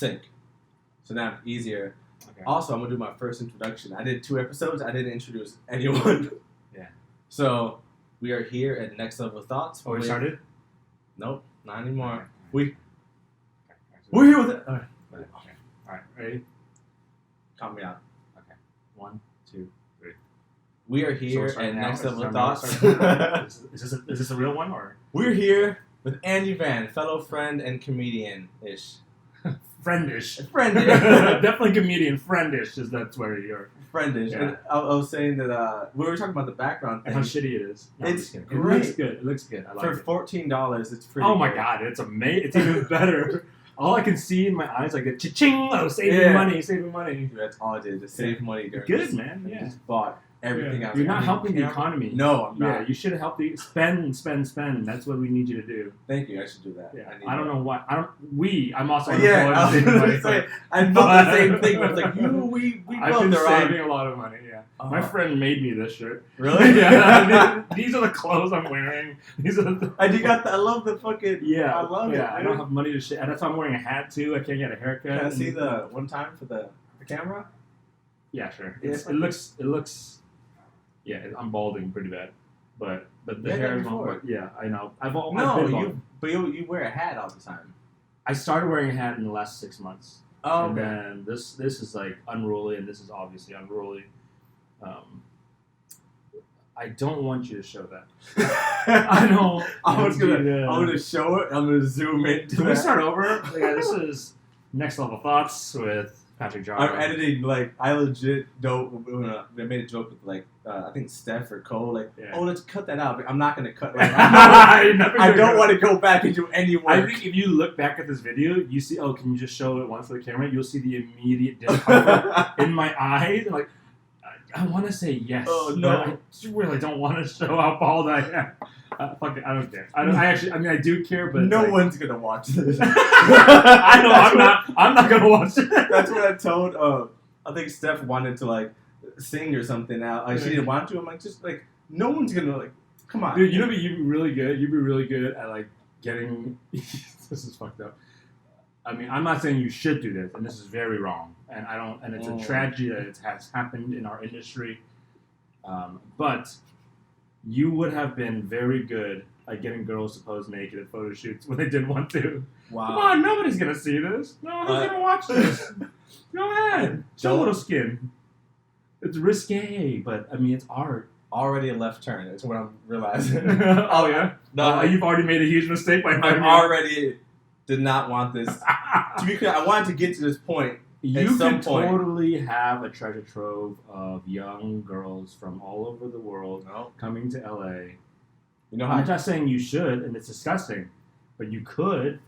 sync. So now it's easier. Okay. Also, I'm going to do my first introduction. I did 2 episodes. I didn't introduce anyone. Yeah. So, we are here at Next Level Thoughts. Oh, we started? Nope, not anymore. Okay. We're here with it. All right. Okay. All right. Ready? Count me out. Okay. 1, 2, 3. We are here So at now? Next Level Start Thoughts. now? Is this a real one or? We're here with Andy Van, fellow friend and comedian-ish. Friendish. Friendish. Definitely comedian. Friendish is that's where you're. Friendish. Yeah. And I was saying that we were talking about the background thing. And how shitty it is. No, I'm It's just kidding. great. It looks good. It looks good. I like For it. $14, it's pretty Oh my good. god, it's amazing. It's even better. All I can see in my eyes, like a cha-ching, oh, saving money. That's all I did, just save money during Good, this. man. I Yeah. just bought everything else. You're not helping the economy. No, I'm not. Yeah, you should help the spend. That's what we need you to do. Thank you, I should do that. Yeah. need I don't that. know why. I'm also Yeah, I was saving gonna money. say, I thought the same thing. But it's like, we I've both been are on. saving a lot of money, yeah. My friend made me this shirt. Really? Yeah. These are the clothes I'm wearing. These are the... And you got the, I love the fucking, Yeah. I love it. Yeah, I dude. don't have money to shit. And that's why I'm wearing a hat, too. I can't get a haircut. Can I see the one time for the camera? Yeah, sure. Yeah. It looks... Yeah, I'm balding pretty bad. But the Yeah, hair is before. not... Yeah, I know. I've been No, bald. you wear a hat all the time. I started wearing a hat in the last 6 months. Oh, And okay. then this is like unruly, and this is obviously unruly. I don't want you to show that. I know. I'm gonna show it. I'm gonna zoom in. Can we start over? Yeah, this is Next Level Thoughts with Patrick Jara. I'm editing, like, I legit don't. I made a joke with, like, I think Steph or Cole, like, Yeah. oh, let's cut that out. But I'm not gonna cut. Like, I I don't want to go back and do any work. I think if you look back at this video, you see. Oh, can you just show it once to the camera? You'll see the immediate discomfort in my eyes. And like, I want to say yes. Oh, but no. I really don't want to show how bald I am. Fuck it, I don't care. I do care, but no it's like, one's gonna watch this. I know. I'm not gonna watch it. That's what I told. I think Steph wanted to, like, sing or something out. Like, she didn't want to. I'm like, just like, no one's gonna, like, come on. Dude, you know, you'd be really good. You'd be really good at like getting. This is fucked up. I mean, I'm not saying you should do this, and this is very wrong. And I don't. And it's a tragedy that it has happened in our industry. But you would have been very good at getting girls to pose naked at photo shoots when they didn't want to. Wow. Come on, nobody's gonna see this. No one's gonna watch this. Go ahead, show a little skin. It's risque, but I mean, it's art. Already a left turn. That's what I'm realizing. Oh yeah. No, You've already made a huge mistake by I already did not want this. To be clear, I wanted to get to this point. You some could point. totally have a treasure trove of young girls from all over the world coming to LA. You know how I'm not saying you should, and it's disgusting, but you could.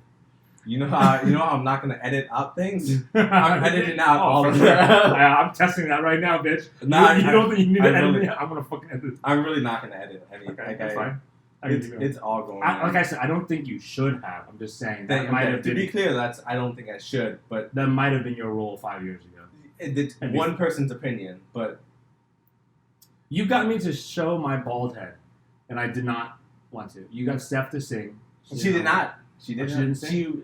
you know how I'm not gonna edit out things. I'm editing out all of sure. that. I'm testing that right now, bitch. Nah, you don't think you need to edit really- me? I'm gonna fucking edit. I'm really not gonna edit any. Okay, like, that's fine. It's all going. Like I said, I don't think you should have. I'm just saying that might have to been. be clear, I don't think I should, but That might have been your role 5 years ago. it's one person's opinion. But You got me to show my bald head, and I did not want to. You got Steph to sing. she did not. She Oh, didn't. she didn't sing? She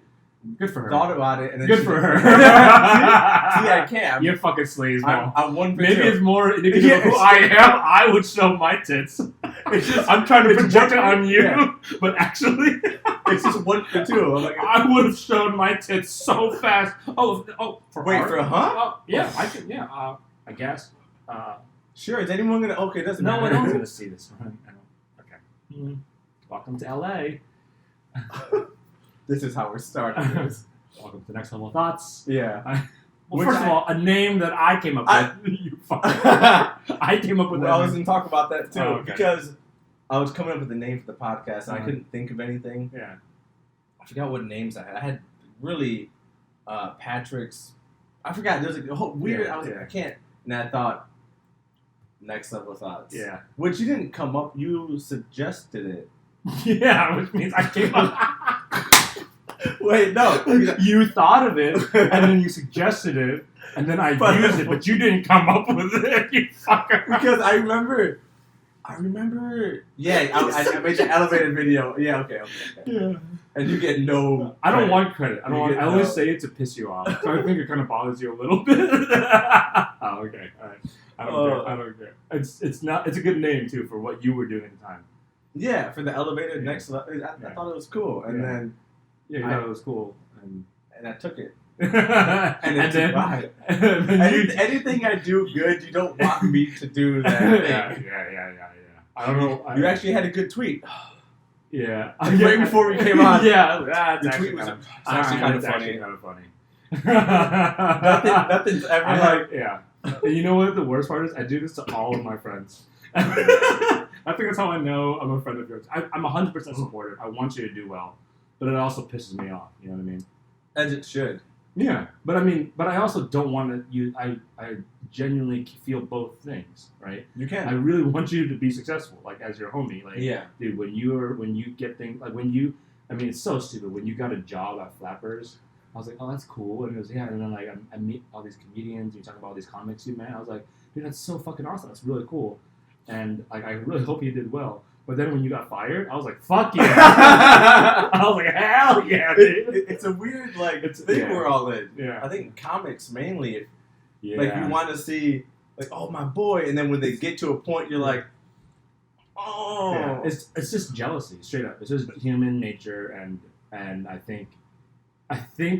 Good for her. thought about it, and then Good she for did- her. See, I can't. You're fucking slaves, bro. I'm one for Maybe two. it's more indicative of who I am. I would show my tits. I'm trying to project it on you, but actually, It's just 1 for 2. I'm like, I would have shown my tits so fast. For wait, art? for huh? Yeah, I can. Yeah, I guess. Sure. Is anyone gonna? Okay, it doesn't No matter. one else gonna see this. I don't. Okay. Welcome to LA. This is how we're starting. Welcome to Next Level Thoughts. Yeah. Well, first of all, a name that I came up with. You fucker. I came up with Well, I that. was gonna talk about that too Oh, okay. because I was coming up with the name for the podcast and I Uh-huh. couldn't think of anything. Yeah. I forgot what names I had. I had really Patrick's. I forgot. There's a whole weird. Yeah, I was like, yeah. I can't. And I thought, Next Level Thoughts. Yeah. Which you didn't come up. You suggested it. Yeah, which means I came up. Wait, no. You thought of it, and then you suggested it, and then I used it, but you didn't come up with it, you fucker. Because I remember I remember. Yeah, I made the elevated video. Yeah, okay. Yeah. And you get no. I don't want credit. I only say it to piss you off. So I think it kind of bothers you a little bit. Oh, okay. All right. I don't care. It's not. It's a good name too for what you were doing at the time. Yeah, for the elevated next level. I thought it was cool, and then you thought it was cool, and I took it. and then right. Anything I do good, you don't want me to do that thing. Yeah. I don't know. You actually had a good tweet. Yeah. Right before we came on. Yeah. The tweet was actually kind of funny. Nothing's ever like. Yeah. And you know what the worst part is? I do this to all of my friends. I think that's how I know I'm a friend of yours. I'm 100% supportive. I want you to do well. But it also pisses me off. You know what I mean? As it should. Yeah. But I also don't want to. I genuinely feel both things, right? You can. I really want you to be successful, like as your homie. Like, yeah. Dude, when you get things, like when you, I mean, it's so stupid. When you got a job at Flappers, I was like, oh, that's cool. And it was, yeah. And then like I meet all these comedians, you talk about all these comics you met. I was like, dude, that's so fucking awesome. That's really cool. And like, I really hope you did well. But then when you got fired, I was like, fuck yeah. I was like, hell yeah, dude. It's a weird thing we're all in. Yeah. I think comics mainly, like you want to see like, oh my boy, and then when they get to a point, you're like, oh. Yeah. It's just jealousy, straight up. It's just human nature, and I think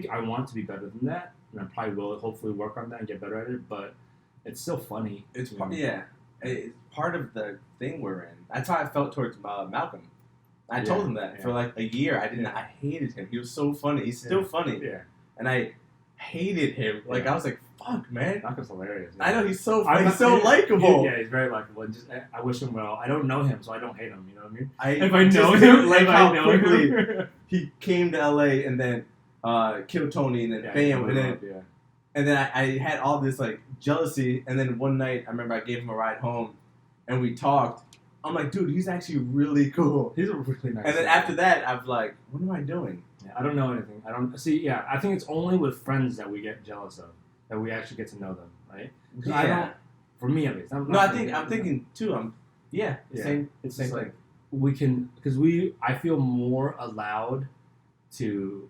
I want to be better than that, and I probably will hopefully work on that and get better at it. But it's still funny. It's part of the thing we're in. That's how I felt towards Malcolm. I told him that for like a year. I hated him. He was so funny. He's still funny. Yeah. And I hated him. Like I was like, fuck, man. Malcolm's hilarious. Yeah. I know he's so likable. Yeah, he's very likable. And just I wish him well. I don't know him, so I don't hate him. You know what I mean? If I know him, like how quickly he came to LA and then killed Tony and then bam, and then I had all this like jealousy. And then one night I remember I gave him a ride home, and we talked. I'm like, dude, he's actually really cool. He's a really nice guy. And then after that, I'm like, what am I doing? Yeah, I don't know anything. I don't see. Yeah, I think it's only with friends that we get jealous of, that we actually get to know them, right? Yeah. I don't. For me at least. I'm thinking too. Same. It's same just thing. like we can because I feel more allowed to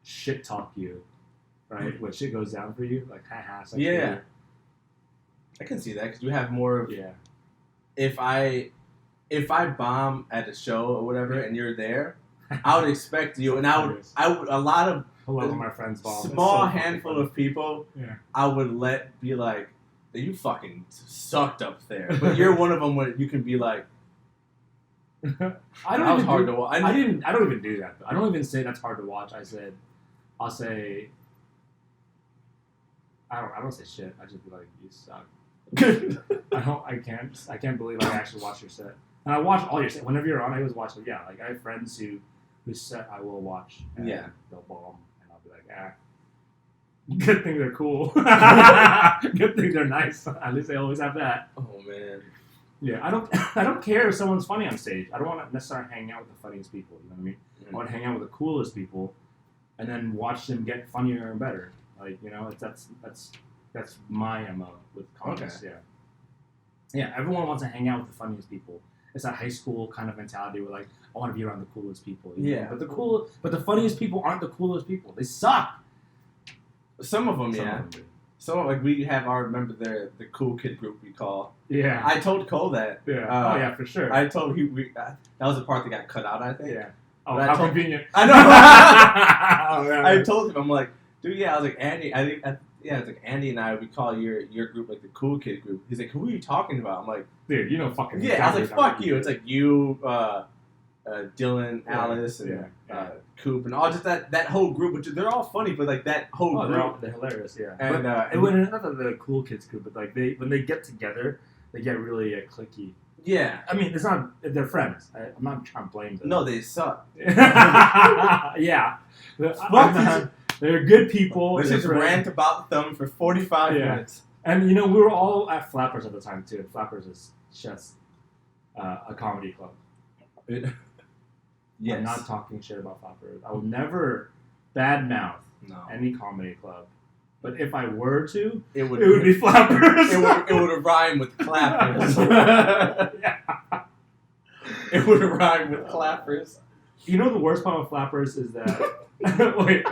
shit talk you, right? When shit goes down for you, like haha. Yeah. I can see that because you have more of If I bomb at a show or whatever and you're there, I would expect you, and I would a lot of my friends bomb. Small handful of people, I would let be like, you fucking sucked up there, but you're one of them where you can be like, I don't even do that. I don't even say that's hard to watch. I'll say, I don't say shit. I just be like, you suck. I can't believe I actually watched your set. And I watch all your set. Whenever you're on, I always watch them. Yeah, like I have friends whose set I will watch. And they'll bomb, and I'll be like, good thing they're cool. Good thing they're nice. At least they always have that. Oh man. Yeah, I don't care if someone's funny on stage. I don't want to necessarily hang out with the funniest people. You know what I mean? I want to hang out with the coolest people, and then watch them get funnier and better. Like that's my MO with comics. Okay. Yeah. Everyone wants to hang out with the funniest people. It's that high school kind of mentality where like I want to be around the coolest people. You know? But the funniest people aren't the coolest people. They suck. Some of them, do. Some like we have remember the cool kid group we call. Yeah. I told Cole that. Yeah. For sure. I told that was the part that got cut out. I think. Yeah. Oh, how convenient. I know. Oh, I told him, I'm like, dude, I was like, Andy, it's like Andy and I, we call your group like the cool kid group. He's like, who are you talking about? I'm like, dude, you know fucking. Yeah, I was like, fuck you. It's like you, Dylan, Alice, and Coop, and all just that whole group. Which they're all funny, but like that whole group, they're hilarious. Yeah, and not the cool kids group, but like when they get together, they get really cliquey. Yeah, I mean, it's not they're friends. I'm not trying to blame them. No, they suck. Yeah. They're good people. Let's just rant about them for 45 minutes. And, we were all at Flappers at the time, too. Flappers is just a comedy club. Yes. I'm not talking shit about Flappers. I will never badmouth any comedy club. But if I were to, it would be Flappers. It would rhyme with clappers. Yeah. It would rhyme with clappers. You know the worst part of Flappers is that... Wait.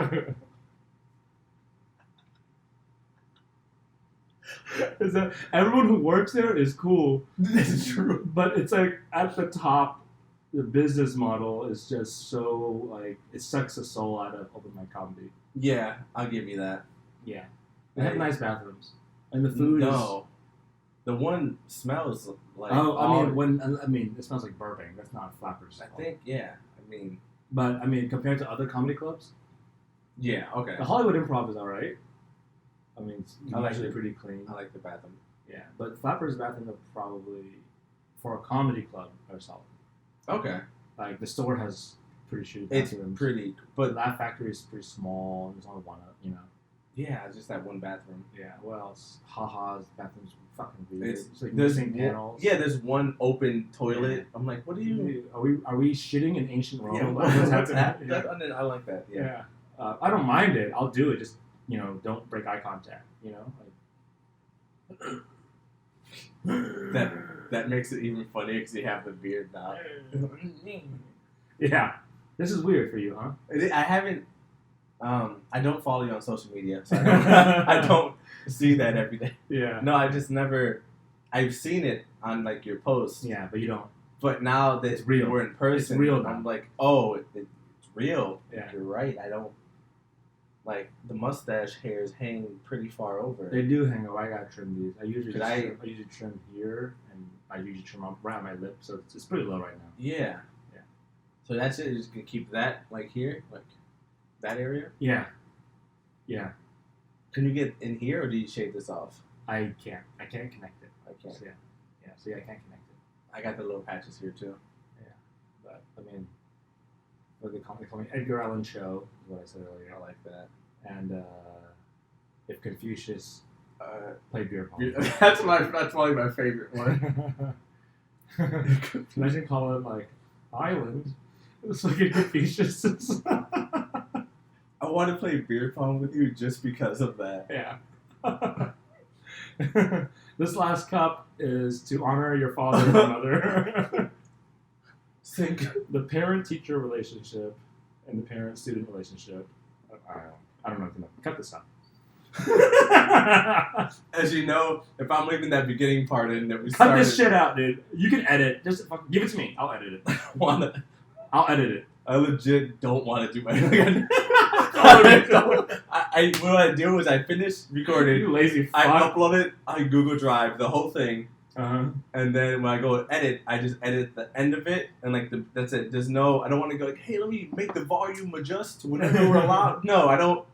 Is that everyone who works there is cool. That's true. But it's like, at the top, the business model is just so, like, it sucks the soul out of open mic comedy. Yeah, I'll give you that. Yeah. They have nice bathrooms. And the food is... The one smells like... it smells like Burbank. That's not Flappers. I think, yeah. But, compared to other comedy clubs... Yeah, okay. The Hollywood Improv is alright. It's usually pretty clean. I like the bathroom. Yeah, but Flappers' bathroom are probably, for a comedy club, are solid. Okay. Like, the store has pretty shitty bathrooms. It's pretty... But Laugh Factory is pretty small. There's only one, Yeah, it's just that one bathroom. Yeah, well, Ha-Ha's bathroom's fucking weird. It's like there's missing panels. Yeah, there's one open toilet. Yeah. I'm like, what do you... Are we shitting in ancient Rome? Yeah, what's happening? I like that, yeah. I don't mind it. I'll do it. Just, don't break eye contact, That makes it even funnier because you have the beard now. Yeah. This is weird for you, huh? I haven't... I don't follow you on social media, so I don't see that every day. Yeah. No, I just never... I've seen it on, like, your posts. Yeah, but you don't. But now that it's real. We're in person, it's real now. I'm like, oh, it's real. Yeah. You're right. I don't... Like, the mustache hairs hang pretty far over. They do hang over. I gotta trim these. I usually trim here, and I usually trim up around my lip, so it's pretty low right now. Yeah. Yeah. So that's it? You're just gonna keep that, like, here? Like, that area? Yeah. Yeah. Can you get in here, or do you shave this off? I can't. I can't connect it. I can't. So, yeah, so I can't connect it. I got the little patches here, too. Yeah. But, what they call me Edgar Allan Show, is what I said earlier. I like that. And if Confucius played beer pong. That's probably my favorite one. Imagine calling it, like, Island. It was fucking Confucius. I want to play beer pong with you just because of that. Yeah. This last cup is to honor your father and mother. Think the parent-teacher relationship and the parent-student relationship. I don't know if you know. Cut this out. As you know, if I'm leaving that beginning part in that we cut started... this shit out, dude. You can edit. Just give it to me. I'll edit it. I'll edit it. I legit don't want to do my... What I do is I finish recording. You lazy fuck. I upload it on Google Drive, the whole thing. Uh-huh. And then when I go edit, I just edit the end of it, and that's it. There's no, I don't want to go like, hey, let me make the volume adjust to whatever we're allowed. No, I don't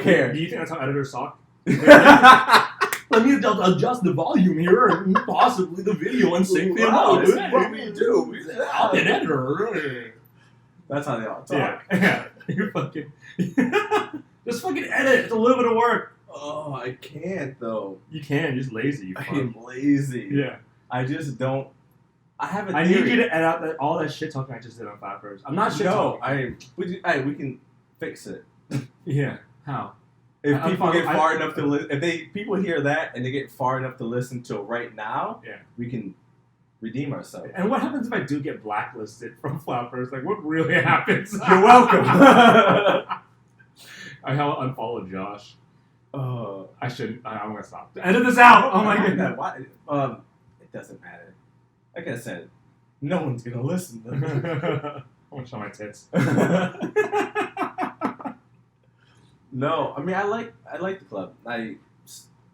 care. Do you think that's how editors talk? Let me adjust the volume here and possibly the video and sync the amount. This is what we do. I'm an editor. That's how they all talk. Yeah. You're fucking... Just fucking edit. It's a little bit of work. Oh, I can't, though. You can. You're just lazy. I am lazy. Yeah. I just don't... I have a theory. I need you to edit out all that shit talking I just did on Flappers. I'm not shit talking. We can fix it. Yeah. How? If people get far enough to listen... If people hear that and they get far enough to listen to right now, we can redeem ourselves. And what happens if I do get blacklisted from Flappers? Like, what really happens? You're welcome. I unfollowed Josh. I shouldn't. I'm gonna stop. Edit this out. Oh my god. Why? It doesn't matter. Like I said, no one's gonna listen. I want to show my tits. No, I mean I like the club. I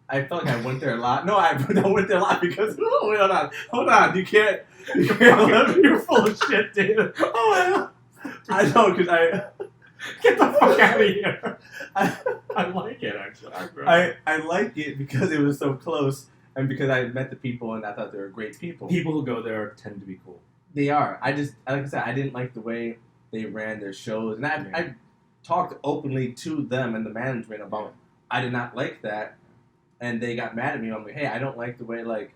felt like I went there a lot. No, I went there a lot because hold on. You can't. You're full of shit, dude. Oh, I know because I. Get the fuck out of here. I like it, actually. I like it because it was so close and because I met the people and I thought they were great people. People who go there tend to be cool. They are. Like I said, I didn't like the way they ran their shows. And I talked openly to them and the management about I did not like that. And they got mad at me. I'm like, hey, I don't like the way, like,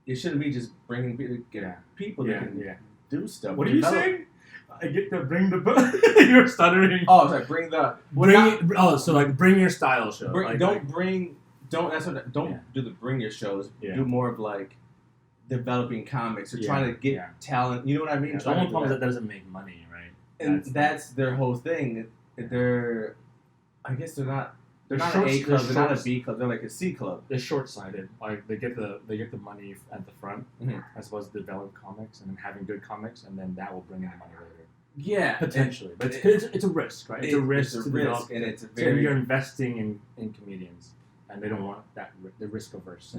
it shouldn't be just bringing people that can do stuff. What are you saying? I get to bring the... You're stuttering. Oh, sorry. Bring your style show. Don't do the bring your shows. Yeah. Do more of like developing comics or trying to get talent. You know what I mean? Yeah, the only problem is that doesn't make money, right? And that's their whole thing. I guess they're not an A club. They're not a B club. They're like a C club. They're short-sighted. Like they get the money at the front, as opposed to develop comics and then having good comics, and then that will bring in the money later. Yeah, potentially, but it's a risk, right? It's a risk, and it's a very. You're investing in comedians, and they don't want that. They're risk averse.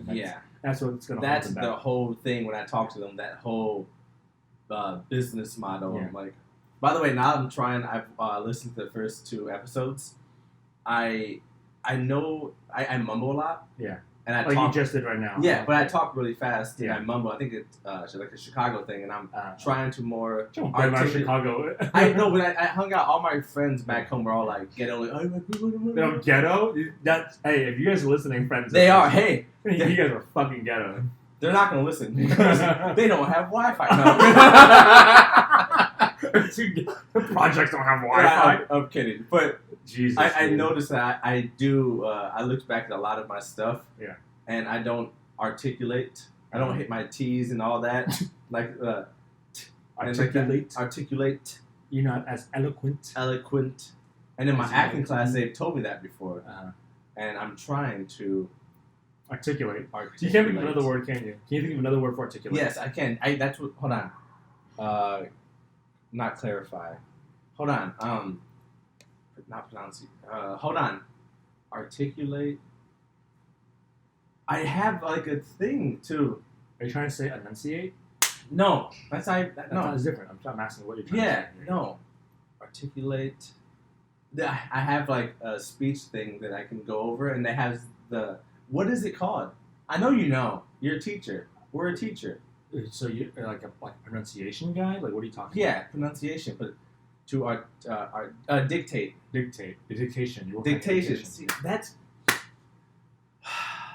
That's what it's going to. That's the whole thing when I talk to them. That whole business model. Yeah. I'm like, by the way, now I'm trying. I've listened to the first 2 episodes. I know I mumble a lot. Yeah. And I like talk, you just did right now. Yeah, but I talk really fast and I mumble. I think it's like a Chicago thing, and I'm trying to more. Don't blame out Chicago. I know, but I hung out. All my friends back home were all like ghetto. They don't ghetto. That's hey. If you guys are listening, friends, they are. Hey, you guys are fucking ghetto. They're not gonna listen because they don't have Wi-Fi. No. Projects don't have Wi-Fi. I'm kidding, but Jesus, I noticed that I do. I looked back at a lot of my stuff. Yeah. And I don't articulate. I don't hit my T's and all that. Articulate. You're not as eloquent. And in my acting class, they've told me that before. And I'm trying to articulate. You can't think of another word, can you? Can you think of another word for articulate? Yes, I can. That's what. Hold on. Not clarify. Hold on. Not pronounce it. Hold on. Articulate. I have like a thing too. Are you trying to say enunciate? No, that's different. I'm asking what you're trying to say. Yeah, no. Articulate. I have like a speech thing that I can go over, and it has what is it called? I know you know. You're a teacher. We're a teacher. So you're like a pronunciation guy? Like what are you talking about? Yeah, pronunciation, but to dictate. Dictation. Dictation. See, that's.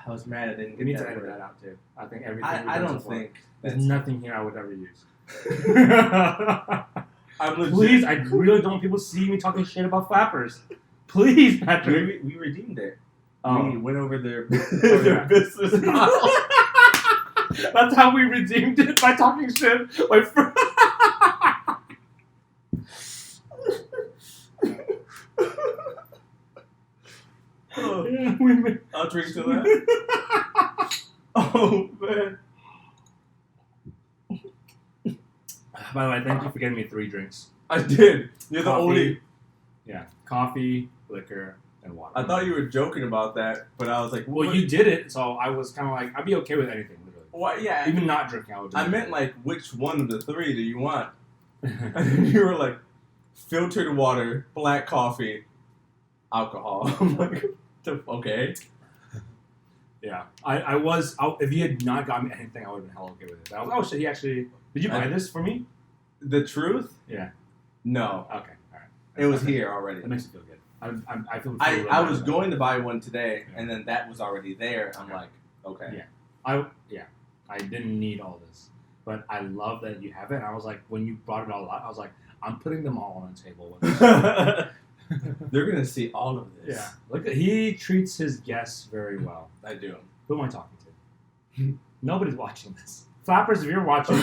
I was mad I didn't get need to edit that out too. I think everything. I don't think there's nothing here I would ever use. Please, I really don't want people see me talking shit about flappers. Please, Patrick. We redeemed it. Oh. We went over their business model. That's how we redeemed it, by talking shit. I'll drink to that. Oh, man. By the way, thank you for getting me 3 drinks. I did. You're the only. Yeah. Coffee, liquor, and water. I thought you were joking about that, but I was like, well, you did it, so I was kind of like, I'd be okay with anything, literally. Well, yeah. Even not drinking, I would be I meant, like, which one of the 3 do you want? And you were like, filtered water, black coffee, alcohol. I'm like, okay. Yeah. I was, if you had not gotten me anything, I would have been hell okay with it. I was like, oh shit, he actually, did you buy this for me? The truth? Yeah. No. Okay, alright. It was here already. That makes me feel good. I feel I was going to buy one today, and then that was already there. I'm like, okay. Yeah. I didn't need all this. But I love that you have it. And I was like, when you brought it all out, I was like, I'm putting them all on the table. They're going to see all of this. Yeah. Look, he treats his guests very well. I do. Who am I talking to? Nobody's watching this. Flappers, if you're watching,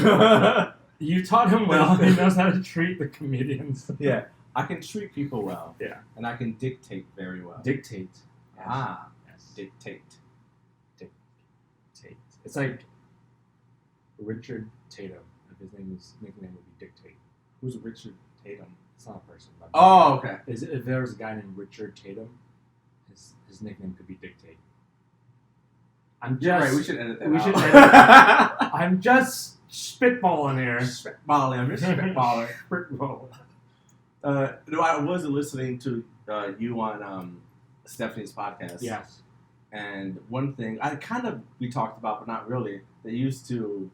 you taught him well. He knows how to treat the comedians. Yeah. I can treat people well. Yeah. And I can dictate very well. Dictate. Yes. Ah. Yes. Dictate. It's like Richard Tatum. His nickname would be Dictate. Who's Richard Tatum? It's not a person. But oh, okay. If there was a guy named Richard Tatum, his nickname could be Dictate. Right, we should edit that. I'm just spitballing here. Spitballing. I'm just spitballing. No, I was listening to you on Stephanie's podcast. Yes. And one thing we talked about, but not really. They used to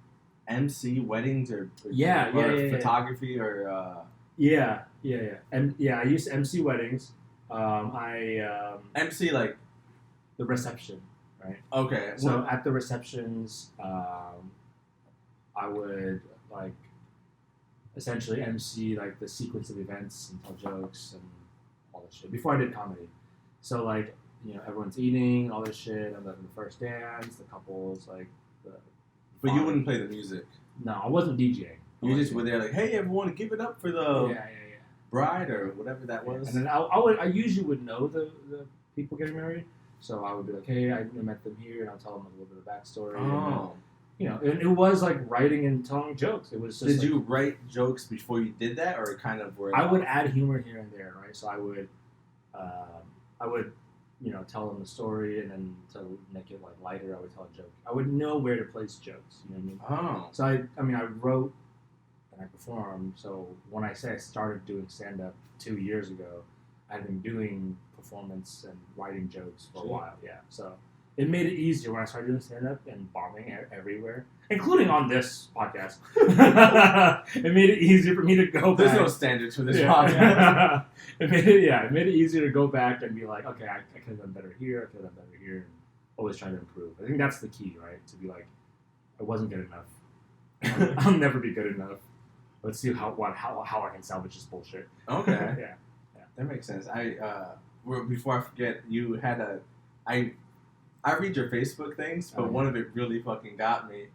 MC weddings or photography or. Yeah. And I used to MC weddings. MC like the reception, right? Okay. So at the receptions, I would like essentially MC like the sequence of events and tell jokes and all that shit before I did comedy. So like, you know, everyone's eating all this shit, and then the first dance, the couples like But you wouldn't play the music. No, I wasn't DJing. You just were there like, hey, everyone, give it up for the bride or whatever that was. And then I usually would know the people getting married, so I would be like, hey, I met them here, and I'll tell them a little bit of backstory. Oh. And it was like writing and telling jokes. It was just. Did you write jokes before you did that, or kind of were? I would add humor here and there, right? So I would, tell them the story, and then to make it like lighter, I would tell a joke. I would know where to place jokes. You know what I mean? Oh. So I wrote and I performed. So when I say I started doing stand up 2 years ago, I've been doing performance and writing jokes for a while. Yeah. So it made it easier when I started doing stand up and bombing everywhere, including on this podcast. It made it easier for me to go back. There's no standards for this podcast. It made it easier to go back and be like, okay, I could have done better here, I could have done better here, and always trying to improve. I think that's the key, right? To be like, I wasn't good enough. I'll never be good enough. Let's see how I can salvage this bullshit. Okay. Yeah. That makes sense. Before I forget, you had I read your Facebook things, but one of it really fucking got me.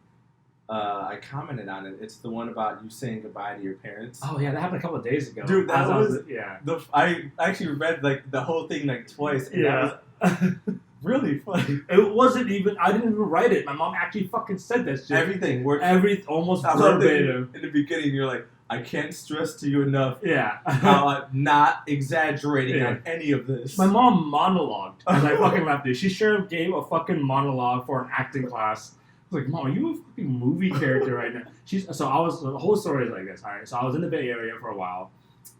I commented on it. It's the one about you saying goodbye to your parents. Oh yeah, that happened a couple of days ago. Dude, that was yeah. I actually read like the whole thing like twice. And that was really funny. It wasn't even. I didn't even write it. My mom actually fucking said that shit. Everything worked. Almost verbatim. In the beginning, you're like, I can't stress to you enough. Yeah. How I'm not exaggerating on any of this. My mom monologued as I fucking left it. She sure gave a fucking monologue for an acting class. I was like, Mom, are you a fucking movie character right now? The whole story is like this. All right, so I was in the Bay Area for a while,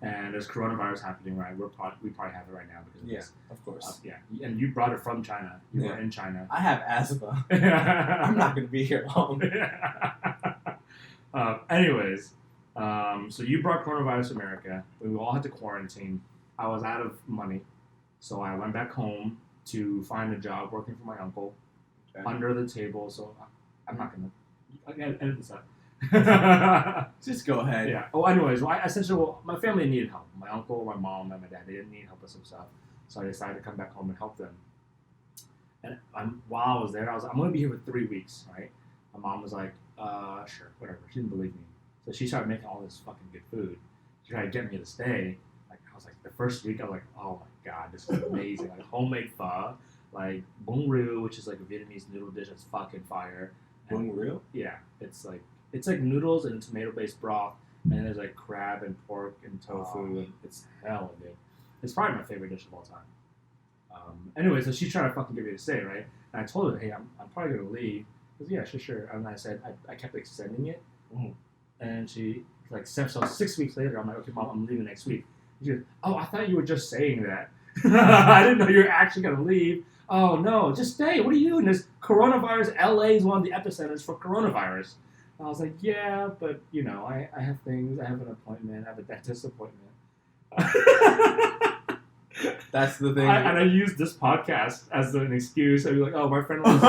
and there's coronavirus happening, right? We probably have it right now because of this. Of course. And you brought it from China. You were in China. I have asthma. I'm not going to be here long. Anyways, so you brought coronavirus to America. We all had to quarantine. I was out of money, so I went back home to find a job working for my uncle under the table. So I'm not going to... I gotta edit this out. Just go ahead. Yeah. Oh, anyways, my family needed help. My uncle, my mom, and my dad, they didn't need help with some stuff. So I decided to come back home and help them. And while I was there, I'm going to be here for 3 weeks, right? My mom was like, sure, whatever. She didn't believe me. So she started making all this fucking good food. She tried to get me to stay. Like, I was like, the first week, I was like, oh my God, this is amazing. Like, homemade pho, like bún riêu, which is like a Vietnamese noodle dish that's fucking fire. Bún riêu? Yeah. It's like noodles and tomato-based broth, and then there's like crab and pork and tofu, and it's hella good. It's probably my favorite dish of all time. Anyway, so she tried to fucking get me to stay, right? And I told her, hey, I'm probably going to leave. She goes, yeah, sure. And I said, I kept extending it. Mm-hmm. And she, like, so 6 weeks later, I'm like, okay, Mom, I'm leaving next week. She goes, oh, I thought you were just saying that. I didn't know you were actually going to leave. Oh, no, just stay. What are you doing? This coronavirus, LA is one of the epicenters for coronavirus. And I was like, yeah, but, I have things. I have an appointment. I have a dentist appointment. That's the thing. And I used this podcast as an excuse. I'd be like, oh, my friend was...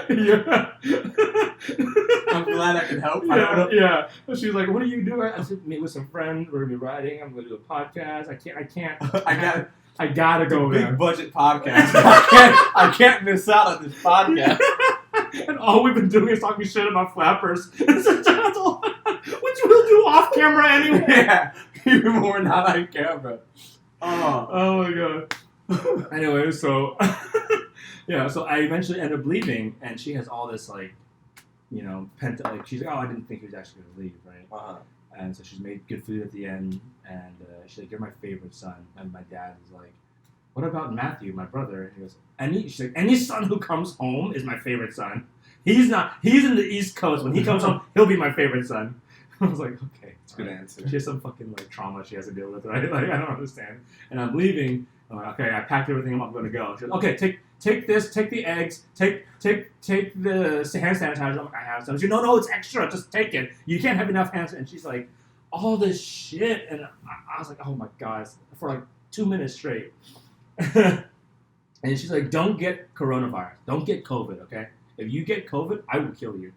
Yeah. I'm glad I can help. Yeah. She was like, what are you doing? I said, meet with some friends. We're going to be writing. I'm going to do a podcast. I gotta go there. Big budget podcast. I can't miss out on this podcast. And all we've been doing is talking shit about flappers. Which we'll do off camera anyway. Yeah. Even more not on camera. Oh my God. Anyway, so yeah, so I eventually ended up leaving, and she has all this pent up. Like she's like, oh, I didn't think he was actually gonna leave, right? Uh-huh. And so she's made good food at the end, and she's like, you're my favorite son. And my dad was like, what about Matthew, my brother? And he goes, she's like, any son who comes home is my favorite son. He's in the East Coast. When he comes home, he'll be my favorite son. I was like, okay. It's a good answer. She has some fucking trauma she has to deal with, right? Like, I don't understand. And I'm leaving. I'm like, okay, I packed everything. I'm going to go. She goes, okay, take this, take the eggs, take the hand sanitizer. I'm like, I have some. She goes, no, it's extra. Just take it. You can't have enough hand sanitizer. And she's like, all this shit. And I was like, oh my God. For like 2 minutes straight. And she's like, don't get coronavirus. Don't get COVID, okay? If you get COVID, I will kill you.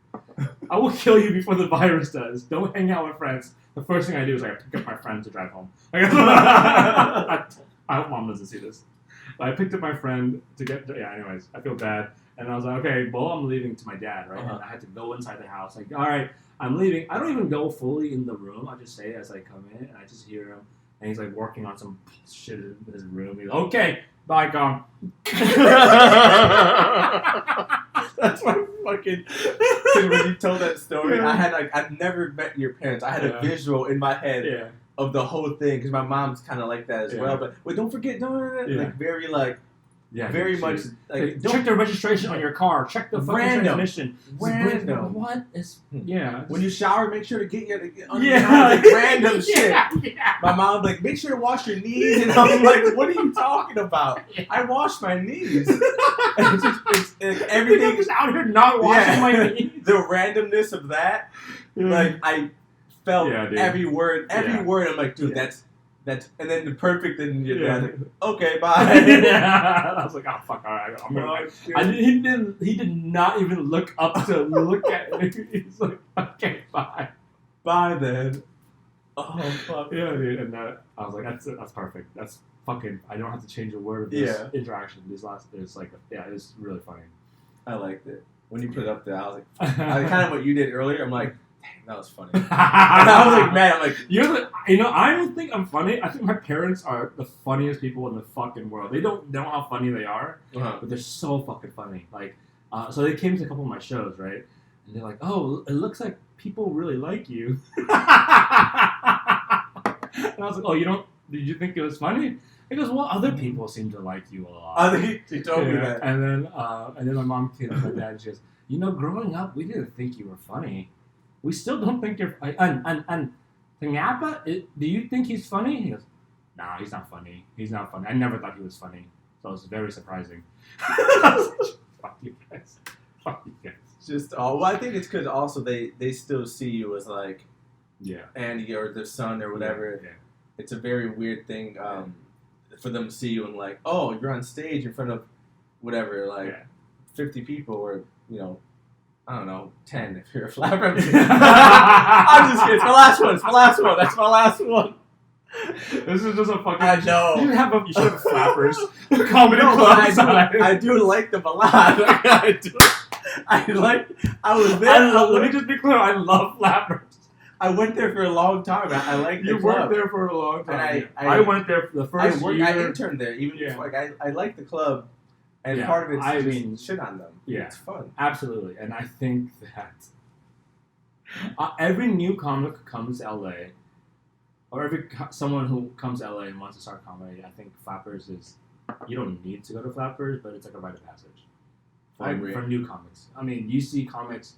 I will kill you before the virus does. Don't hang out with friends. The first thing I do is I pick up my friends to drive home. I hope Mom doesn't see this. I picked up my friend to get. Yeah. Anyways, I feel bad, and I was like, okay, well, I'm leaving to my dad, right? And I had to go inside the house. Like, all right, I'm leaving. I don't even go fully in the room. I just say as I come in, and I just hear him, and he's like working on some shit in his room. He's like, okay, bye, gone. That's my fucking. When you told that story, I had I've never met your parents. I had a visual in my head of the whole thing because my mom's kind of like that as well. But wait, don't forget, like very like. Yeah, very much. Like, check the registration on your car. Check the fucking transmission. Random. What is? Yeah. When you shower, make sure to get your like random shit. Yeah. My mom's like, make sure to wash your knees, and I'm like, what are you talking about? I wash my knees. it's everything. I'm just out here not washing my knees. The randomness of that, like I felt every word. Every word. I'm like, dude, that's. And then the perfect, and your dad's like, okay, bye. I was like, oh fuck, all right, I'm gonna. He did not even look up to look at me. He's like, okay, bye, bye then. Oh fuck. Yeah, dude, and I was like, that's perfect. That's fucking. I don't have to change a word of this interaction. It's like, it's really funny. I liked it when you put it up there. I was like, kind of what you did earlier. I'm like. That was funny. And I was like, man, I'm like, I don't think I'm funny. I think my parents are the funniest people in the fucking world. They don't know how funny they are, but they're so fucking funny. Like, so they came to a couple of my shows, right? And they're like, oh, it looks like people really like you. And I was like, oh, did you think it was funny? He goes, well, other people seem to like you a lot. He told me that. And then my mom came to my dad and she goes, growing up, we didn't think you were funny. We still don't think you're and Tangapa, do you think he's funny? He goes, nah, he's not funny. He's not funny. I never thought he was funny. So it was very surprising. Fuck you guys. Fuck you guys. Just well, I think it's because also they still see you as like Andy or their son or whatever. Yeah. It's a very weird thing for them to see you and like, oh, you're on stage in front of whatever, like 50 people or I don't know, 10 if you're a flapper. I'm just kidding. It's my last one. That's my last one. This is just a fucking. I know. You should have flappers. Comedy clubs. I do like them a lot. I was there. Let me just be clear. I love flappers. I went there for a long time. I like the club. You worked there for a long time. And I went there for the first year. I interned there. Even before, I like the club. And part of it's shit on them. Yeah. It's fun. Absolutely. And I think that every new comic comes to LA, or someone who comes to LA and wants to start comedy, I think Flappers is, you don't need to go to Flappers, but it's like a rite of passage. For new comics. I mean, you see comics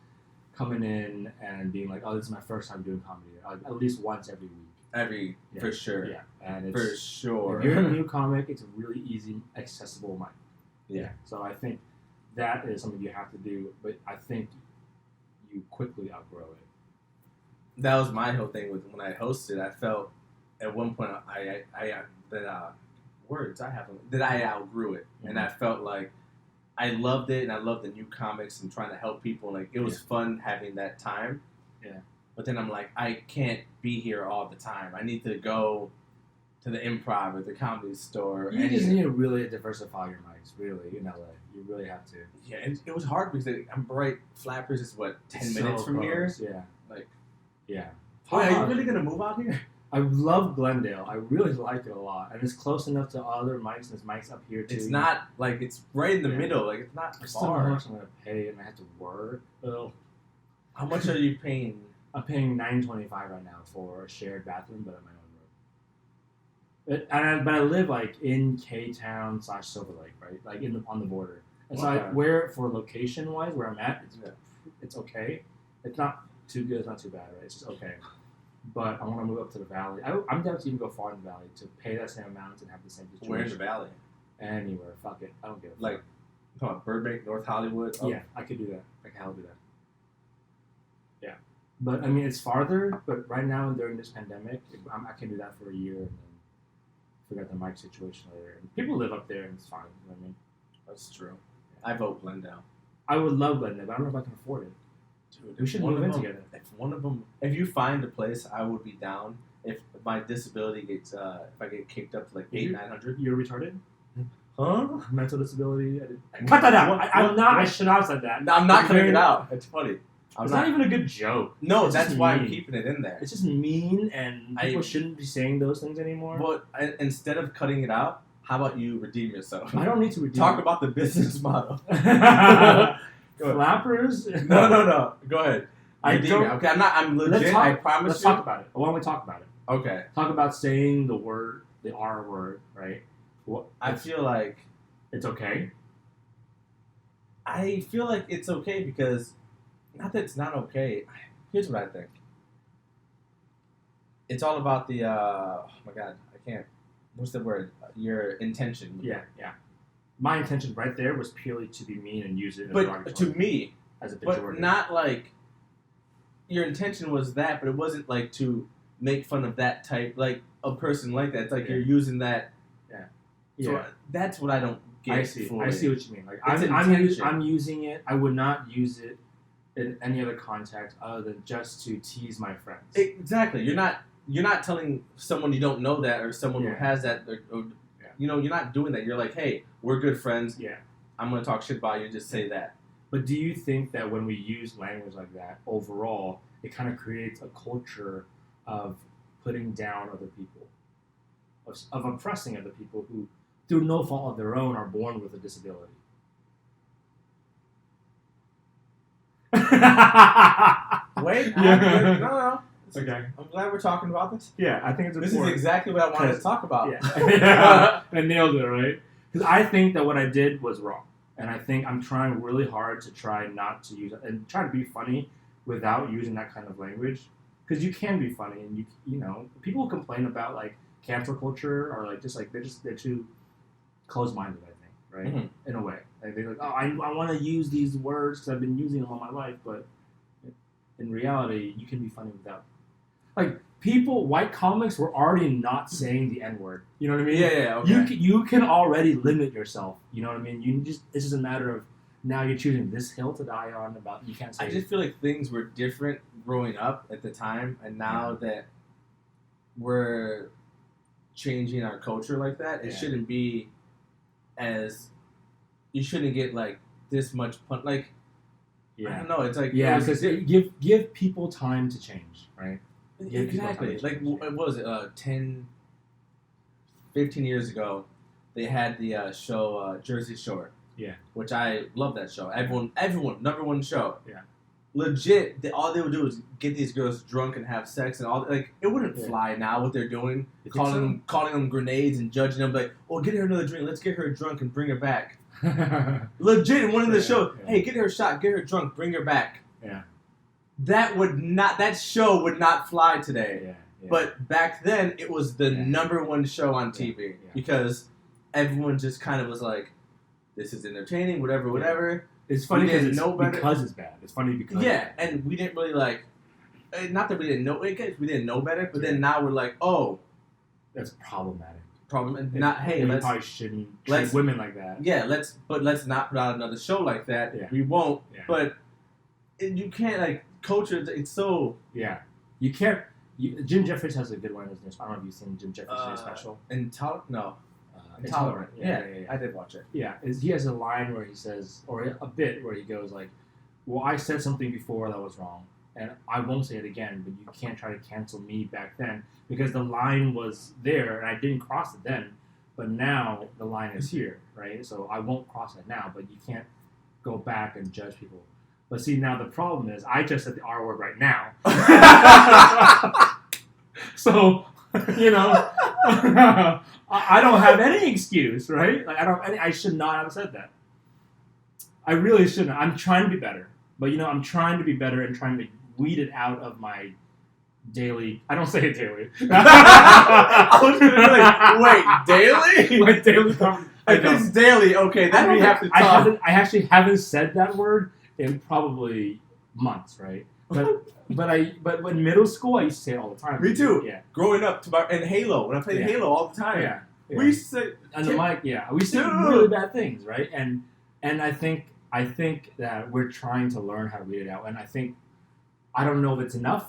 coming in and being like, oh, this is my first time doing comedy. At least once every week. For sure. Yeah. And it's, for sure. If you're a new comic, it's a really easy, accessible mic. Yeah, so I think that is something you have to do, but I think you quickly outgrow it. That was my whole thing with when I hosted. I felt at one point I outgrew it, and I felt like I loved it, and I loved the new comics and trying to help people. Like it was fun having that time. Yeah, but then I'm like, I can't be here all the time. I need to go to the Improv or the Comedy Store. You just need to really diversify your mics, really, in LA. You really have to. Yeah, it was hard because I'm right. Flappers is 10 minutes from here? Yeah. Yeah. Oh, are you really going to move out here? I love Glendale. I really like it a lot. And it's close enough to other mics, and there's mics up here, too. It's not, it's right in the middle. Like, it's not far. I still know how much I'm going to pay, and I have to work. Ugh. How much are you paying? I'm paying $9.25 right now for a shared bathroom, but at my own. But I live in K-Town / Silver Lake, right? Like on the border. And so where for location wise, where I'm at, it's okay. It's not too good. It's not too bad, right? It's just okay. But I want to move up to the valley. I'm down to even go far in the valley to pay that same amount and have the same distribution. Where in the valley? Anywhere. Fuck it. I don't give a fuck. Like, come on, Burbank, North Hollywood. Oh. Yeah, I could do that. I can do that. Yeah, but I mean it's farther. But right now during this pandemic, I can do that for a year and then figure out the mic situation later. And people live up there and it's fine. You know what I mean? That's true. I vote Glendale. I would love Glendale, but I don't know if I can afford it. Dude, we should move in together. If you find a place, I would be down. If my disability gets, if I get kicked up to like 900. You're retarded? Huh? Mental disability. Cut that out. I should not have said that. No, I'm not cutting it out. It's funny. It's not even a good joke. No, it's that's why I'm keeping it in there. It's just mean, and people shouldn't be saying those things anymore. But instead of cutting it out, how about you redeem yourself? I don't need to redeem. Talk about the business model. Flappers? No. Go ahead. Redeem it. Okay, I'm legit. I promise Let's talk about it. Why don't we talk about it? Okay. Talk about saying the R word, right? I feel like it's okay. I feel like it's okay because, not that it's not okay. Here's what I think. It's all about the, oh my God, I can't. What's the word? Your intention. Yeah. My intention right there was purely to be mean and use it. But to me, as a pejorative. But not like your intention was that, but it wasn't like to make fun of that type, like a person like that. It's like you're using that. Yeah. So that's what I don't get. I see what you mean. Like I'm using it. I would not use it in any other context other than just to tease my friends. Exactly. You're not telling someone you don't know that or someone who has that. Or, you're not doing that. You're like, hey, we're good friends. Yeah. I'm gonna talk shit about you and just say that. But do you think that when we use language like that, overall, it kind of creates a culture of putting down other people, of oppressing other people who, through no fault of their own, are born with a disability? Wait, no. Okay. I'm glad we're talking about this. Yeah, I think it's important. This is exactly what I wanted to talk about. Yeah. I nailed it, right? Because I think that what I did was wrong. And I think I'm trying really hard to try not to use it and try to be funny without using that kind of language. Because you can be funny, and you know, people complain about like cancel culture or like they're too close-minded, I think, right? Mm-hmm. In a way, like they're like, oh, I want to use these words because I've been using them all my life, but in reality, you can be funny without. Like white comics were already not saying the N-word. You know what I mean? Yeah. Okay. You can already limit yourself. You know what I mean? It's just a matter of now you're choosing this hill to die on about you can't say. I just feel like things were different growing up at the time, and now that we're changing our culture like that, it shouldn't be you shouldn't get like this much like. Yeah. I don't know. It's like because give people time to change, right? Exactly. Like what was it? 10, 15 years ago, they had the show Jersey Shore. Yeah. Which I love that show. Everyone, number one show. Yeah. Legit, all they would do is get these girls drunk and have sex and all. Like it wouldn't fly now what they're doing, calling them grenades and judging them. Like, oh, get her another drink. Let's get her drunk and bring her back. Legit, in one of the shows, hey, get her a shot, get her drunk, bring her back. Yeah. That show would not fly today. Yeah. But back then, it was the number one show on TV because everyone just kind of was like, this is entertaining, whatever. It's funny because it's bad. It's funny because and we didn't really like, not that we didn't know, we didn't know better, but then now we're like, oh. That's problematic. Let's probably shouldn't treat women like that. Yeah, let's not put out another show like that. Yeah. We won't. Yeah. But you can't like culture. It's so you can't. Jim Jeffries has a good one in his new. I don't know if you've seen Jim Jeffries' new special. Intolerant. Yeah, I did watch it. Yeah, he has a line where he says, or a bit where he goes like, "Well, I said something before that was wrong, and I won't say it again. But you can't try to cancel me back then." Because the line was there, and I didn't cross it then, but now the line is here, right? So I won't cross it now, but you can't go back and judge people. But see, now the problem is, I just said the R word right now. So, you know, I don't have any excuse, right? Like I should not have said that. I really shouldn't. I'm trying to be better. But, you know, I'm trying to be better and trying to weed it out of my daily. I don't say it daily. I was going to be like, wait, daily? My daily conversation. If it's daily, okay, then we have to talk. I actually haven't said that word in probably months, right? But in middle school, I used to say it all the time. Me too. Yeah. Growing up, and Halo, when I played Halo all the time. Yeah. We used to say... On the mic, we used to say really bad things, right? And I think that we're trying to learn how to read it out. And I don't know if it's enough.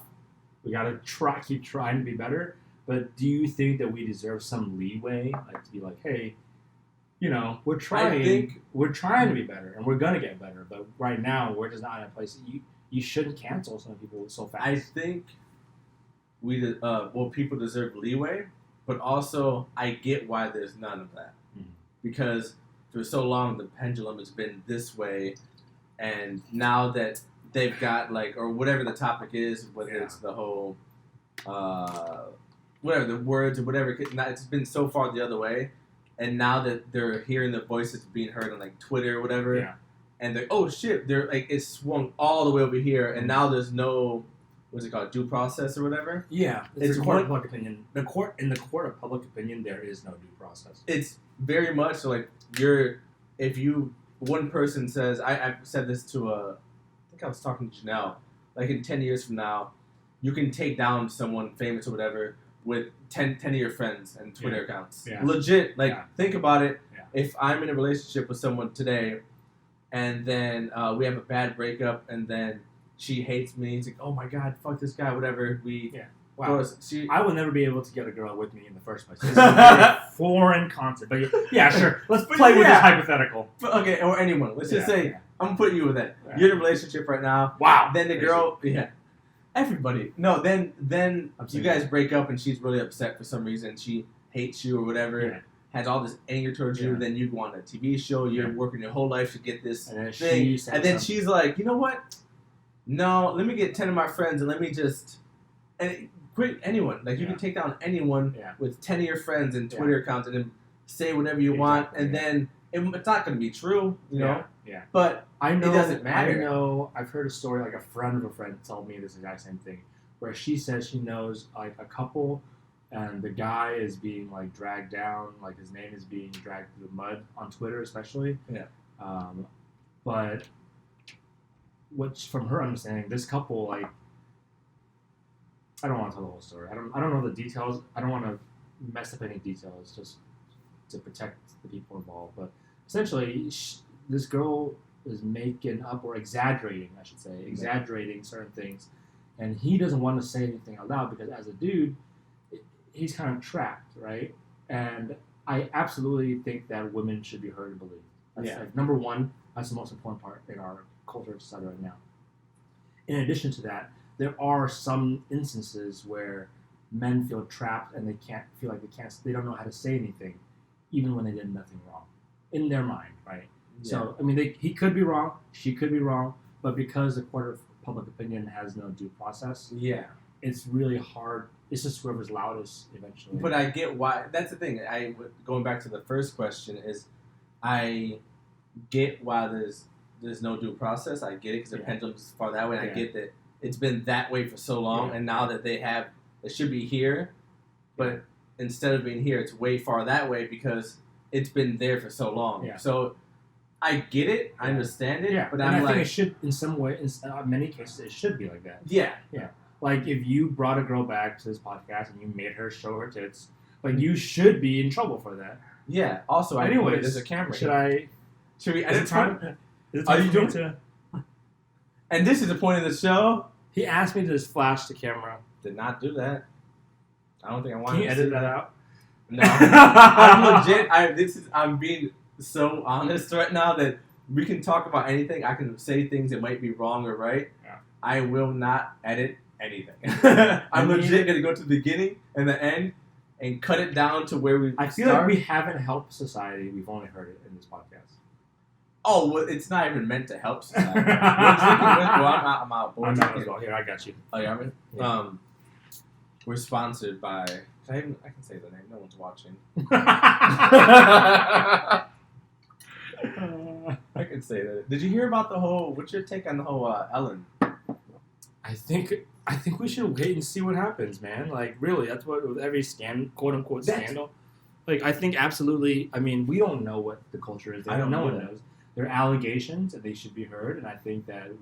We got to keep trying to be better. But do you think that we deserve some leeway? Like to be like, hey, we're trying. We're trying to be better, and we're gonna get better. But right now, we're just not in a place. You shouldn't cancel some people so fast. I think people deserve leeway, but also I get why there's none of that because for so long the pendulum has been this way, and now that they've got or whatever the topic is, whether it's the whole whatever the words or whatever, it's been so far the other way. And now that they're hearing the voices being heard on Twitter or whatever, and they're oh shit, they're it's swung all the way over here, and now there's no what's it called, due process or whatever. Yeah, it's a court of public opinion. In the court of public opinion, there is no due process. It's very much if one person says I said this to I think I was talking to Janelle, in 10 years from now, you can take down someone famous or whatever with 10 of your friends and Twitter accounts. Yeah. Legit. Think about it. Yeah. If I'm in a relationship with someone today and then we have a bad breakup and then she hates me, it's oh my god, fuck this guy, whatever. Wow. I would never be able to get a girl with me in the first place. This is a foreign concept. But yeah, sure. Let's play with this hypothetical. Okay, or anyone. Let's just say, I'm putting you with that. Yeah. You're in a relationship right now. Wow. Then the girl, everybody. No, then you guys break up and she's really upset for some reason. She hates you or whatever, has all this anger towards you. Then you go on a TV show. You're working your whole life to get this thing. And then she's like, you know what? No, let me get 10 of my friends and let me just... And quit anyone. You can take down anyone with 10 of your friends and Twitter accounts and then say whatever you want. And then it's not going to be true, you know? Yeah. But it doesn't matter. I know. I've heard a story, a friend of a friend told me this exact same thing, where she says she knows, a couple, and the guy is being, dragged down, his name is being dragged through the mud on Twitter especially. Yeah. But from her understanding, this couple, I don't want to tell the whole story. I don't know the details. I don't want to mess up any details just to protect the people involved. But essentially, this girl is making up or exaggerating, I should say, exaggerating certain things. And he doesn't want to say anything out loud because as a dude, he's kind of trapped, right? And I absolutely think that women should be heard and believed. That's number one. That's the most important part in our culture and society right now. In addition to that, there are some instances where men feel trapped and they don't know how to say anything, even when they did nothing wrong, in their mind, right? Yeah. So, he could be wrong, she could be wrong, but because the court of public opinion has no due process, it's really hard. It's just whoever's loudest eventually. But I get why. That's the thing. Going back to the first question is, I get why there's no due process. I get it because the pendulum's far that way, and I get that it's been that way for so long, and now that it should be here, but instead of being here, it's way far that way because it's been there for so long. Yeah. So I get it, I understand it, but I think it should, in some way, in many cases, it should be like that. Yeah. Yeah. If you brought a girl back to this podcast and you made her show her tits, you should be in trouble for that. Yeah. Also, anyways, there's a camera. Should we edit time? Are you doing it? And this is the point of the show. He asked me to just flash the camera. Did not do that. I don't think I want to edit that out. No, I'm legit. I'm being so honest right now that we can talk about anything. I can say things that might be wrong or right. Yeah. I will not edit anything. I'm legit gonna go to the beginning and the end and cut it down to where we. I feel like we haven't helped society. We've only heard it in this podcast. Oh, well, it's not even meant to help society. I'm out. I'm out as well. Here, I got you. Oh, yeah, right? Yeah. We're sponsored by... I can say the name. No one's watching. I can say that. Did you hear about the whole... What's your take on the whole Ellen? I think we should wait and see what happens, man. Really, that's what... With every quote-unquote scandal. I think absolutely... we don't know what the culture is. No one knows. They're allegations, and they should be heard. And I think that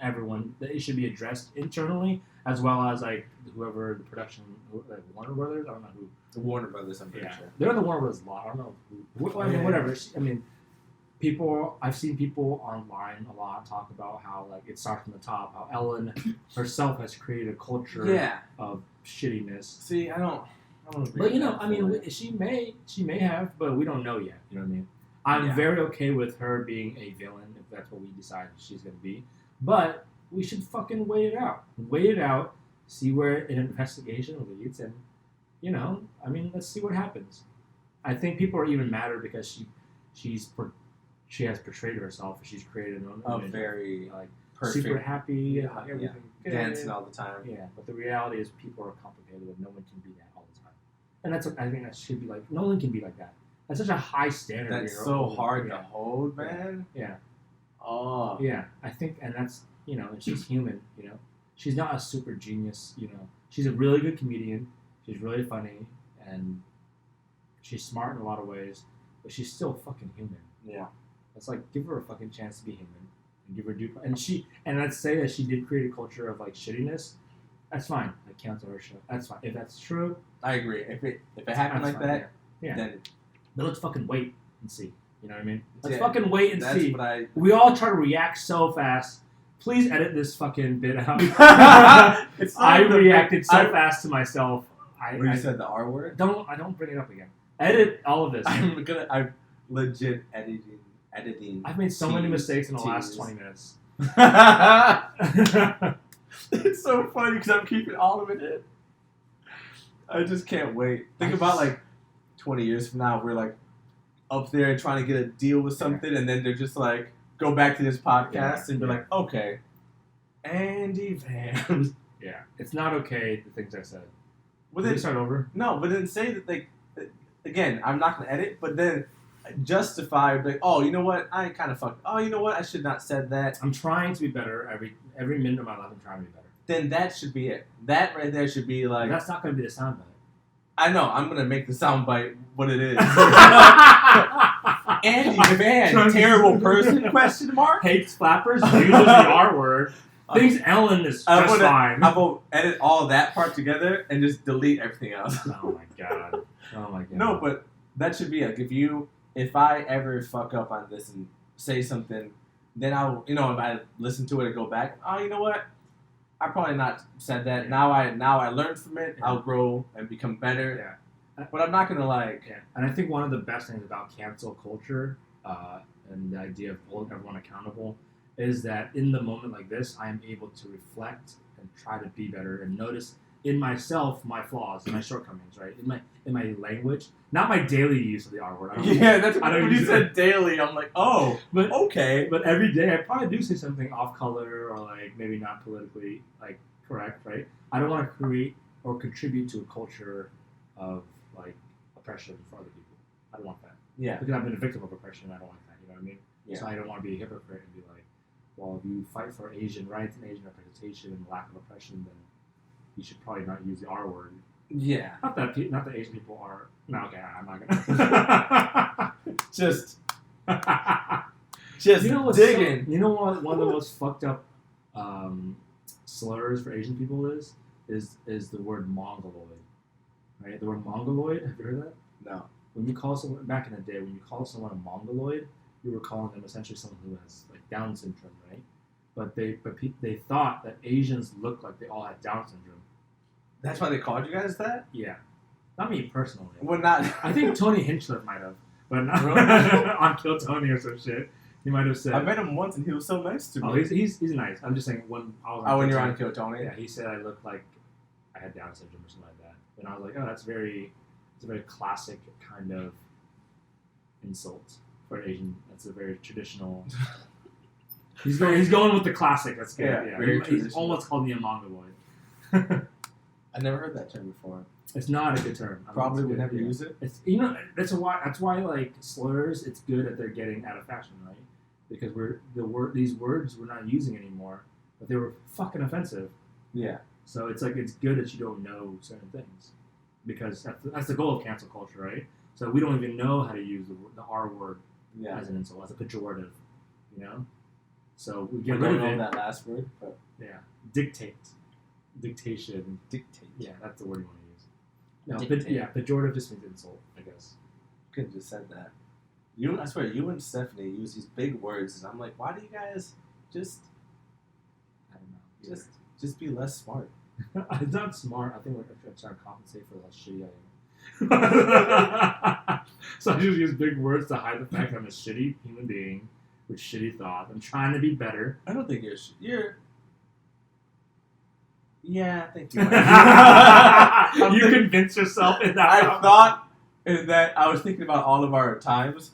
it should be addressed internally, as well as whoever the production, Warner Brothers. I don't know who. The Warner Brothers, I'm pretty sure. They're the Warner Brothers law. I don't know who. Whatever. People. I've seen people online a lot talk about how it starts from the top. How Ellen herself has created a culture of shittiness. See, I don't. I don't agree But you with know, that I mean, fully. she may have, but we don't know yet. You know what I mean? I'm very okay with her being a villain if that's what we decide she's gonna be. But we should fucking wait it out. Wait it out. See where an investigation leads, and you know, I mean, let's see what happens. I think people are even madder because she has portrayed herself. She's created an a image very like perfect, super happy, like everything good. dancing all the time. Yeah, but the reality is people are complicated, and no one can be that all the time. And that's what I think that should be like. No one can be like that. That's such a high standard. That's so hard to hold, man. Yeah. Oh. Yeah, I think, and that's and she's human. She's not a super genius. She's a really good comedian. She's really funny, and she's smart in a lot of ways, but she's still fucking human. Yeah. It's like give her a fucking chance to be human, and give her due. And let's say that she did create a culture of like shittiness. That's fine. I cancel her show. That's fine. If that's true, I agree. If it happened like fine, that, yeah. then But let's fucking wait and see. You know what I mean? Let's Yeah, fucking wait and that's see. what We all try to react so fast. Please edit this fucking bit out. I reacted so fast to myself. When you said the R word? I don't bring it up again. Edit all of this. I'm legit editing. I've made so many mistakes in the last 20 minutes. It's so funny because I'm keeping all of it in. I just can't wait. Think about like 20 years from now, we're like up there trying to get a deal with something, and then they're just like, go back to this podcast and be like, okay, Andy Van. Yeah, it's not okay, the things I said. Well, Did then we start over? No, but then say that they, again, I'm not going to edit, but then justify, like, oh, you know what, I kind of fucked. Oh, you know what, I should not have said that. I'm trying to be better every minute of my life. I'm trying to be better. Then that should be it. That right there should be like. But that's not going to be the soundbite. I know, I'm going to make the soundbite what it is. Andy Van, terrible person, question mark? Hates flappers, uses the R word. Thinks Ellen is just fine. I will edit all that part together and just delete everything else. Oh my god. No, but that should be like, if I ever fuck up on this and say something, then I'll, if I listen to it and go back, oh, you know what? I probably not said that. Yeah. Now I learned from it. Yeah. I'll grow and become better. Yeah. But I'm not gonna like. Yeah. And I think one of the best things about cancel culture and the idea of holding everyone accountable is that in the moment like this, I am able to reflect and try to be better and notice in myself my flaws and my shortcomings. Right, in my language, not my daily use of the R word. That's when you said daily. I'm like, oh, but okay. But every day, I probably do say something off color or like maybe not politically like correct. Right, I don't want to create or contribute to a culture of like oppression for other people. I don't want that. Yeah. Because I've been a victim of oppression. I don't like that. You know what I mean? Yeah. So I don't want to be a hypocrite and be like, well, if you fight for Asian rights and Asian representation and lack of oppression, then you should probably not use the R word. Yeah. Not that Asian people are. No, okay, I'm not gonna. just digging. You know what? One of the most fucked up slurs for Asian people is the word mongoloid. Right? The word mongoloid. Have you heard that? No. When you call someone back in the day, when you call someone a mongoloid, you were calling them essentially someone who has like Down syndrome, right? But they thought that Asians looked like they all had Down syndrome. That's why they called you guys that? Yeah. Not me personally. Well, not. I think Tony Hinchcliffe might have, but not on Kill Tony or some shit. He might have said. I met him once and he was so nice to me. Oh, he's nice. I'm just saying when I was. When you're on Kill Tony. Yeah, he said I looked like I had Down syndrome or something like that, and I was like, oh, it's a very classic kind of insult for an Asian. That's a very traditional. He's going with the classic. That's good. Yeah. He's almost called me a mongoloid. I never heard that term before. It's not a good term. Probably would never use it. It's that's why like slurs. It's good that they're getting out of fashion, right? Because these words we're not using anymore, but they were fucking offensive. Yeah. So it's like it's good that you don't know certain things, because that's the goal of cancel culture, right? So we don't even know how to use the R word as an insult, as a pejorative, you know. So we get rid of it. That last word, but dictation. Dictate. Yeah, that's the word you want to use. No, pejorative just means insult, I guess. You could have just said that. I swear, you and Stephanie use these big words, and I'm like, why do you guys just? I don't know. Just be less smart. It's not smart. I think we're trying to compensate for how shitty I am. So I just use big words to hide the fact that I'm a shitty human being with shitty thoughts. I'm trying to be better. I don't think you're. Yeah, I think you might. You convince yourself in that. I thought that I was thinking about all of our times.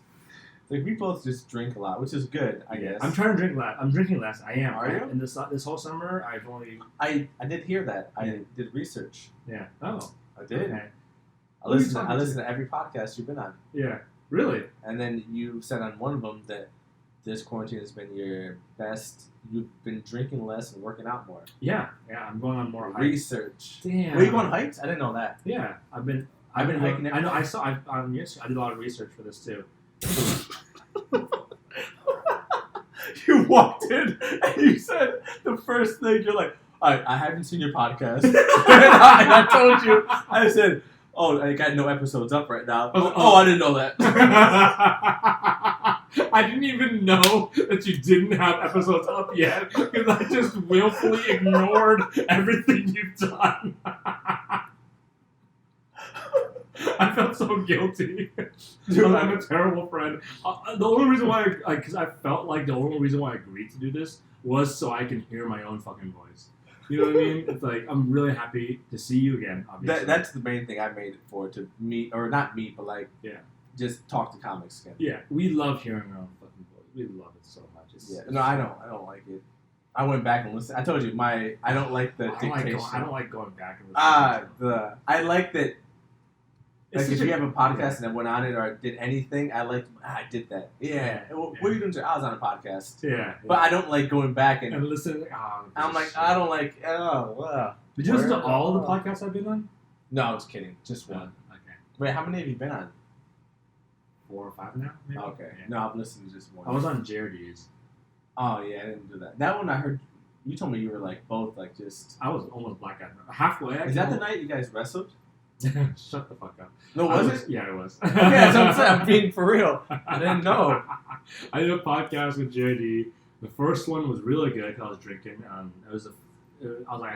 Like we both just drink a lot, which is good, I guess. I'm trying to drink less. I'm drinking less. I am. Are you? And this whole summer, I've only. I did hear that. I did research. Yeah. Oh. I did. Okay. I listen to every podcast you've been on. Yeah. Really? And then you said on one of them that this quarantine has been your best. You've been drinking less and working out more. Yeah. Yeah. I'm going on more hikes. Research. Damn. Were you going hikes? I didn't know that. Yeah. I've been hiking. I know. I saw. I did a lot of research for this too. You walked in and you said the first thing, you're like, I haven't seen your podcast. And I told you, I said, oh, I got no episodes up right now. I didn't know that. I didn't even know that you didn't have episodes up yet because I just willfully ignored everything you've done. I felt so guilty. Dude, I'm a terrible friend. The only reason why, because I felt like the only reason why I agreed to do this was so I can hear my own fucking voice. You know what I mean? It's like, I'm really happy to see you again, obviously. That's the main thing I made it for, to meet, or not meet, but like, just talk to comics again. Yeah, we love hearing our own fucking voice. We love it so much. No, I don't like it. I went back and listened. I told you, I don't like the dictation. I don't like going back and listening. I like that. Like if you have a podcast and I went on it or I did anything, I did that. Yeah. What are you doing today? I was on a podcast. Yeah. But I don't like going back and listen. I'm like, I don't like, wow. Did you listen to all of the podcasts I've been on? No, I was kidding. Just one. Okay. Wait, how many have you been on? 4 or 5 now, maybe? Okay. Yeah. No, I've listened to just one. I was on Jara's. Oh, yeah, I didn't do that. That one I heard, you told me you were like both like just. I was almost blackout. Halfway. Is that the night you guys wrestled? Shut the fuck up. No, was it? Yeah, it was. Okay, that's what I'm saying. I'm being for real. I didn't know. I did a podcast with JD. The first one was really good because I was drinking. I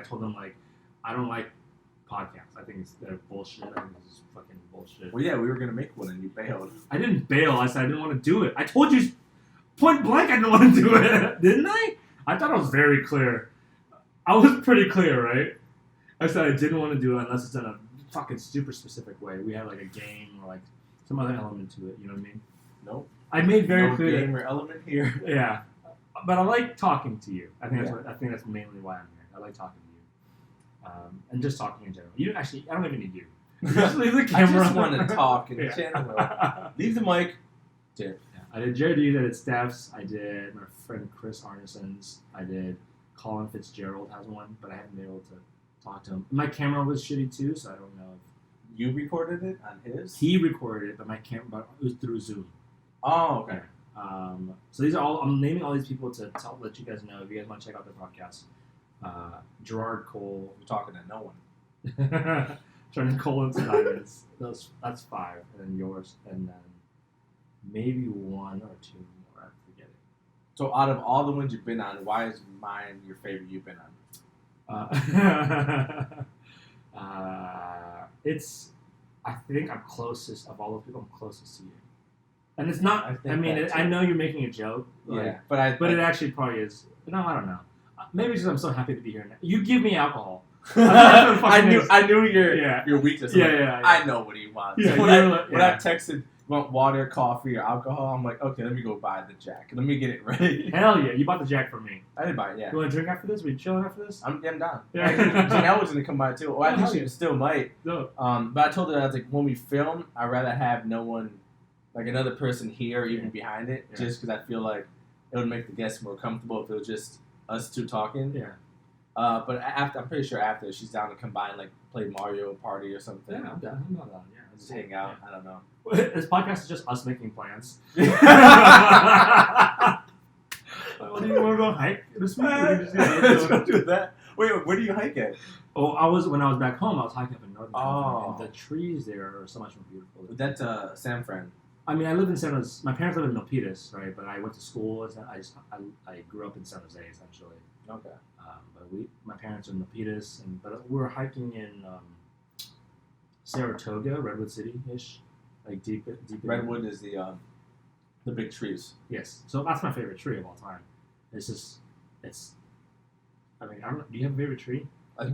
told them like, I don't like podcasts. I think they're bullshit. I think this is fucking bullshit. Well, yeah, we were gonna make one and you bailed. I didn't bail. I said I didn't want to do it. I told you point blank I didn't want to do it, didn't I? I thought I was very clear. I was pretty clear, right? I said I didn't want to do it unless it's in a fucking super specific way. We had like a game or like some other element to it. You know what I mean? Nope. I made very no clear. Game or element here. Yeah, but I like talking to you. I think that's mainly why I'm here. I like talking to you, and just talking in general. You actually, I don't even need you. Just leave the camera. I just want to talk in general. Leave the mic. Yeah. I did JD. I did Steph's. I did my friend Chris Arneson's. I did Colin Fitzgerald has one, but I haven't been able to talk to him. My camera was shitty too, so I don't know if you recorded it on his. He recorded it, but my camera, it was through Zoom. Oh, okay. So these are all. I'm naming all these people to let you guys know if you guys want to check out the podcast. Gerard Cole. You're talking to no one. Jordan Cole and Simons. That's 5, and then yours, and then maybe 1 or 2 more. I'm forgetting. So out of all the ones you've been on, why is mine your favorite you've been on? It's. I think I'm closest of all those people. I'm closest to you, and it's not. I know you're making a joke. Yeah, but it actually probably is. No, I don't know. Maybe because I'm so happy to be here now. You give me alcohol. I knew your weakness. Yeah. I know what he wants. Yeah, when I texted want water, coffee, or alcohol, I'm like, okay, let me go buy the Jack. Let me get it ready. Hell yeah, you bought the Jack for me. I did buy it. Yeah. You want to drink after this? We chilling after this? I'm down. Yeah. Janelle was gonna come by too. Well, I think she still might. No. But I told her I was like, when we film, I'd rather have no one, like another person here, or even behind it, just because I feel like it would make the guests more comfortable if it was just us two talking. Yeah. But after, I'm pretty sure after she's down to combine, like play Mario Party or something. Yeah, I'm down. I'm not down. Yeah, just hang out. Yeah. I don't know. This podcast is just us making plans. What do you want to go hike this week? Don't do that. Wait, where do you hike at? Oh, when I was back home, I was hiking up in Northern California. And the trees there are so much more beautiful. That's San Fran. I mean, I lived in San Jose. My parents live in Milpitas, right? But I went to school. I grew up in San Jose, essentially. Okay. But my parents are in Milpitas, but we were hiking in Saratoga, Redwood City ish, like deep. Redwood is the big trees. Yes, so that's my favorite tree of all time. It's. I mean, I don't. Do you have a favorite tree?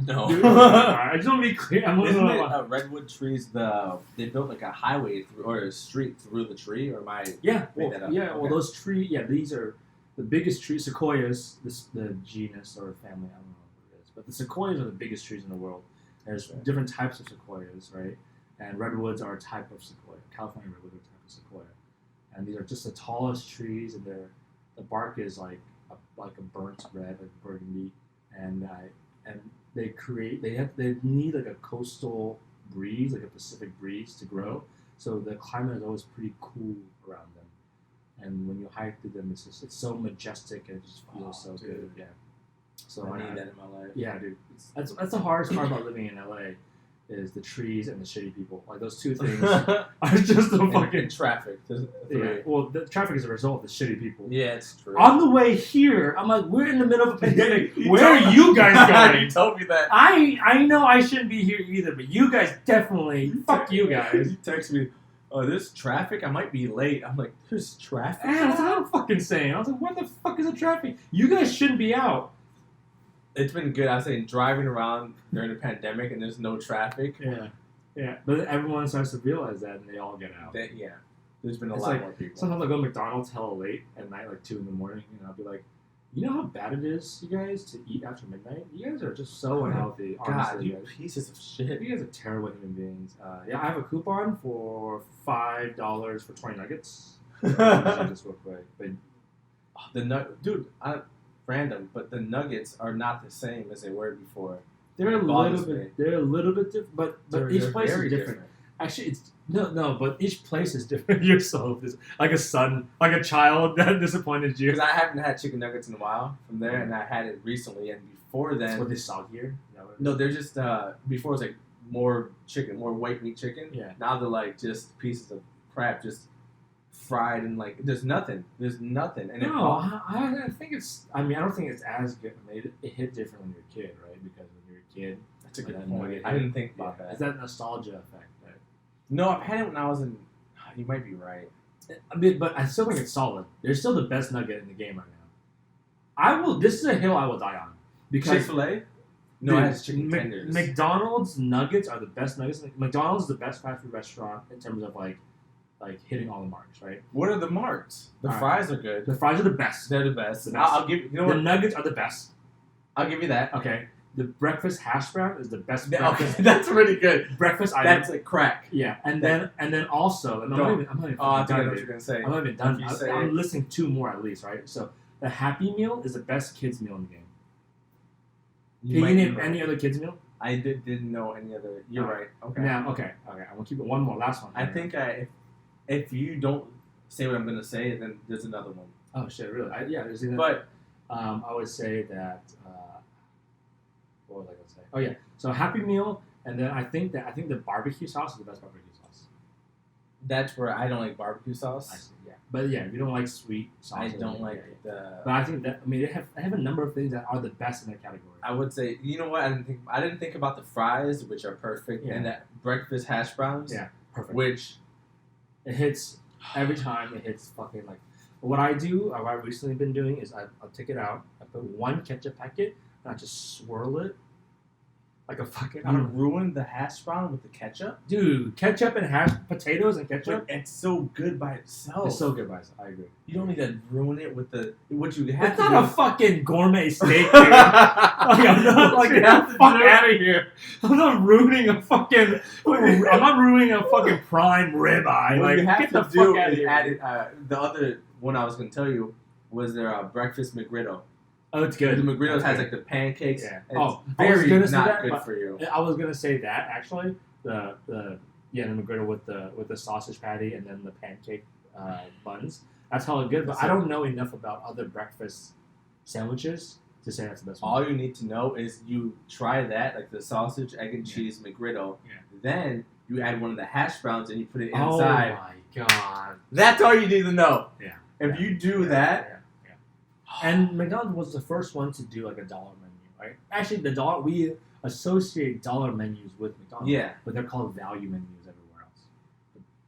No. I just want to be clear. Isn't it redwood trees? They built like a highway or a street through the tree, or am I? Yeah. That up? Yeah. Okay. Well, those trees. Yeah, these are the biggest trees. Sequoias. The genus or family. I don't know what it is, but the sequoias are the biggest trees in the world. There's different types of sequoias, right? And redwoods are a type of sequoia. California redwood are a type of sequoia, and these are just the tallest trees, and the bark is like a burnt red, like burgundy, and they need like a coastal breeze, like a Pacific breeze to grow. So the climate is always pretty cool around them. And when you hike through them, it's so majestic and it just feels so good. Yeah. So I need that in my life. Yeah, dude. That's the hardest part about living in LA is the trees and the shitty people. Like those two things are just the fucking traffic. Yeah. Well, the traffic is a result of the shitty people. Yeah, it's true. On the way here, I'm like, we're in the middle of a pandemic. Where are you guys going? You told me that. I know I shouldn't be here either, but you guys definitely. Fuck you guys. You text me, oh, there's traffic. I might be late. I'm like, there's traffic. Man, that's what I'm fucking saying. I was like, what the fuck is the traffic? You guys shouldn't be out. It's been good. I was saying driving around during the pandemic and there's no traffic. Yeah. But everyone starts to realize that and they all get out. There's been a lot more people. Sometimes I go to McDonald's hella late at night, like 2 in the morning, and I'll be like, you know how bad it is, you guys, to eat after midnight? You guys are just so unhealthy. God, honestly, you pieces of shit. You guys are terrible human beings. Yeah, I have a coupon for $5 for 20 nuggets. Just real quick. But random, but the nuggets are not the same as they were before. They're a little bit different, but each place is different. Actually, it's but each place is different. You're so like a son, like a child that disappointed you. Because I haven't had chicken nuggets in a while from there, and I had it recently. And before then, that's what they saw here. No, they're just before it was like more chicken, more white meat chicken. Yeah. Now they're like just pieces of crap, just fried and like there's nothing. And I think it's. I mean, I don't think it's as good. I mean, it hit different when you're a kid, right? Because when you're a kid, that's a good point. I didn't think about that. It's that nostalgia effect, right? No, I've had it when I was in. You might be right. I mean, but I still think it's solid. They're still the best nugget in the game right now. This is a hill I will die on because Chick-fil-A. No, it has chicken tenders. McDonald's nuggets are the best nuggets. McDonald's is the best fast food restaurant in terms of like hitting all the marks, right? What are the marks? The fries are good. The fries are the best. They're the best. I'll give you. You know what? The nuggets are the best. I'll give you that. Okay. The breakfast hash brown is the best. Okay, that's really good. Breakfast item. That's like crack. Yeah, and then also. I'm not even I think I know what you're gonna say. I'm not even done. I'm listing 2 more at least, right? So the Happy Meal is the best kids meal in the game. Can you name any other kids meal? I didn't know any other. You're right. Okay. Now, okay. I'm gonna keep it one more. Last one. I think if you don't say what I'm gonna say, then there's another one. Oh shit! Really? There's another. But I would say that. What was I gonna say? Oh yeah. So Happy Meal, and then I think the barbecue sauce is the best barbecue sauce. That's where I don't like barbecue sauce. I see, yeah. But yeah, if you don't like sweet sauce, I don't like the. But I think that they have a number of things that are the best in their category. I would say, you know what? I didn't think about the fries, which are perfect, and that breakfast hash browns. Yeah, perfect. Which it hits every time. It hits fucking like. What I do, or what I've recently been doing is I'll take it out. I put 1 ketchup packet and I just swirl it. Like a fucking. You ruined the hash brown with the ketchup, dude. Ketchup and potatoes and ketchup. But it's so good by itself. It's so good by itself. I agree. You don't need to ruin it with what you have. It's not a fucking gourmet steak, dude. I'm not like get the fuck out of here. I'm not ruining a fucking. I'm not ruining a fucking prime ribeye. What like you have get to the do fuck out of is here. add it. The other one I was gonna tell you was their breakfast McGriddle. Oh, it's good. The McGriddle has like the pancakes. Yeah. It's very not good for you. I was gonna say that actually. The McGriddle with the sausage patty and then the pancake buns. That's hella good. But I don't know enough about other breakfast sandwiches to say that's the best one. All you need to know is you try that, like the sausage, egg and cheese McGriddle. Yeah. Then you add one of the hash browns and you put it inside. Oh my god. That's all you need to know. Yeah. If you do that. And McDonald's was the first one to do like a $1 menu, right? Actually, the dollar associate dollar menus with McDonald's. Yeah. But they're called value menus everywhere else.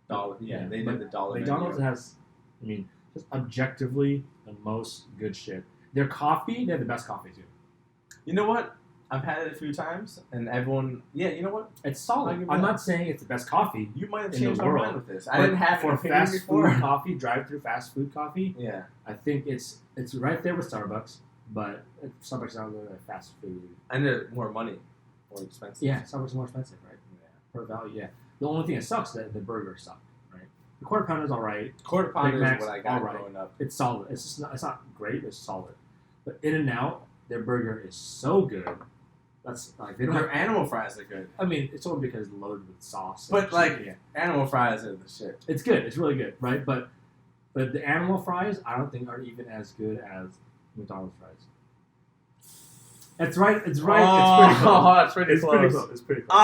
Dollar. Yeah, they did the dollar. McDonald's has, I mean, just objectively the most good shit. Their coffee, they have the best coffee too. You know what? I've had it a few times, and everyone, you know what? It's solid. I'm not saying it's the best coffee. You might have changed my mind with this. I But didn't have for fast food coffee, drive-through fast food coffee. Yeah, I think it's right there with Starbucks, but Starbucks is not really like fast food. and they're more money, more expensive. Yeah, Starbucks is more expensive, right? Yeah. For value, yeah. The only thing that sucks is that the burgers suck, right? The quarter pounder is all right. Quarter pounder Big is Mac's what I got all right. growing up. It's solid. It's just not. It's not great. It's solid. But In-N-Out, their burger is so good. That's like they don't Their have. animal fries are good, I mean, it's only because it's loaded with sauce. but and like shit, animal fries are the shit. it's good. It's really good, right? But the animal fries, I don't think are even as good as McDonald's fries. That's right. It's right. Oh, it's pretty close. it's pretty close. It's pretty close.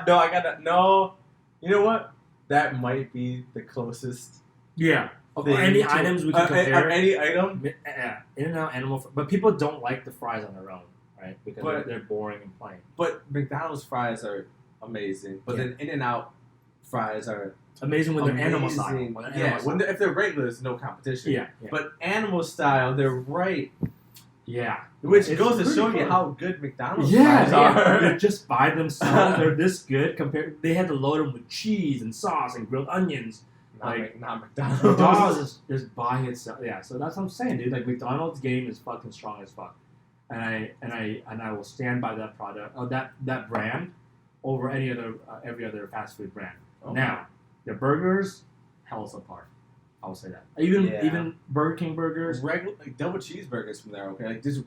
No, I gotta no. You know what? That might be the closest. Yeah. Of thing any to- items we can compare. Any item. Yeah. In-N-Out animal, but people don't like the fries on their own, right? Because But- they're boring and plain. But McDonald's fries are amazing. But Yeah. then In-N-Out fries are Amazing when they're animal style. amazing. When they're Yeah, animal style. if they're regular, there's no competition. Yeah. But animal style, they're right. Yeah. Which It's goes to pretty show you close. how good McDonald's Yeah, fries are. they're just by themselves. They're this good compared. They had to load them with cheese and sauce and grilled onions. Not McDonald's. McDonald's is just by itself. Yeah, so that's what I'm saying, dude. Like McDonald's game is fucking strong as fuck, and I will stand by that product, that brand, over every other fast food brand. Okay. Now, their burgers, hell's apart. I will say that. Even Burger King burgers, Regular double cheeseburgers from there. Okay, like just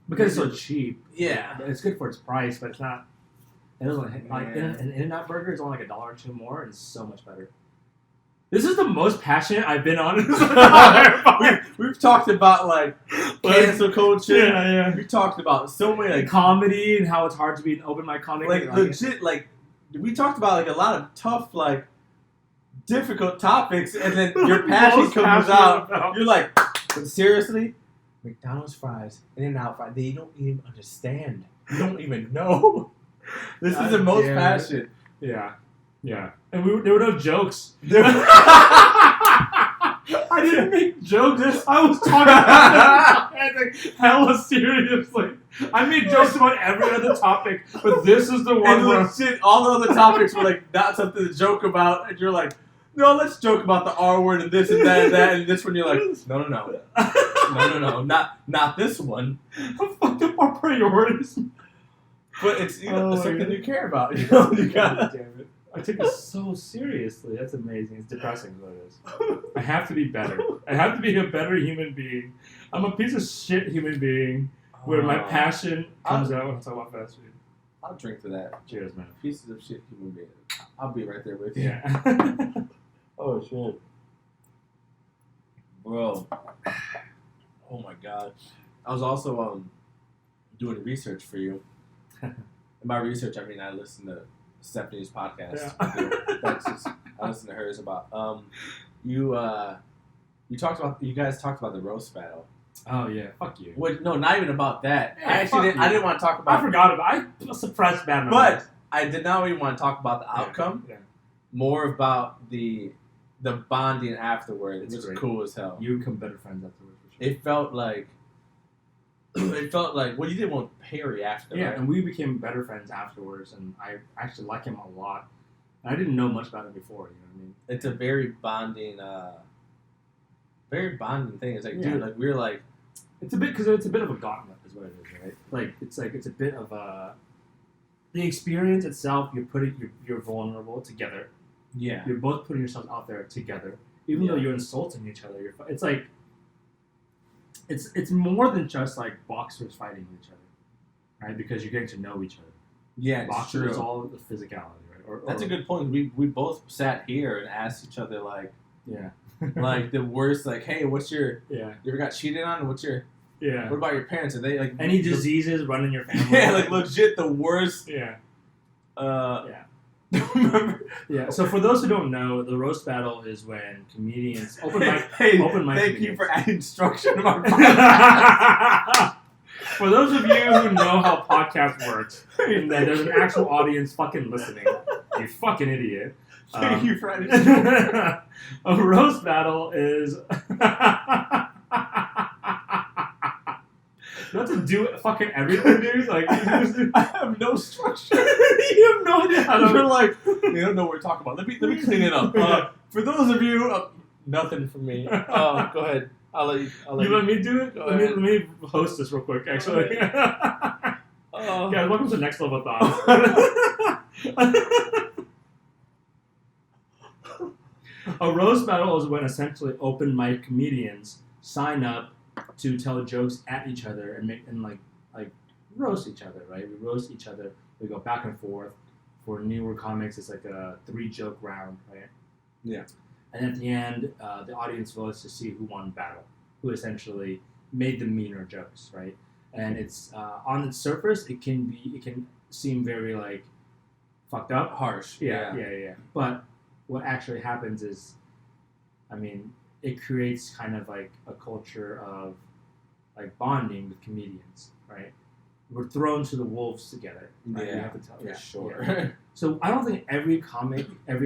because it's so cheap. Yeah. It's good for its price, but it's not. It doesn't like Yeah. an In-N-Out burger is only like $1 or $2 more, and it's so much better. This is the most passionate I've been on. We've talked about like cancel culture. Yeah. We talked about so many like Comedy and how it's hard to be an open mic comic. like legit like we talked about like a lot of tough like difficult topics, and then your passion Most comes passionate out. about. You're like, but seriously, McDonald's fries, In-N-Out fries, they don't even understand. You don't even know. This is the most damn it. passion. Yeah. And there were no jokes. I didn't make jokes. I was talking about it hella seriously. I made jokes about every other topic, but this is the one And where legit, all the other topics were like not something to joke about, and you're like, no, let's joke about the R word and this and that and that, and this one you're like, no, not this one. I fucked up our priorities. But it's Oh, something yeah. you care about. You know, you gotta. Damn it. I take it so seriously. That's amazing. It's depressing, is what it is. I have to be better. I have to be a better human being. I'm a piece of shit human being where my passion comes out when I talk about fast food. I'll drink to that. Cheers, man. Pieces of shit human being. I'll be right there with you. Yeah. Oh shit, bro. Oh my god. I was also doing research for you. And by research, I mean I listened to Stephanie's podcast. Yeah. That's just I listened to hers about you guys talked about the roast battle. Oh, yeah. Fuck you. No, not even about that. Yeah, I actually fuck you. I didn't want to talk I about forgot about it. I suppressed bad memories. but I did not even want to talk about the outcome. Yeah. More about the bonding afterward. It It's was great. cool as hell. You become better friends afterwards, for sure. It felt like well, you did one with Perry after. Yeah, right? and we became better friends afterwards, and I actually like him a lot. And I didn't know much about him before, you know what I mean? It's a very bonding thing. It's like, Yeah. dude, like we're like, It's a bit of a gauntlet, is what it is, right? Like it's a bit of a the experience itself. You're vulnerable together. yeah, You're both putting yourselves out there together, even though Yeah. you're insulting each other. It's like it's more than just like boxers fighting each other, right? Because you're getting to know each other. yeah, it's Boxing is true. all the physicality, right? That's a good point. We both sat here and asked each other like Yeah. like the worst, like, hey, what's your Yeah. you ever got cheated on? What Yeah. about your parents? Are they like Any diseases run in your family? Yeah, like legit the worst. Yeah. Yeah. Yeah. So for those who don't know, the roast battle is when comedians open mic Hey, open mic thank you comedians. for adding structure to my podcast. For those of you who know how podcast works, and that there's an actual audience fucking listening, you fucking idiot. Thank you, Friday. A roast battle is... You have to do fucking everything, dude? Like, I have no structure. You have no idea how to... You're like, you don't know what we're talking about. Let me clean it up. For those of you... nothing from me. Go ahead. I'll let you let me do it? Let me host this real quick, actually. Guys, welcome to Next Level Thoughts. A roast battle is when essentially open mic comedians sign up to tell jokes at each other and roast each other, right? We roast each other. We go back and forth. For newer comics, it's like a 3-joke round, right? Yeah. And at the end, the audience votes to see who won battle, who essentially made the meaner jokes, right? And it's on its surface, it can seem very like fucked up, harsh. Yeah. But what actually happens is, I mean, it creates kind of like a culture of like bonding with comedians, right? We're thrown to the wolves together. Right? Yeah, we have to tell. for sure. Yeah. So I don't think every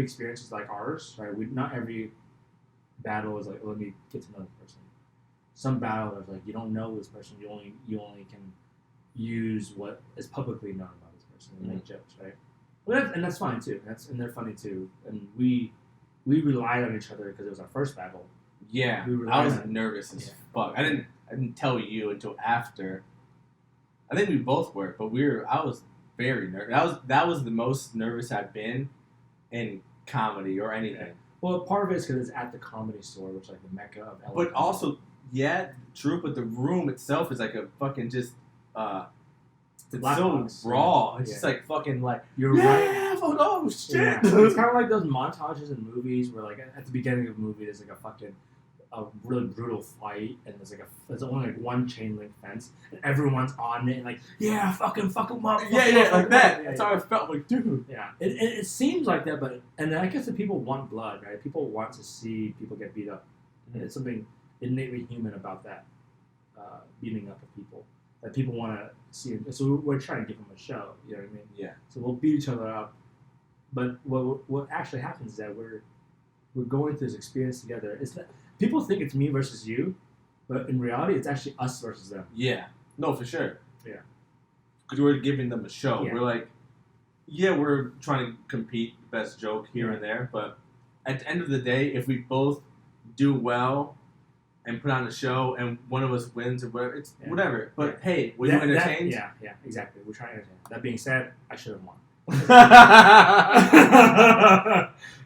experience is like ours, right? Not every battle is like, let me get to know the person. Some battle is like, you don't know this person. You only can use what is publicly known about this person and make jokes, right? And that's fine too. And they're funny too. And we relied on each other because it was our first battle. Yeah, I was nervous as fuck. I didn't tell you until after. I think we both were, but I was very nervous. That was the most nervous I've been in comedy or anything. Yeah. Well, part of it is because it's at the Comedy Store, which is like the mecca of LA. But also, yeah, true. But the room itself is like a fucking just. It's so raw. It's just like fucking like you're right. Oh shit! Yeah. It's kind of like those montages in movies where like at the beginning of a movie there's like a really brutal fight and there's only like one chain link fence and everyone's on it and like fucking up. Yeah, like that. That's how I felt. Like, dude. Yeah, it seems like that, but and I guess the people want blood, right? People want to see people get beat up. Mm-hmm. It's something innately human about that, beating up of people. That people want to see it. So we're trying to give them a show, you know what I mean? Yeah. So we'll beat each other up. But what actually happens is that we're going through this experience together. It's that people think it's me versus you, but in reality, it's actually us versus them. Yeah. No, for sure. Yeah. Because we're giving them a show. Yeah. We're like, we're trying to compete, best joke here and there, but at the end of the day, if we both do well and put on a show, and one of us wins or whatever, it's whatever. But hey, were you entertained? Yeah, exactly. We're trying to entertain. That being said, I should have won.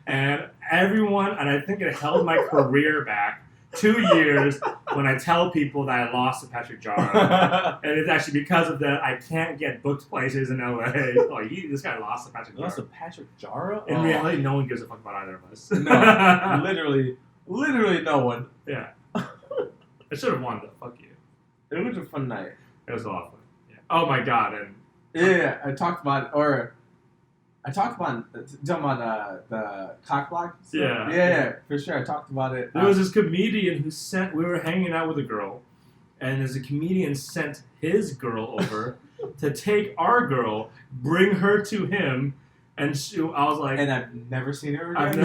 And everyone, and I think it held my career back 2 years when I tell people that I lost to Patrick Jara. And it's actually because of that I can't get booked places in LA. Oh, this guy lost to Patrick Jara. Lost to Patrick Jara? In reality, no one gives a fuck about either of us. No, literally no one. Yeah. I should have won, though. Fuck you. It was a fun night. It was a lot of fun. Yeah. Oh my god. And I talked about the cock block. So, yeah, for sure. I talked about it. There was this comedian we were hanging out with a girl, and there's a comedian sent his girl over to take our girl, bring her to him, and I was like... And I've never seen her again.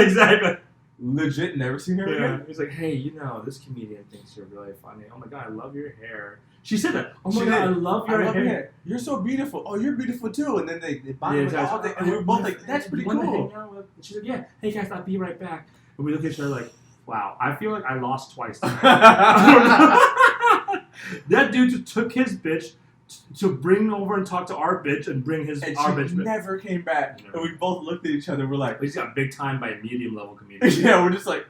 Exactly. Legit never seen her again? He's like, hey, this comedian thinks you're really funny. Oh my god, I love your hair. She said that. Oh my god, I love your hair. You're so beautiful. Oh, you're beautiful too. And then they bonded and we were both like, that's pretty cool. And she's like, yeah, hey guys, I'll be right back. And we look at each other like, wow, I feel like I lost twice. That dude took his bitch to bring over and talk to our bitch and bring our bitch. Never came back. And we both looked at each other. We're like, he's got big time by a medium level comedian. Yeah, we're just like,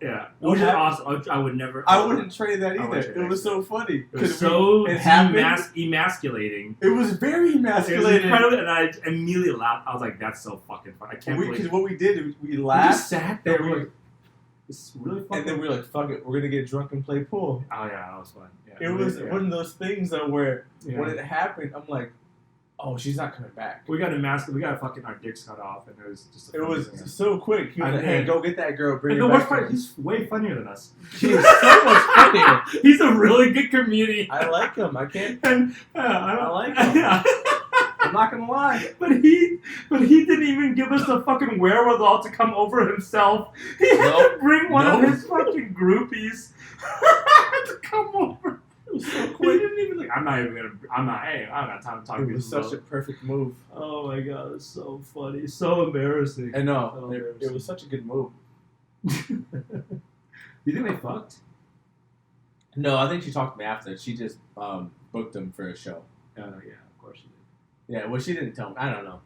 yeah, which is awesome. I would never. I wouldn't trade that either. It was so funny. It was so emasculating. It was very emasculating. It was incredible, and I immediately laughed. I was like, "That's so fucking fun." I can't believe. Because what we did, we laughed. We just sat there. We were like, "It's really fun." And then we were like, "Fuck it, we're gonna get drunk and play pool." Oh yeah, that was fun. Yeah, it was one of those things though where when it happened, I'm like, Oh, she's not coming back. We got a mask. We got fucking our dicks cut off, and it was just. It was so quick. He was like, "Hey, go get that girl. Bring and her the worst back." part, he's way funnier than us. He's so much funnier. He's a really good comedian. I like him. I can't. And, I like him. Yeah. I'm not gonna lie. But he didn't even give us the fucking wherewithal to come over himself. He had to bring one of his fucking groupies to come over. It was so He quick. didn't even like. Hey, I don't got time to talk to It you. was such a perfect move. Oh my god, it's so funny, so embarrassing. I know. So It embarrassing. was such a good move. Do you think they fucked? No, I think she talked to me after. She just booked him for a show. Oh yeah, of course she did. Yeah, well, she didn't tell me. I don't know.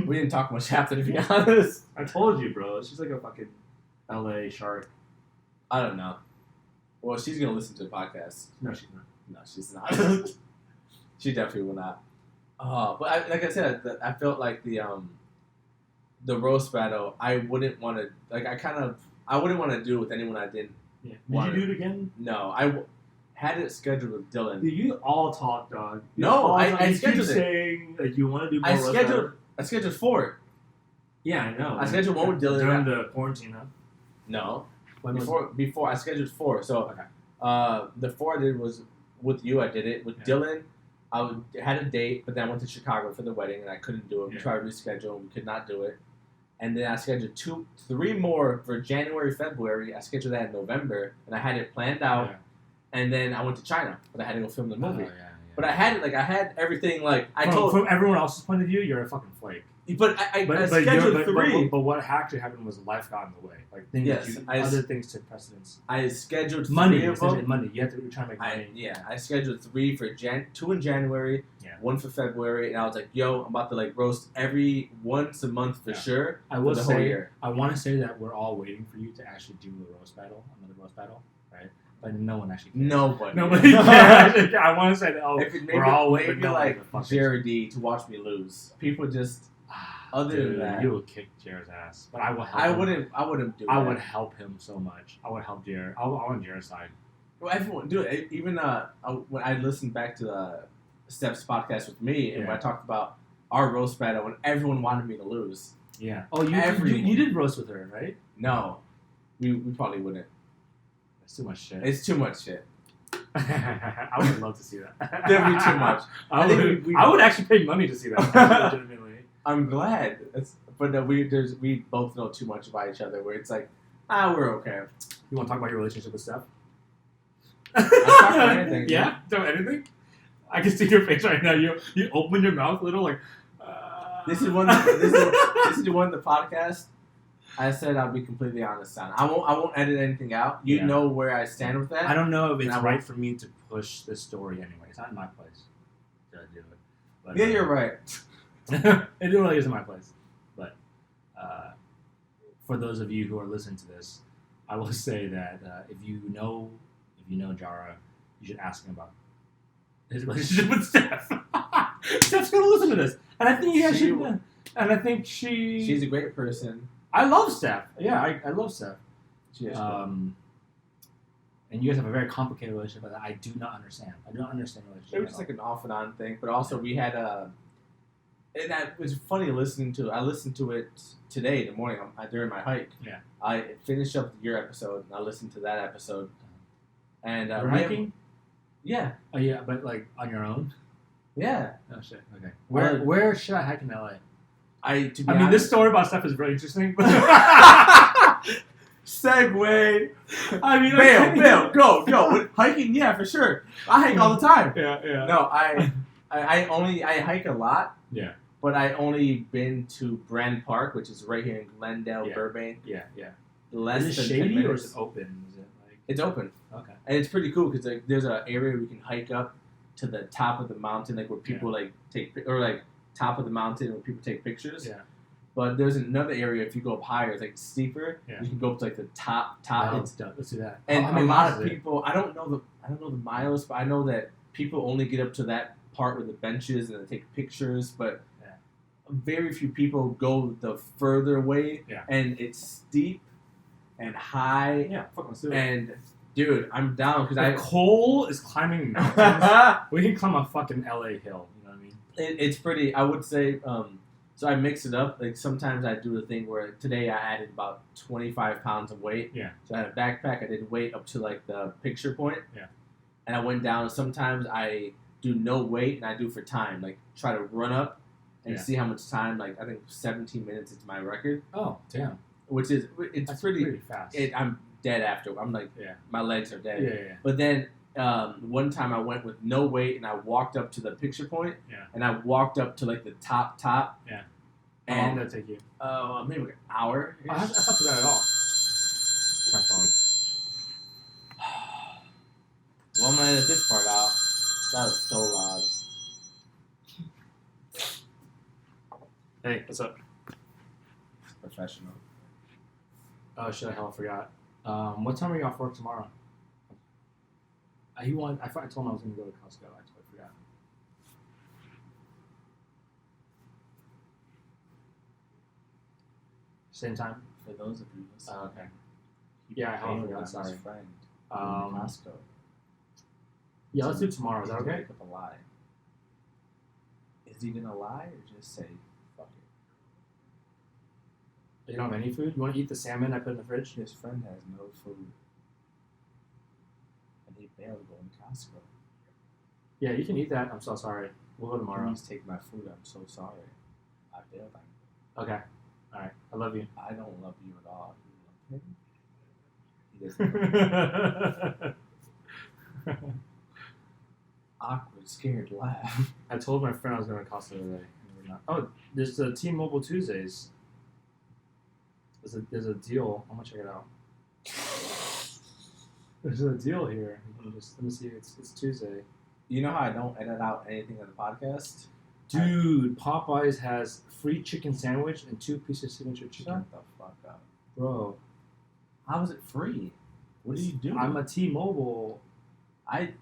We didn't talk much after, to be honest. I told you, bro. She's like a fucking LA shark. I don't know. Well, she's gonna listen to the podcast. No, she's not. No, she's not. She definitely will not. But like I said, I felt like the roast battle. I wouldn't want to. Like I wouldn't want to do it with anyone I didn't. Yeah. Did Why? you do it again? No, I had it scheduled with Dylan. Dude, you all talk, dog. You No, all I talk. You keep scheduled it. saying like you want to do more I roast scheduled. battle. I scheduled 4. Yeah, I know. I scheduled one with Dylan. during the quarantine, huh? No, When was before I scheduled 4. So Okay. the 4 I did was with you. I did it with Dylan. Had a date, but then I went to Chicago for the wedding, and I couldn't do it. We Yeah. tried to reschedule, we could not do it. And then I scheduled 3 more for January, February. I scheduled that in November, and I had it planned out. Yeah. And then I went to China, but I had to go film the movie. Oh, yeah. But I had it I had everything From, from everyone else's point of view, you're a fucking flake. But I scheduled 3. But what actually happened was life got in the way. Like things Yes, other things took precedence. I scheduled 3 Money, of them. essentially money. You have to try to make money. I scheduled 3 for 2 in January, Yeah. 1 for February, and I was like, "Yo, I'm about to roast once a month for Yeah. sure." I will for the whole say, year. I want to say that we're all waiting for you to actually do another roast battle, right? But no one actually cares. Nobody. Nobody cares. I want to say that. Oh, If it we're all maybe waiting. like Jara D to watch me lose. People just other than that, you will kick Jara's ass. But I will help. I him. wouldn't do it. I would help him so much. I would help Jara. I want Jara's side. Well, everyone do it. Even when I listened back to Steph's podcast with me, and when I talked about our roast battle, when everyone wanted me to lose. Yeah. Oh, you did roast with her, right? No, we probably wouldn't. That's too much shit. It's too much shit. I would love to see that. That'd be too much. I would actually pay money to see that. Legitimately. I'm glad. But no, we both know too much about each other. Where it's like, we're okay. You want to talk about your relationship with Steph? I'll talk about anything. Yeah, do anything. I can see your face right now. You open your mouth a little like. This is one. This is one of the podcast. I said I'll be completely honest on. I won't edit anything out. You know where I stand with that. I don't know if it's right for me to push this story anyway. It's not in my place to do it. But, yeah, you're right. It really isn't my place. But for those of you who are listening to this, I will say that if you know Jara, you should ask him about his relationship with Steph. Steph's gonna listen to this, and I think you guys should. And I think she's a great person. I love Steph. Yeah, I love Steph. She is and you guys have a very complicated relationship that I do not understand. I do not understand the relationship. It was just like an off and on thing, but also we had and that was funny listening to. I listened to it today in the morning during my hike. Yeah. I finished up your episode and I listened to that episode. And you're hiking? Yeah. Oh yeah, but like on your own? Yeah. Oh shit. Okay. Where should I hike in LA? I mean, honest, this story about Steph is very interesting. Segue. I mean, Bail, go. Hiking, yeah, for sure. I hike all the time. Yeah. No, I hike a lot. Yeah. But I only been to Brand Park, which is right here in Glendale, Burbank. Yeah. Less is it than shady 10 minutes. or is it open? Is it like it's open? Okay. And it's pretty cool because there's an area we can hike up to the top of the mountain, where people top of the mountain where people take pictures. Yeah. But there's another area if you go up higher, it's steeper. Yeah. You can go up to the top. Let's do that. And a lot of people, I don't know the miles, but I know that people only get up to that part with the benches and they take pictures. But very few people go the further way. Yeah. And it's steep and high. Yeah. Fuck, let's do it. And dude, I'm down because Cole is climbing mountains. We can climb a fucking LA hill. You know what I mean? It's pretty. I would say. So I mix it up. Like sometimes I do the thing where today I added about 25 pounds of weight. Yeah. So I had a backpack. I did weight up to like the picture point. Yeah. And I went down. Sometimes I do no weight and I do for time. Like try to run up and see how much time. Like I think 17 minutes is my record. Oh, damn. Which is That's pretty fast. I'm dead after. I'm like my legs are dead. Yeah. But then one time I went with no weight and I walked up to the picture point. Yeah. And I walked up to like the top. Yeah. And how long did that take you? Maybe like an hour. I thought to that at all. My phone. Well, I'm gonna edit this part out. That was so loud. Hey, what's up? Professional. Oh shit! I forgot. What time are you off work tomorrow? I told him I was gonna go to Costco. I totally forgot. Same time. For those of you listening. Okay. Yeah, I forgot. Sorry. Friend. Um, Costco. Yeah, let's do tomorrow. Is that okay? Make up a lie. Is he gonna lie or just say fuck it? You don't have any food? You want to eat the salmon I put in the fridge? His friend has no food, and he bailed going to Costco. Yeah, you can eat that. I'm so sorry. We'll go tomorrow. Please take my food. I'm so sorry. I bailed on you. Okay. All right. I love you. I don't love you at all. You love him? He doesn't. Awkward, scared laugh. I told my friend I was going to Costco today. And we're not. Oh, there's the T-Mobile Tuesdays. There's a deal. I'm gonna check it out. There's a deal here. Let me see. It's Tuesday. You know how I don't edit out anything on the podcast? Dude, Popeyes has free chicken sandwich and 2 pieces of signature chicken. Shut the fuck up. Bro. How is it free? What do you do? I'm a T-Mobile. I'm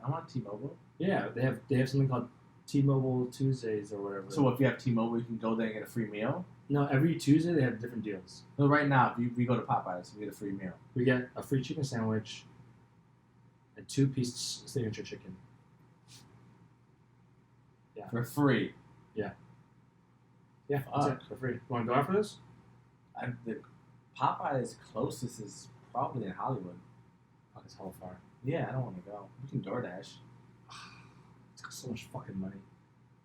on T-Mobile. Yeah, they have something called T-Mobile Tuesdays or whatever. So if you have T-Mobile, you can go there and get a free meal? No, every Tuesday they have different deals. So right now, if we go to Popeyes, we get a free meal. We get a free chicken sandwich and 2 pieces signature chicken. Yeah. For free. Yeah, that's it. For free. You want to go after this? The Popeyes closest is probably in Hollywood. Fuck, it's hella far. Yeah, I don't want to go. We can DoorDash. It's got so much fucking money.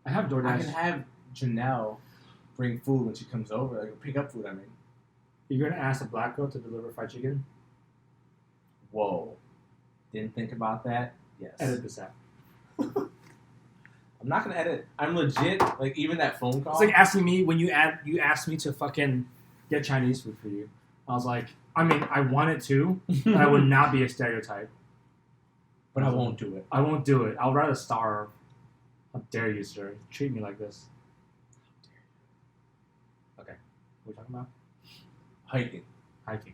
I have DoorDash. I can have Janelle bring food when she comes over. Like, pick up food, I mean. You're going to ask a black girl to deliver fried chicken? Whoa. Didn't think about that? Yes. Edit this out. I'm not going to edit. I'm legit, like, even that phone call. It's like asking me when you asked me to fucking get Chinese food for you. I was like, I mean, I wanted to, but I would not be a stereotype. But I won't do it. I won't do it. I'll rather starve. How dare you, sir? Treat me like this. Okay. What are we talking about? Hiking.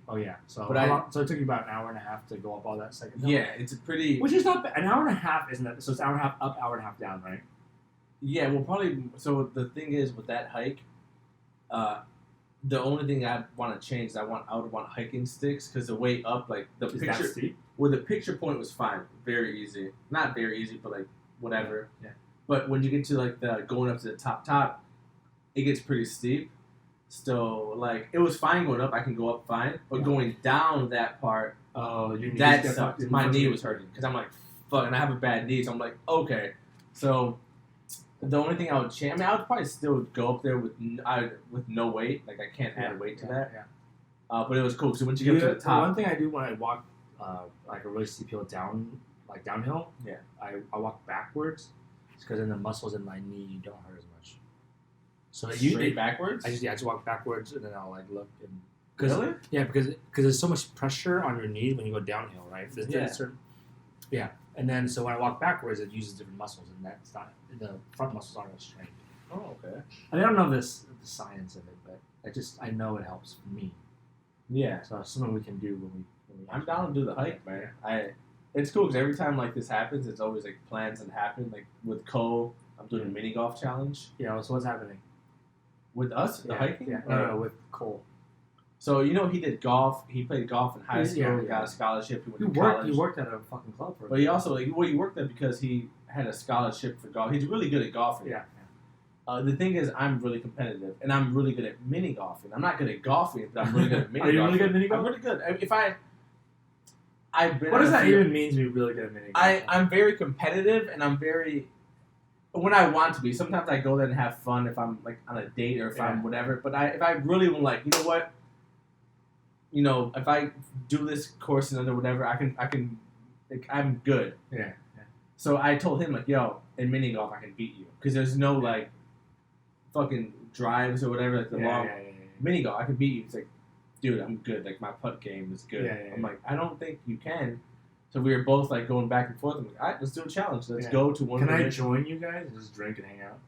Oh, yeah. So But so it took you about an hour and a half to go up all that second hill? Yeah, it's a pretty... Which is not bad. An hour and a half, isn't it? So it's an hour and a half up, hour and a half down, right? Yeah, well, probably... So the thing is, with that hike, the only thing I want to change is I would want hiking sticks, because the way up, like, the Is picture... that steep? Well, the picture point was fine. Very easy. Not very easy, but, like, whatever. Yeah. But when you get to, like, the going up to the top, it gets pretty steep. So, like, it was fine going up. I can go up fine. But going down that part, Oh, your knees that get sucked. fucked. My knee was hurting. Because I'm like, fuck. And I have a bad knee. So I'm like, okay. So, the only thing I would change... I mean, I would probably still go up there with no weight. Like, I can't add weight to that. Yeah. But it was cool. So once you get to the top... One thing I do when I walk, like, a really steep hill downhill, Yeah. I walk backwards, because then the muscles in my knee don't hurt as much. So Straight backwards? I just walk backwards, and then I'll, like, look and... Really? Yeah, because there's so much pressure on your knee when you go downhill, right? Yeah. And then so when I walk backwards, it uses different muscles, and that's not the front muscles aren't as strained. Oh, okay. I mean, I don't know the science of it, but I know it helps for me. Yeah. So it's something we can do when we I'm down to do the hike, man. It's cool because every time like this happens, it's always like plans that happen. Like with Cole, I'm doing a mini golf challenge. Yeah. So what's happening With us, the hiking? Yeah. No, with Cole. So he did golf. He played golf in high school. Yeah, he got a scholarship. He went He to college. worked at a fucking club for. But he also he worked there because he had a scholarship for golf. He's really good at golfing. Yeah. The thing is, I'm really competitive, and I'm really good at mini golfing. I'm not good at golfing, but I'm really good at mini golfing. Are you really good at mini golf? I'm really good. What does that even mean to be really good at mini golf? I'm very competitive, and I'm very... When I want to be. Sometimes I go there and have fun if I'm like on a date or if I'm whatever. But if I really want, like, you know what? You know, if I do this course and or whatever, I can like, I'm good. Yeah. So I told him, like, yo, in mini golf I can beat you. Because there's no like fucking drives or whatever, like the long mini golf, I can beat you. It's like, dude, I'm good. Like, my putt game is good. I'm like, I don't think you can. So we were both like going back and forth. I'm like, all right, let's do a challenge. Let's go to one. Can I join you guys and just drink and hang out?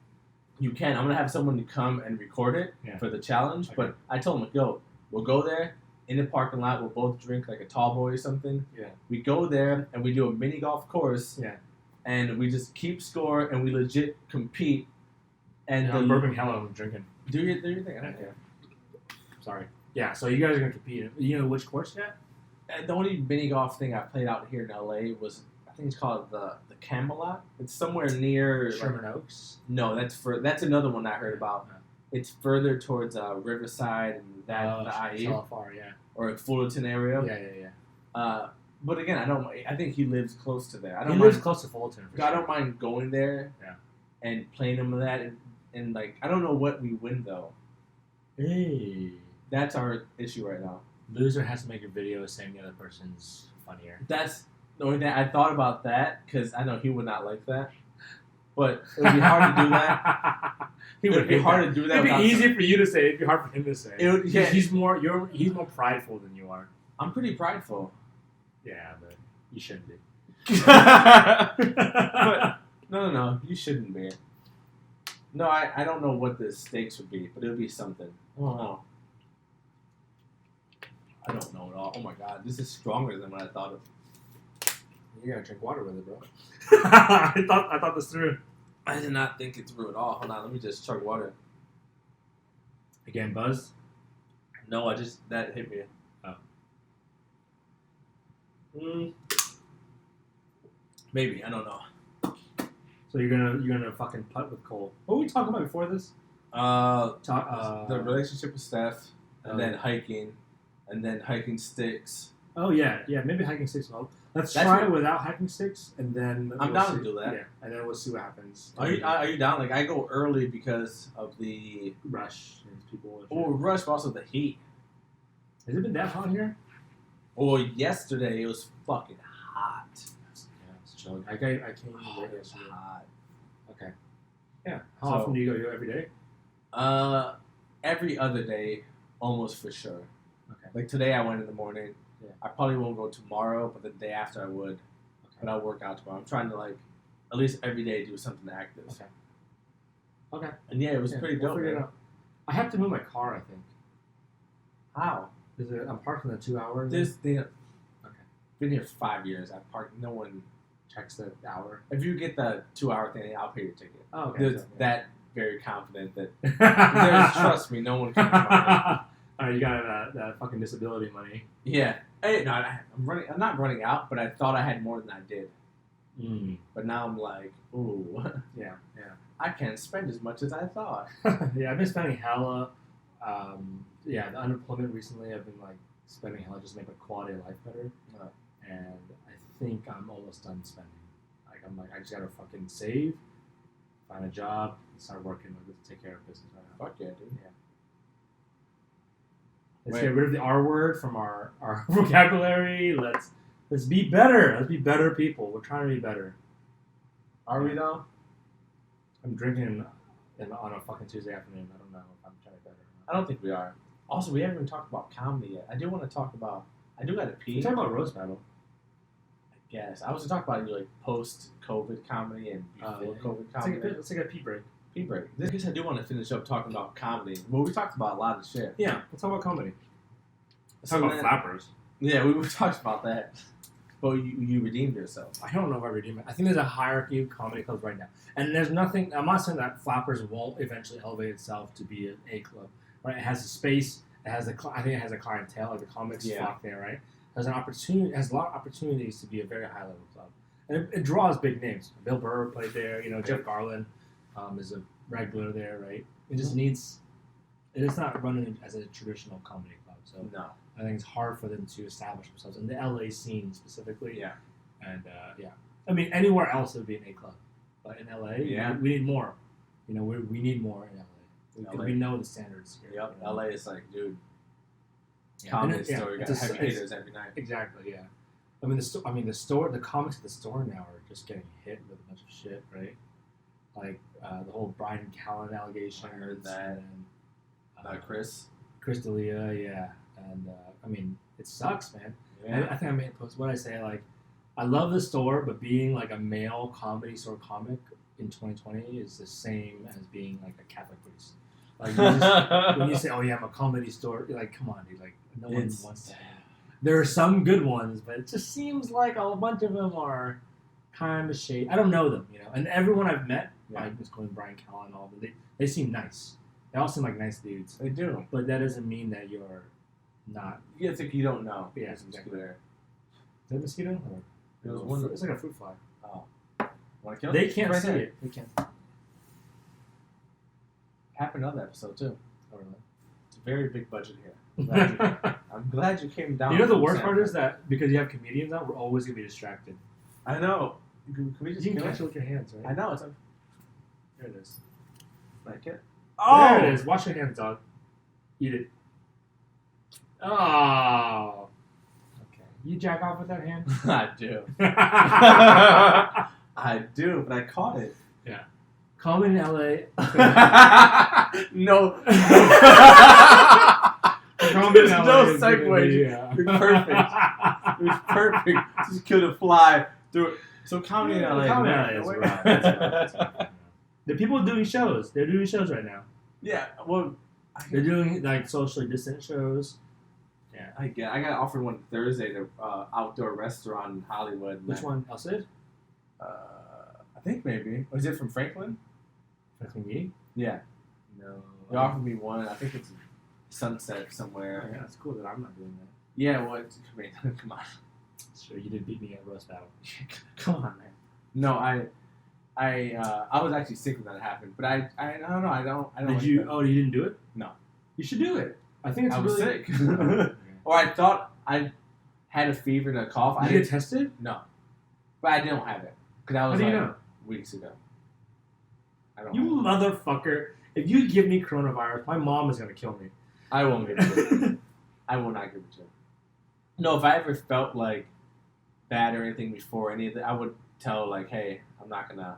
You can. I'm gonna have someone to come and record it for the challenge. Okay. But I told him, like, yo, we'll go there in the parking lot. We'll both drink like a tall boy or something. Yeah. We go there and we do a mini golf course. Yeah. And we just keep score and we legit compete. And I'm burping hell out of drinking. Do your thing. I don't care. Sorry. Yeah. So you guys are gonna compete. You know which course yet? The only mini golf thing I played out here in LA was, I think it's called the Camelot. It's somewhere near Sherman Oaks. No, that's another one I heard about. No. It's further towards Riverside and the IE. Far, yeah. Or Fullerton area. Yeah. But again, I think he lives close to there. He lives close to Fullerton. I don't mind going there. Yeah. And playing him with that, and like, I don't know what we win though. Hey. That's our issue right now. Loser has to make a video saying the other person's funnier. That's the only thing. I thought about that because I know he would not like that. But it would be hard to do that. It would be hard to do that. It'd be easy for you to say. It'd be hard for him to say. He's more prideful than you are. I'm pretty prideful. Yeah, but you shouldn't be. But, no. You shouldn't be. No, I don't know what the stakes would be, but it would be something. Oh. I don't know at all. Oh my god, this is stronger than what I thought of. You gotta drink water with it, bro. I thought this through. I did not think it through at all. Hold on, let me just chug water. Again, buzz? No, that hit me. Oh. Maybe, I don't know. So you're gonna fucking putt with Cole. What were we talking about before this? The relationship with Steph, and then hiking. And then hiking sticks. Oh, yeah. Maybe hiking sticks will help. Let's try it without hiking sticks, and then... I'm down to do that. Yeah, and then we'll see what happens. Are you down? Like, I go early because of the... rush. Rush, but also the heat. Has it been that hot here? Well, yesterday it was fucking hot. Yeah, it's chilling. I came yesterday. Hot. Okay. Yeah. How often do you go? You go every day? Every other day, almost for sure. Okay. Like today I went in the morning. Yeah. I probably won't go tomorrow, but the day after I would. Okay. But I'll work out tomorrow. I'm trying to like at least every day do something active. Okay. And yeah, it was pretty dope. Figure it out. I have to move my car, I think. How? I'm parking in 2 hours. Okay. Been here 5 years. I've parked. No one checks the hour. If you get the 2 hour thing, I'll pay your ticket. Oh, okay. That very confident that trust me, no one can. You got that fucking disability money. Yeah. Hey, no, I'm not running out, but I thought I had more than I did. But now I'm like, ooh. Yeah. I can't spend as much as I thought. Yeah, I've been spending hella. The unemployment recently, I've been like spending hella just to make my quality of life better. And I think I'm almost done spending. I just gotta fucking save, find a job, and start working. Let's take care of business right now. Fuck yeah, dude. Yeah. Let's get rid of the R word from our vocabulary. Let's be better. Let's be better people. We're trying to be better. Are we though? I'm drinking on a fucking Tuesday afternoon. I don't know if I'm trying to be better or not. I don't think we are. Also, we haven't even talked about comedy yet. I do want to talk about... I do got to pee. We're talking about roast battle. I guess. I was talking about like post-COVID comedy and before-COVID comedy. Let's take a pee break. Pee break. I guess I do want to finish up talking about comedy. Well, we talked about a lot of shit. Yeah, let's talk about comedy. Let's talk about flappers. Yeah, we talked about that. But you redeemed yourself. I don't know if I redeemed it. I think there's a hierarchy of comedy clubs right now. And there's nothing... I'm not saying that Flappers won't eventually elevate itself to be an A club. Right? It has a space. I think it has a clientele. Like the comics flock there, right? There's an opportunity... It has a lot of opportunities to be a very high-level club. And it draws big names. Bill Burr played there. Jeff Garland is a regular there, right? It just needs. It is not running as a traditional comedy club, so No. I think it's hard for them to establish themselves in the LA scene specifically. Yeah. And I mean, anywhere else it would be an A club, but in LA, we need more. We need more in LA. Because we know the standards here. Yep. LA is like, dude. Yeah. Comedy store, you got heavy hitters every night. Exactly. Yeah. I mean, the comics at the store now are just getting hit with a bunch of shit, right? Like the whole Brian Callen allegation. I heard that. And, Chris D'Elia, yeah. And I mean, it sucks, man. Yeah. I think I made a post. What I say, like, I love the store, but being like a male comedy store comic in 2020 is the same as being like a Catholic priest. Like when you say, "Oh yeah, I'm a comedy store," you're like, come on, dude. Like no one wants to. There are some good ones, but it just seems like a bunch of them are kind of shady. I don't know them, And everyone I've met, like just going Brian Callen and all of them, they seem nice. They all seem like nice dudes. They do. But that doesn't mean that you're not. Yeah, it's like you don't know. Yeah, exactly. Is that a mosquito? Or it's like a fruit fly. Oh. Want to kill it? They can't see it. They can't. Happened on the episode, too. Oh, really? It's a very big budget here. I'm glad you came down. The worst part is that because you have comedians out, we're always going to be distracted. I know. Can we just you can catch it with your hands, right? I know. It's there it is. Like it? Oh! There it is. Wash your hands, dog. Eat it. Oh. Okay. You jack off with that hand? I do. I do, but I caught it. Yeah. Comedy in LA. No. There's no segue. You're perfect. It was perfect. Just killed a fly through it. So comedy in LA. Comedy in LA is right. The people doing shows. They're doing shows right now. Yeah. Well, they're doing like socially distant shows. Yeah. I got offered one Thursday to outdoor restaurant in Hollywood. Which one? El Cid? I think maybe. Was it from Franklin? Franklin Yee? Yeah. No. They offered me one. I think it's Sunset somewhere. Oh, yeah, that's cool that I'm not doing that. Yeah, well, come on. Sure, you did beat me at roast battle. Come on, man. No, I was actually sick when that happened, but I don't know. I don't. Did you? That. Oh, you didn't do it? No. You should do it. I think it's I was really sick. Or I thought I had a fever and a cough. Did you get tested? No, but I don't have it because that was weeks ago. I don't. You motherfucker! If you give me coronavirus, my mom is gonna kill me. I won't give it to you. I will not give it to you. No, if I ever felt like bad or anything before any of that, I would tell like, hey, I'm not gonna.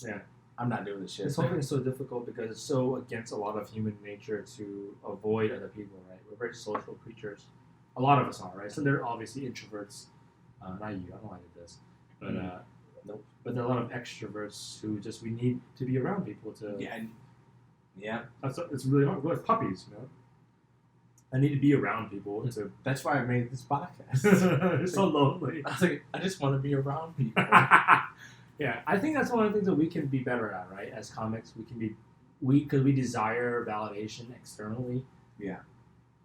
Yeah. I'm not doing this shit. This whole thing is so difficult because it's so against a lot of human nature to avoid other people, right? We're very social creatures. A lot of us are, right? So they're obviously introverts. Not you. I don't like this. But nope. But there are a lot of extroverts who we need to be around people to. Yeah. It's really hard. We're like puppies, I need to be around people. That's why I made this podcast. It's so lonely. I was like, I just want to be around people. Yeah, I think that's one of the things that we can be better at, right? As comics, because we desire validation externally. Yeah.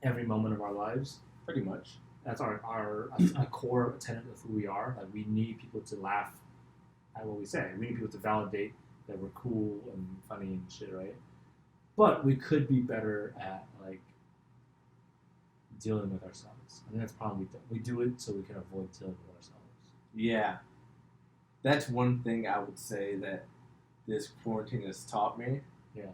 Every moment of our lives. Pretty much. That's our core tenet of who we are. Like we need people to laugh at what we say. We need people to validate that we're cool and funny and shit, right? But we could be better at like dealing with ourselves. I think that's probably we do it so we can avoid dealing with ourselves. Yeah. That's one thing I would say that this quarantine has taught me. Yeah.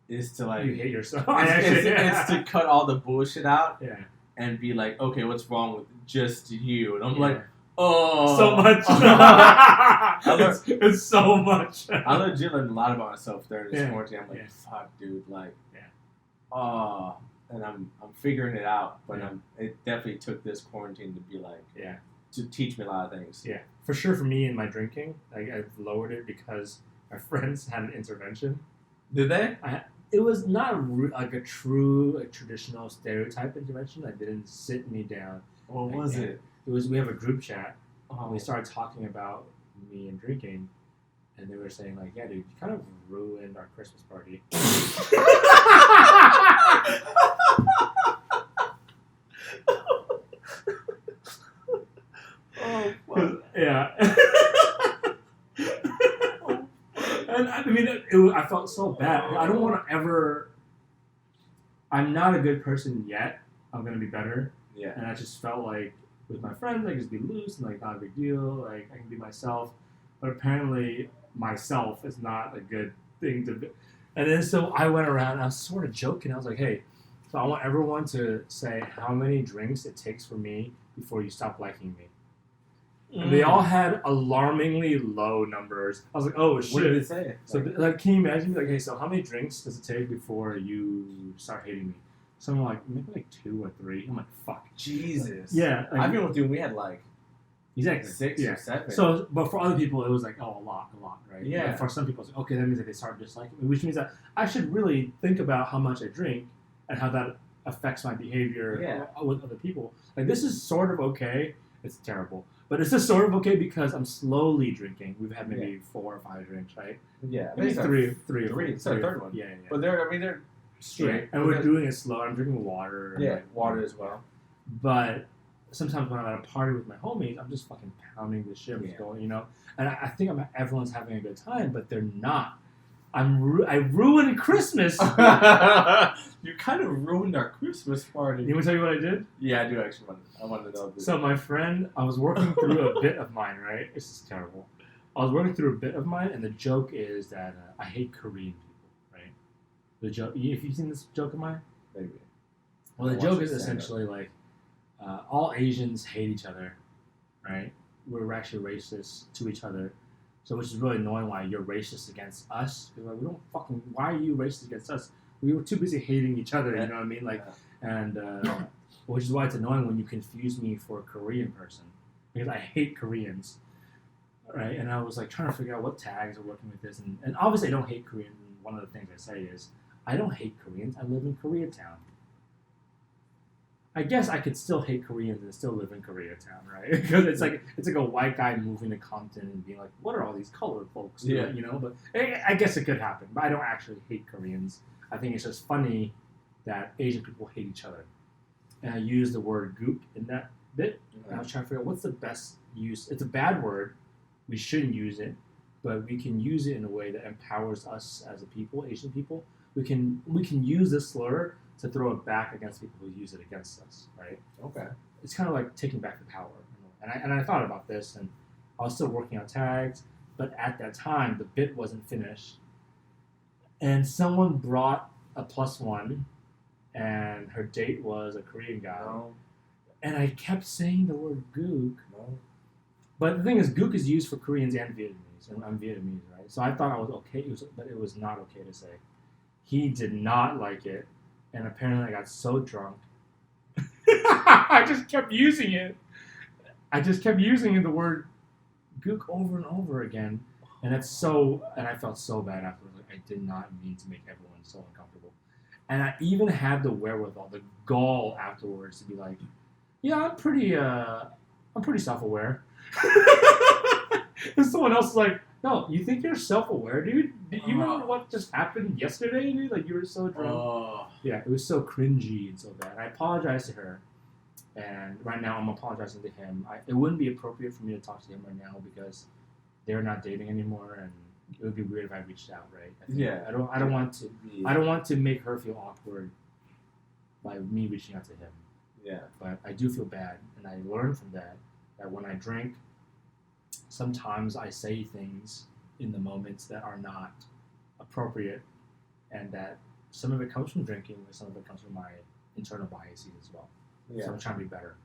Is to like... You hate yourself. It's to cut all the bullshit out. Yeah. And be like, okay, what's wrong with just you? And I'm like, oh. So much. It's so much. I legit learned a lot about myself during this quarantine. I'm like, fuck, dude. Like, oh. And I'm figuring it out. But it definitely took this quarantine to be like... Yeah. To teach me a lot of things. Yeah, for sure. For me and my drinking, I've lowered it because my friends had an intervention. Did they? It was not like a true traditional stereotype intervention. It didn't sit me down. What was it? It was we have a group chat. Oh. And we started talking about me and drinking, and they were saying like, "Yeah, dude, you kind of ruined our Christmas party." Oh, fuck. Yeah. mean, I felt so bad. I don't want to ever. I'm not a good person yet. I'm gonna be better. Yeah. And I just felt like with my friends, I could just be loose and like not a big deal. Like I can be myself. But apparently, myself is not a good thing to be. And then so I went around. I was sort of joking. I was like, hey, so I want everyone to say how many drinks it takes for me before you stop liking me. And they all had alarmingly low numbers. I was like, oh shit. What did it say? So like, can you imagine? Like, hey, so how many drinks does it take before you start hating me? Someone like maybe like 2 or 3. I'm like, fuck. Jesus. Yeah. Like, I've been with you. We had like exactly 6 or 7. So, but for other people, it was like, oh, a lot, right? Yeah. But for some people, it's like, okay, that means that they start disliking me, which means that I should really think about how much I drink and how that affects my behavior with other people. Like, this is sort of okay. It's terrible. But it's just sort of okay because I'm slowly drinking. We've had maybe 4 or 5 drinks, right? Yeah. Maybe three. It's our third one. Yeah. But they're straight. Yeah. And we're doing it slow. I'm drinking water. Yeah, like, water as well. But sometimes when I'm at a party with my homies, I'm just fucking pounding the shit with going, And I think everyone's having a good time, but they're not. I ruined Christmas. You kind of ruined our Christmas party. You want to tell you what I did? Yeah, I do actually I want to know this. So my friend, I was working through a bit of mine, right? This is terrible. I was working through a bit of mine, and the joke is that I hate Korean people, right? The joke. Have you seen this joke of mine? Maybe. Well, the joke is essentially like all Asians hate each other, right? We're actually racist to each other. So which is really annoying why you're racist against us. Like, we don't fucking, why are you racist against us? We were too busy hating each other, you know what I mean? Like, and which is why it's annoying when you confuse me for a Korean person. Because I hate Koreans, right? And I was like trying to figure out what tags are working with this. And obviously I don't hate Koreans. And one of the things I say is, I don't hate Koreans. I live in Koreatown. I guess I could still hate Koreans and still live in Koreatown, right? Because it's like a white guy moving to Compton and being like, "What are all these colored folks doing?" But I guess it could happen. But I don't actually hate Koreans. I think it's just funny that Asian people hate each other. And I used the word "gook" in that bit. And I was trying to figure out what's the best use. It's a bad word. We shouldn't use it, but we can use it in a way that empowers us as a people, Asian people. We can use this slur to throw it back against people who use it against us, right? Okay. It's kind of like taking back the power. And I thought about this, and I was still working on tags, but at that time, the bit wasn't finished. And someone brought a +1, and her date was a Korean guy. No. And I kept saying the word gook. No. But the thing is, gook is used for Koreans and Vietnamese, and I'm Vietnamese, right? So I thought I was okay, but it was not okay to say. He did not like it. And apparently I got so drunk. I just kept using it. I just kept using the word gook over and over again. And I felt so bad afterwards. Like, I did not mean to make everyone so uncomfortable. And I even had the wherewithal, the gall afterwards to be like, yeah, I'm pretty self-aware. And someone else is like, no, you think you're self-aware, dude? Do you remember what just happened yesterday, dude? Like, you were so drunk. Yeah, it was so cringy and so bad. I apologized to her, and right now I'm apologizing to him. It wouldn't be appropriate for me to talk to him right now because they're not dating anymore, and it would be weird if I reached out, right? I don't want to make her feel awkward by me reaching out to him. Yeah. But I do feel bad, and I learned from that when I drink, sometimes I say things in the moments that are not appropriate, and that some of it comes from drinking, but some of it comes from my internal biases as well. Yeah. So I'm trying to be better.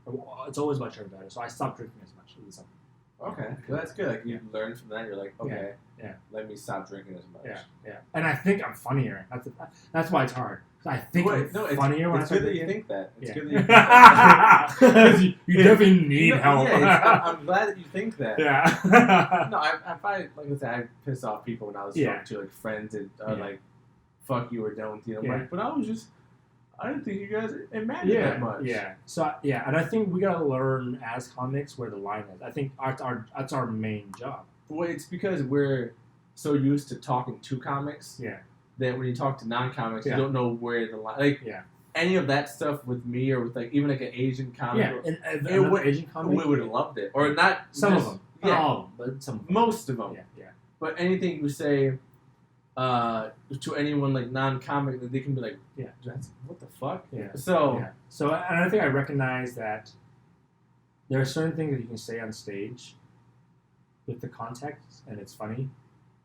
It's always about trying to be better. So I stopped drinking as much. Okay, well, that's good. Like, you learned from that. You're like, okay, let me stop drinking as much. Yeah. And I think I'm funnier. That's why it's hard. I think I'm funnier when I start drinking. It's good that you think that. It's good that you think that. Because you definitely need help. I'm glad that you think that. Yeah. No, I find, like I said, I pissed off people when I was talking to like friends and like, fuck you or done with you. I'm like, but I didn't think you guys it mattered that much. Yeah. So and I think we gotta learn as comics where the line is. I think that's our main job. Well, it's because we're so used to talking to comics. Yeah. That when you talk to non-comics, you don't know where the line. Like any of that stuff with me or with like even like an Asian comic. Yeah. And Asian comic, we would have loved it, or not. Some of them. Yeah. Not all, but some of them. Most of them. Yeah. But anything you say to anyone like non-comic that they can be like, Yeah. What the fuck? Yeah. So So and I think I recognize that there are certain things that you can say on stage with the context and it's funny,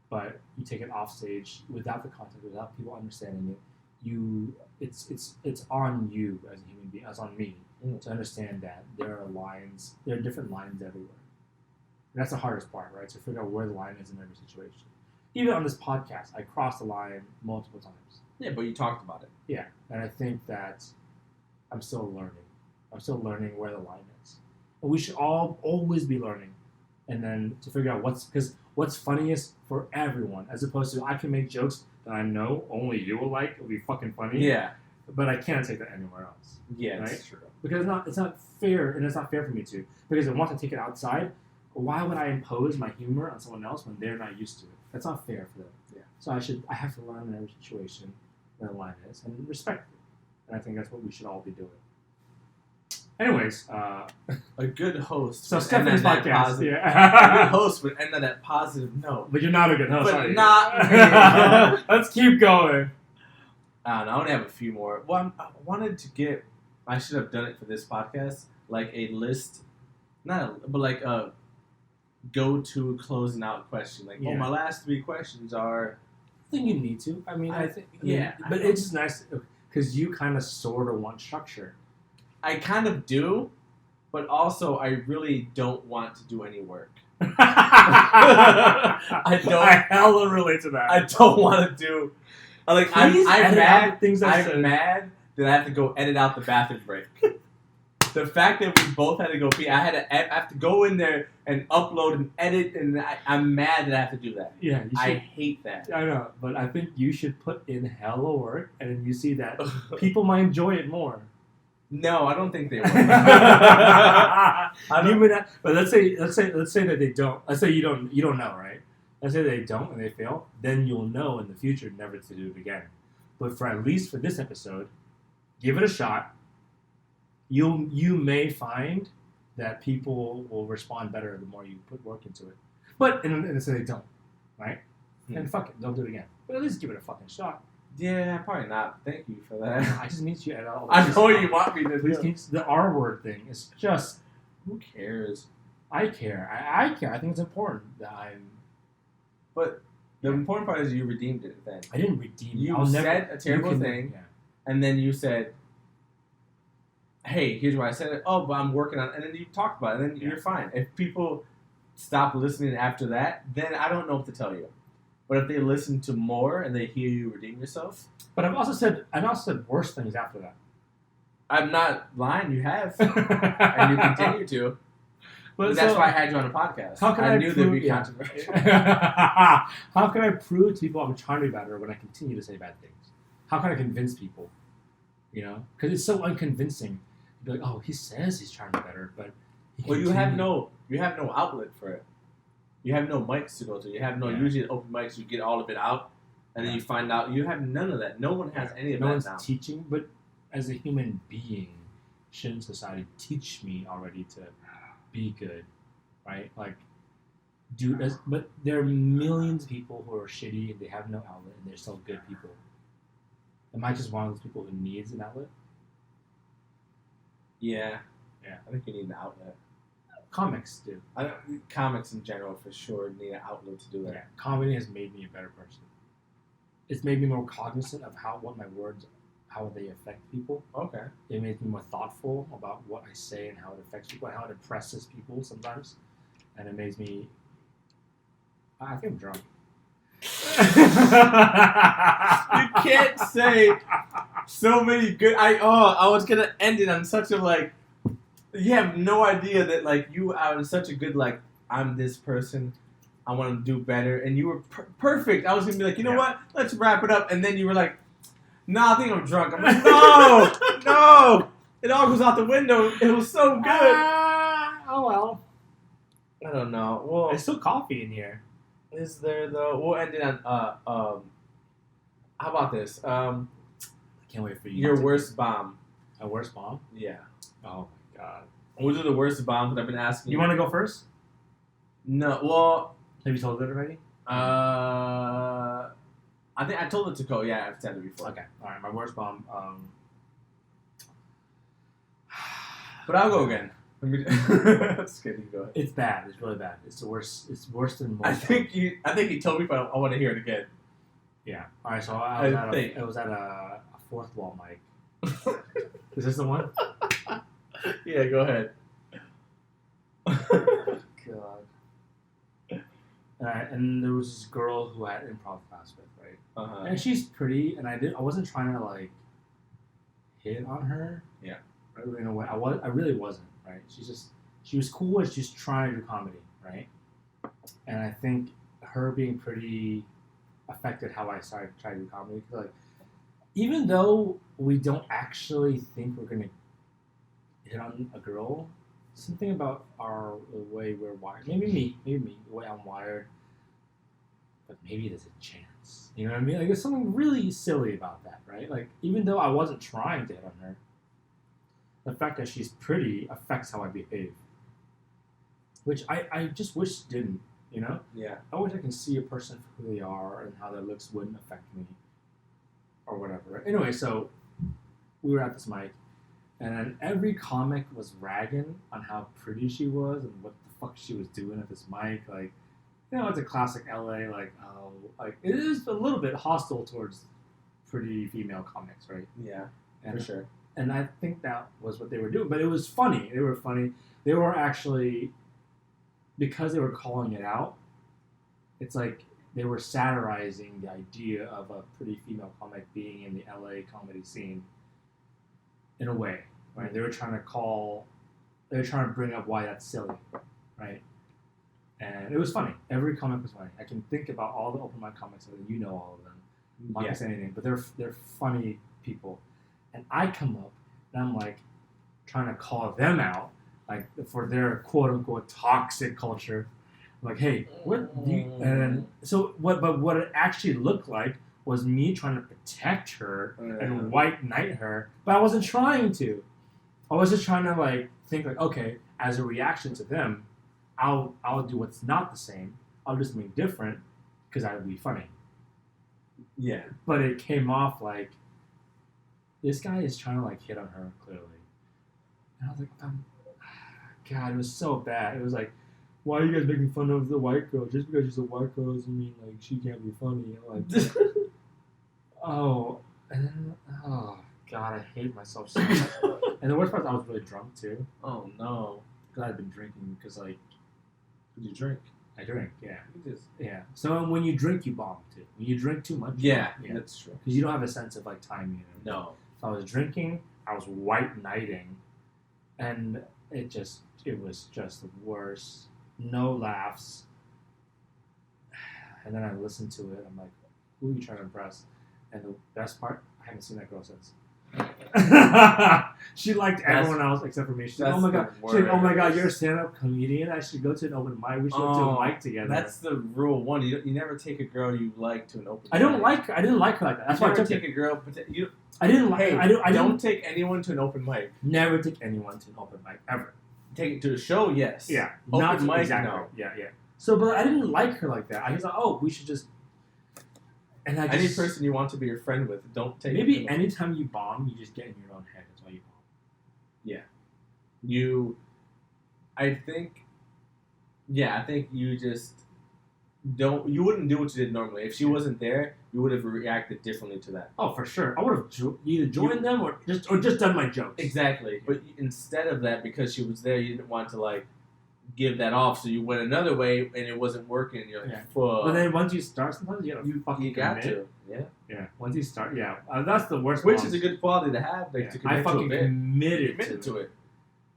but you take it off stage without the context, without people understanding it. It's on you as a human being, as on me, to understand that there are different lines everywhere. And that's the hardest part, right? To figure out where the line is in every situation. Even on this podcast, I crossed the line multiple times. Yeah, but you talked about it. Yeah, and I think that I'm still learning. I'm still learning where the line is. And we should all always be learning. And then to figure out what's funniest for everyone, as opposed to I can make jokes that I know only you will like. It'll be fucking funny. Yeah. But I can't take that anywhere else. Yeah, right? that's true. Because it's not fair, and it's not fair for me to. Because I want to take it outside. Why would I impose my humor on someone else when they're not used to it? That's not fair for them. Yeah. So I have to learn in every situation where the line is and respect it. And I think that's what we should all be doing. Anyways, a good host. So Stephanie's podcast. A good host would end on that positive note. But you're not a good host. But not me. Let's keep going. I don't know. I only have a few more. Well, I wanted to get. I should have done it for this podcast, like a list, but like a go-to closing out question. Like, my last 3 questions are. I think you need to. I mean, I think. Yeah. But it's just nice because you kind of sort of want structure. I kind of do, but also I really don't want to do any work. I hella relate to that. I don't want to do. Like I'm mad. I'm mad that I have to go edit out the bathroom break. The fact that we both had to go pee, I have to go in there and upload and edit, and I'm mad that I have to do that. Yeah, I hate that. I know, but I think you should put in hella work, and then you see that people might enjoy it more. No, I don't think they will. But let's say that they don't. Let's say you don't know, right? Let's say they don't and they fail. Then you'll know in the future never to do it again. But for at least for this episode, give it a shot. You may find that people will respond better the more you put work into it. But and say they don't, right? And fuck it, don't do it again. But at least give it a fucking shot. Yeah, probably not. Thank you for that. I just need you to edit all I know you want me to do. The R word thing is just... Who cares? I care. I care. I think it's important that I'm... But the important part is you redeemed it then. I didn't redeem it. You said a terrible thing, and then you said, hey, here's why I said it. Oh, but I'm working on it. And then you talked about it, and then you're fine. If people stop listening after that, then I don't know what to tell you. But if they listen to more and they hear you redeem yourself... But I've also said worse things after that. I'm not lying, you have. And you continue to. But that's why I had you on a podcast. How can I knew prove, there'd be controversy. How can I prove to people I'm trying to be better when I continue to say bad things? How can I convince people? You know? Because it's so unconvincing. You'd be like, oh, he says he's trying to be better, but... you have no outlet for it. You have no mics to go to. You have no, usually at open mics, you get all of it out, and then you find out you have none of that. No one has any of that now. No one's teaching, but as a human being, shouldn't society teach me already to be good, right? Like, but there are millions of people who are shitty and they have no outlet, and they're still good people. Am I just one of those people who needs an outlet? Yeah. I think you need an outlet. Comics do. Comics in general, for sure, need an outlet to do that. Yeah, comedy has made me a better person. It's made me more cognizant of what my words, how they affect people. Okay. It makes me more thoughtful about what I say and how it affects people, and how it impresses people sometimes. And it makes me... I think I'm drunk. You can't say so many good... I was going to end it on such a, like... You have no idea that, like, you are such a good, like, I'm this person, I want to do better, and you were perfect. I was going to be like, you know what, let's wrap it up, and then you were like, I think I'm drunk. I'm like, no, it all goes out the window. It was so good. Oh, well. I don't know. Well, there's still coffee in here. Is there, though? We'll end it on, how about this? I can't wait for you. Your worst bomb. A worst bomb? Yeah. Oh, God. What are the worst bombs that I've been asking you? Want to go first? No. Well... Have you told it already? I think I told it to Cole. Yeah, I've said it before. Okay, all right. My worst bomb. But I'll go again. Just kidding. Go ahead. It's bad. It's really bad. It's the worst. It's worse than most. I think he told me, but I want to hear it again. Yeah. All right. So it was at a fourth wall mic. Is this the one? Yeah. Go ahead. God. And there was this girl who I had improv class with, right? Uh-huh. And she's pretty, and I wasn't trying to like hit on her. Yeah. Right, in a way, I really wasn't, right? She was cool and she's trying to do comedy, right? And I think her being pretty affected how I started trying to do comedy. Cause like, even though we don't actually think we're gonna hit on a girl, something about the way we're wired. Maybe me, the way I'm wired. But maybe there's a chance. You know what I mean? Like, there's something really silly about that, right? Like, even though I wasn't trying to hit on her, the fact that she's pretty affects how I behave. Which I just wish didn't, you know? Yeah. I wish I can see a person for who they are and how their looks wouldn't affect me. Or whatever. Right? Anyway, so we were at this mic, and then every comic was ragging on how pretty she was and what the fuck she was doing at this mic. Like, you know, it's a classic LA, like it is a little bit hostile towards pretty female comics, right? Yeah, and, for sure. And I think that was what they were doing. But it was funny. They were funny. They were actually, because they were calling it out, it's like they were satirizing the idea of a pretty female comic being in the LA comedy scene in a way, right? They were trying to bring up why that's silly, right? And it was funny. Every comic was funny. I can think about all the open mic comics, and you know all of them. I'm not gonna say anything, but they're funny people. And I come up and I'm like trying to call them out, like for their quote unquote toxic culture. I'm like, hey, what do you? And so what? But what it actually looked like was me trying to protect her and white knight her, but I wasn't trying to. I was just trying to like think like, okay, as a reaction to them, I'll do what's not the same. I'll do something different because that would be funny. Yeah. But it came off like this guy is trying to like hit on her clearly, and I was like, God, it was so bad. It was like, why are you guys making fun of the white girl? Just because she's a white girl doesn't mean like she can't be funny. Like, oh, and then oh God, I hate myself so much. And the worst part is I was really drunk too. Oh no. Because I'd been drinking because like. Did you drink? I drink, yeah. Yeah. So when you drink, you bomb too. When you drink too much, yeah, that's true. Because you don't have a sense of like timing. No. So I was drinking, I was white knighting, and it was just the worst. No laughs. And then I listened to it. I'm like, who are you trying to impress? And the best part, I haven't seen that girl since. She liked everyone else except for me. She's like, oh my god. She's like, oh my god, you're a stand-up comedian. I should go to an open mic. We should go to a mic together. That's the rule one. You never take a girl you like to an open mic. I didn't like her like that. That's why I took take a girl. I didn't like. Hey, I don't take anyone to an open mic. Never take anyone to an open mic ever. Take it to a show, yes. Yeah. Open mic, exactly. no. Yeah. So, but I didn't like her like that. I was like, oh, we should just. And any person you want to be your friend with, don't take. Maybe anytime you bomb, you just get in your own head. That's why you bomb. Yeah. I think you just don't. You wouldn't do what you did normally. If she wasn't there, you would have reacted differently to that. Oh, for sure. I would have either joined them or just done my jokes. Exactly. But instead of that, because she was there, you didn't want to like give that off, so you went another way and it wasn't working. You're like, fuck. But then once you start, sometimes you got to. Yeah. Once you start, that's the worst. Which is a good quality to have. Like, to I fucking committed to it.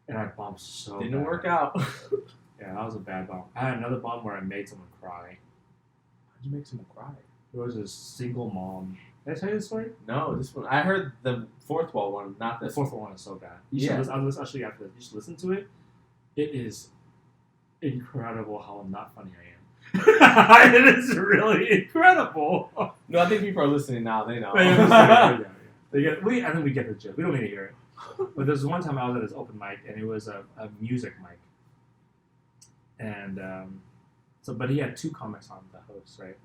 And I bombed so Didn't bad. work out. Yeah, that was a bad bomb. I had another bomb where I made someone cry. How'd you make someone cry? There was a single mom. Did I tell you this story? No, this one. I heard the fourth wall one, not this. The fourth one is so bad. I'll show you after this. You should listen to it. It is incredible how not funny I am. It is really incredible. No, I think people are listening now. They know. I think we get the joke. We don't need to hear it. But there's one time I was at his open mic, and it was a music mic. And but he had two comics on the host, right?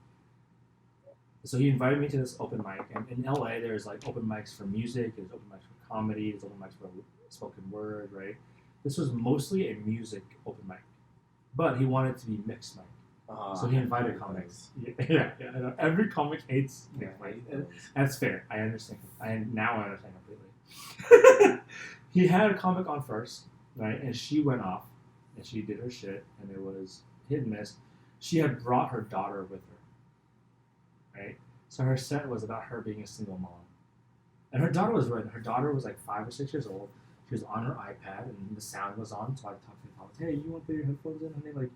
So he invited me to this open mic, and in LA, there's like open mics for music, there's open mics for comedy, there's open mics for spoken word, right? This was mostly a music open mic, but he wanted it to be mixed mic. So he invited comics. Yeah. I know. Every comic hates mixed mic. That's fair. I understand. Now I understand completely. He had a comic on first, right? And she went off, and she did her shit, and it was hit and miss. She had brought her daughter with her, right? So her set was about her being a single mom. And her daughter was right. Her daughter was like 5 or 6 years old. She was on her iPad, and the sound was on, so I talked to the comics, hey, you want to put your headphones in? Honey, like,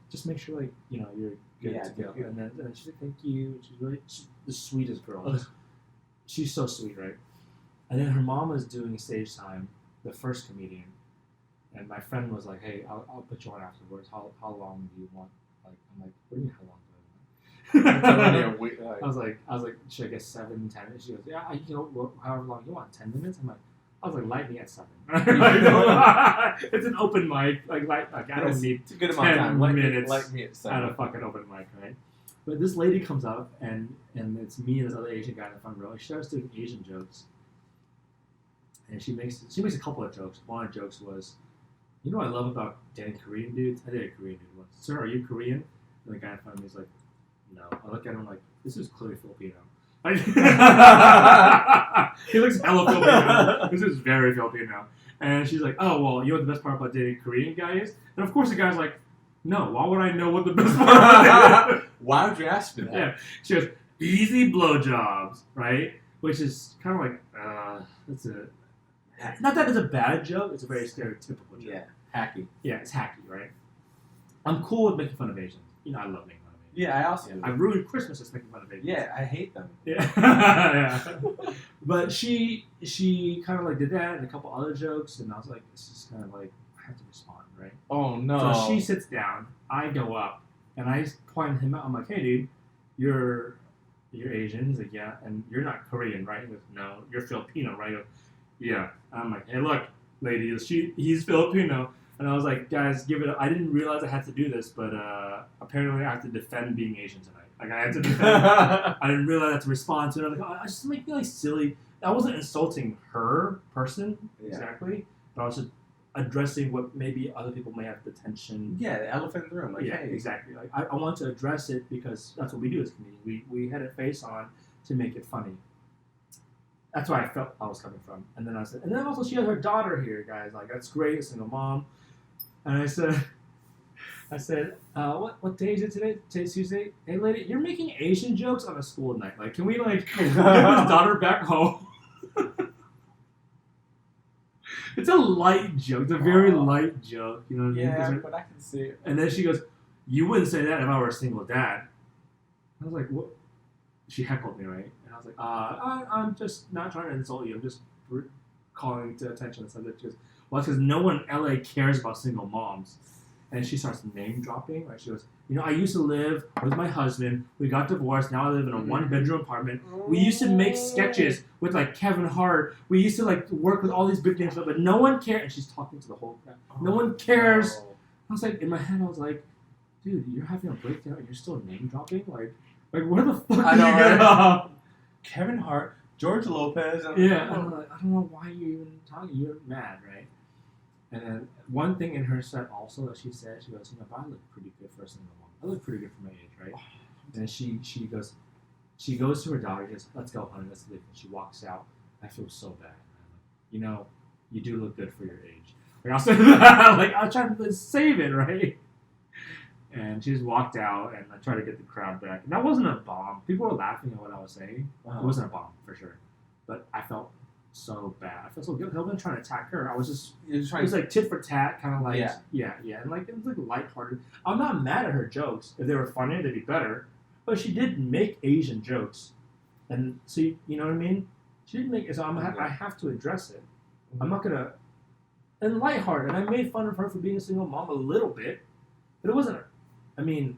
just make sure, like, you know, you're good to go. And then she's like, thank you. She's the sweetest girl. She's so sweet, right? And then her mom was doing stage time, the first comedian. And my friend was like, hey, I'll put you on afterwards. How long do you want? Like, I'm like, what do you mean, how long do I want? I was like, should I get 7, 10? And she goes, yeah, you know, however long you want, 10 minutes? I was like, light me at 7. It's an open mic. Like I don't need it's a good amount of time. minutes light me at 7. at a fucking open mic, right? But this lady comes up, and it's me and this other Asian guy in the front row. She starts doing Asian jokes. And she makes a couple of jokes. One of the jokes was, you know what I love about dating Korean dudes? I dated a Korean dude once. Sir, are you Korean? And the guy in front of me is like, no. I look at him like, this is clearly Filipino. He looks hella Filipino. This is very Filipino. And she's like, oh, well, you know what the best part about dating a Korean guy is? And of course the guy's like, no, why would I know what the best part about it is? Why would you ask me that? Yeah. She goes, easy blowjobs, right? Which is kind of like, that's a... Not that it's a bad joke, it's a very stereotypical joke. Yeah, hacky. Yeah, it's hacky, right? I'm cool with making fun of Asians. You know, I love making fun of Asians. Yeah, I also do. I ruined Christmas just making fun of Asians. Yeah, I hate them. Yeah. Yeah. But she kind of like did that and a couple other jokes, and I was like, this is kind of like, I have to respond, right? Oh, no. So she sits down, I go up, and I point him out. I'm like, hey, dude, you're Asian? He's like, yeah. And you're not Korean, right? He goes, no. You're Filipino, right? He goes, yeah. I'm like, hey, look, lady, he's Filipino. And I was like, guys, give it up. I didn't realize I had to do this, but apparently I have to defend being Asian tonight. Like, I had to defend I didn't realize I had to respond to it. I'm like, I just make me like silly. I wasn't insulting her exactly, but I was just addressing what maybe other people may have the tension. Yeah, the elephant in the room. Like, yeah, hey. Exactly. Like, I want to address it because that's what we do as comedians. We had a face on to make it funny. That's where I felt I was coming from. And then I said, and then also she has her daughter here, guys. Like, that's great, a single mom. And I said, what day is it today? Today's Tuesday. Hey, lady, you're making Asian jokes on a school night. Like, can we, like, get this daughter back home? It's a light joke. It's a very light joke. You know what I mean? Yeah, but I can see it. And then she goes, you wouldn't say that if I were a single dad. I was like, what? She heckled me, right? And I was like, I'm just not trying to insult you. I'm just calling to attention to subject. She goes, well, it's because no one in LA cares about single moms. And she starts name dropping, right? She goes, you know, I used to live with my husband. We got divorced. Now I live in a 1-bedroom apartment. We used to make sketches with, like, Kevin Hart. We used to, like, work with all these big names, but no one cared. And she's talking to the whole crowd. No one cares. No. I was like, in my head, I was like, dude, you're having a breakdown and you're still name dropping? Like where the fuck did you get up? Kevin Hart, George Lopez. Yeah, I'm like, I don't know why you're even talking. You're mad, right? And then one thing in her set also that she said, she goes, you know, but I look pretty good for a single mom. I look pretty good for my age, right? And then she goes to her daughter, she goes, let's go, honey, let's leave. And she walks out. I feel so bad. I'm like, you know, you do look good for your age. Like, I'll say that. Like, I'll try to save it, right? And she just walked out, and I tried to get the crowd back. And that wasn't a bomb. People were laughing at what I was saying. It wasn't a bomb, for sure. But I felt so bad. I felt so guilty. I wasn't trying to attack her. I was just, it was like tit for tat, kind of like, yeah. And like, it was like lighthearted. I'm not mad at her jokes. If they were funny, they'd be better. But she did make Asian jokes. And so, you know what I mean? She didn't make it, so I have to address it. I'm not going to, and lighthearted. And I made fun of her for being a single mom a little bit. But it wasn't, I mean,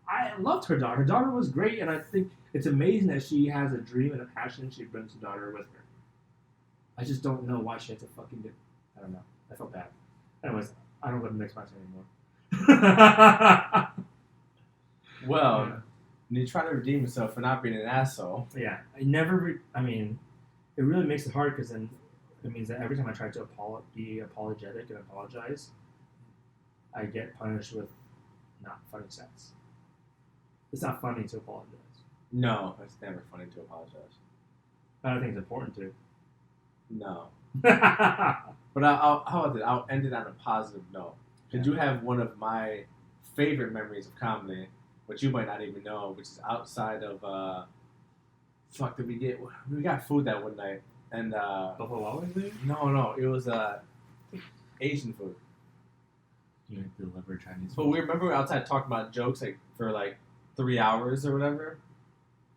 I loved her daughter. Her daughter was great, and I think it's amazing that she has a dream and a passion. She brings the daughter with her. I just don't know why she had to fucking do. I don't know. I felt bad. Anyways, I don't live in mixed match anymore. Well, And he tried to redeem himself for not being an asshole. Yeah, I never. I mean, it really makes it hard because then it means that every time I try to be apologetic and apologize, I get punished with not funny sense. It's not funny to apologize. No, it's never funny to apologize. I don't think it's important to. No. But how about this? I'll end it on a positive note. Because you have one of my favorite memories of comedy, which you might not even know, which is outside of, fuck, did we get? We got food that one night. And, Buffalo Wild Wings? No, it was, Asian food. You deliver Chinese food. But we remember outside talking about jokes, like, for, like, 3 hours or whatever.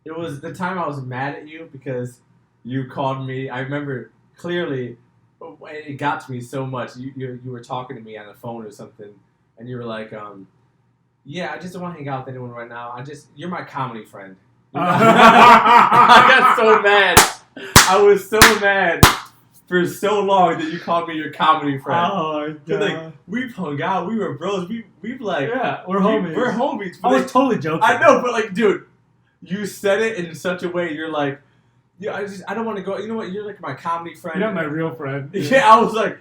It was the time I was mad at you because you called me. I remember clearly, it got to me so much. You were talking to me on the phone or something, and you were like, yeah, I just don't want to hang out with anyone right now. You're my comedy friend. I got so mad. I was so mad for so long that you called me your comedy friend. Oh, my God. Like, we've hung out. We were bros. We've like... Yeah, we're homies. We're homies. I was totally joking. I know, but like, dude, you said it in such a way, you're like, yeah, I don't want to go. You know what? You're like my comedy friend. You're not my real friend. Yeah, I was like,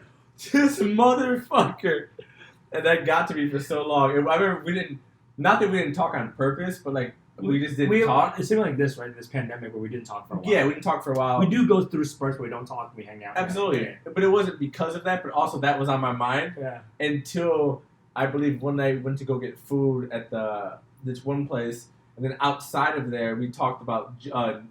this motherfucker. And that got to me for so long. I remember not that we didn't talk on purpose, but like, we just didn't talk. It's something like this, right? This pandemic where we didn't talk for a while. Yeah, we didn't talk for a while. We do go through spurts where we don't talk and we hang out. Absolutely. Yeah. But it wasn't because of that, but also that was on my mind. Yeah. Until, I believe, one night we went to go get food at this one place. And then outside of there, we talked about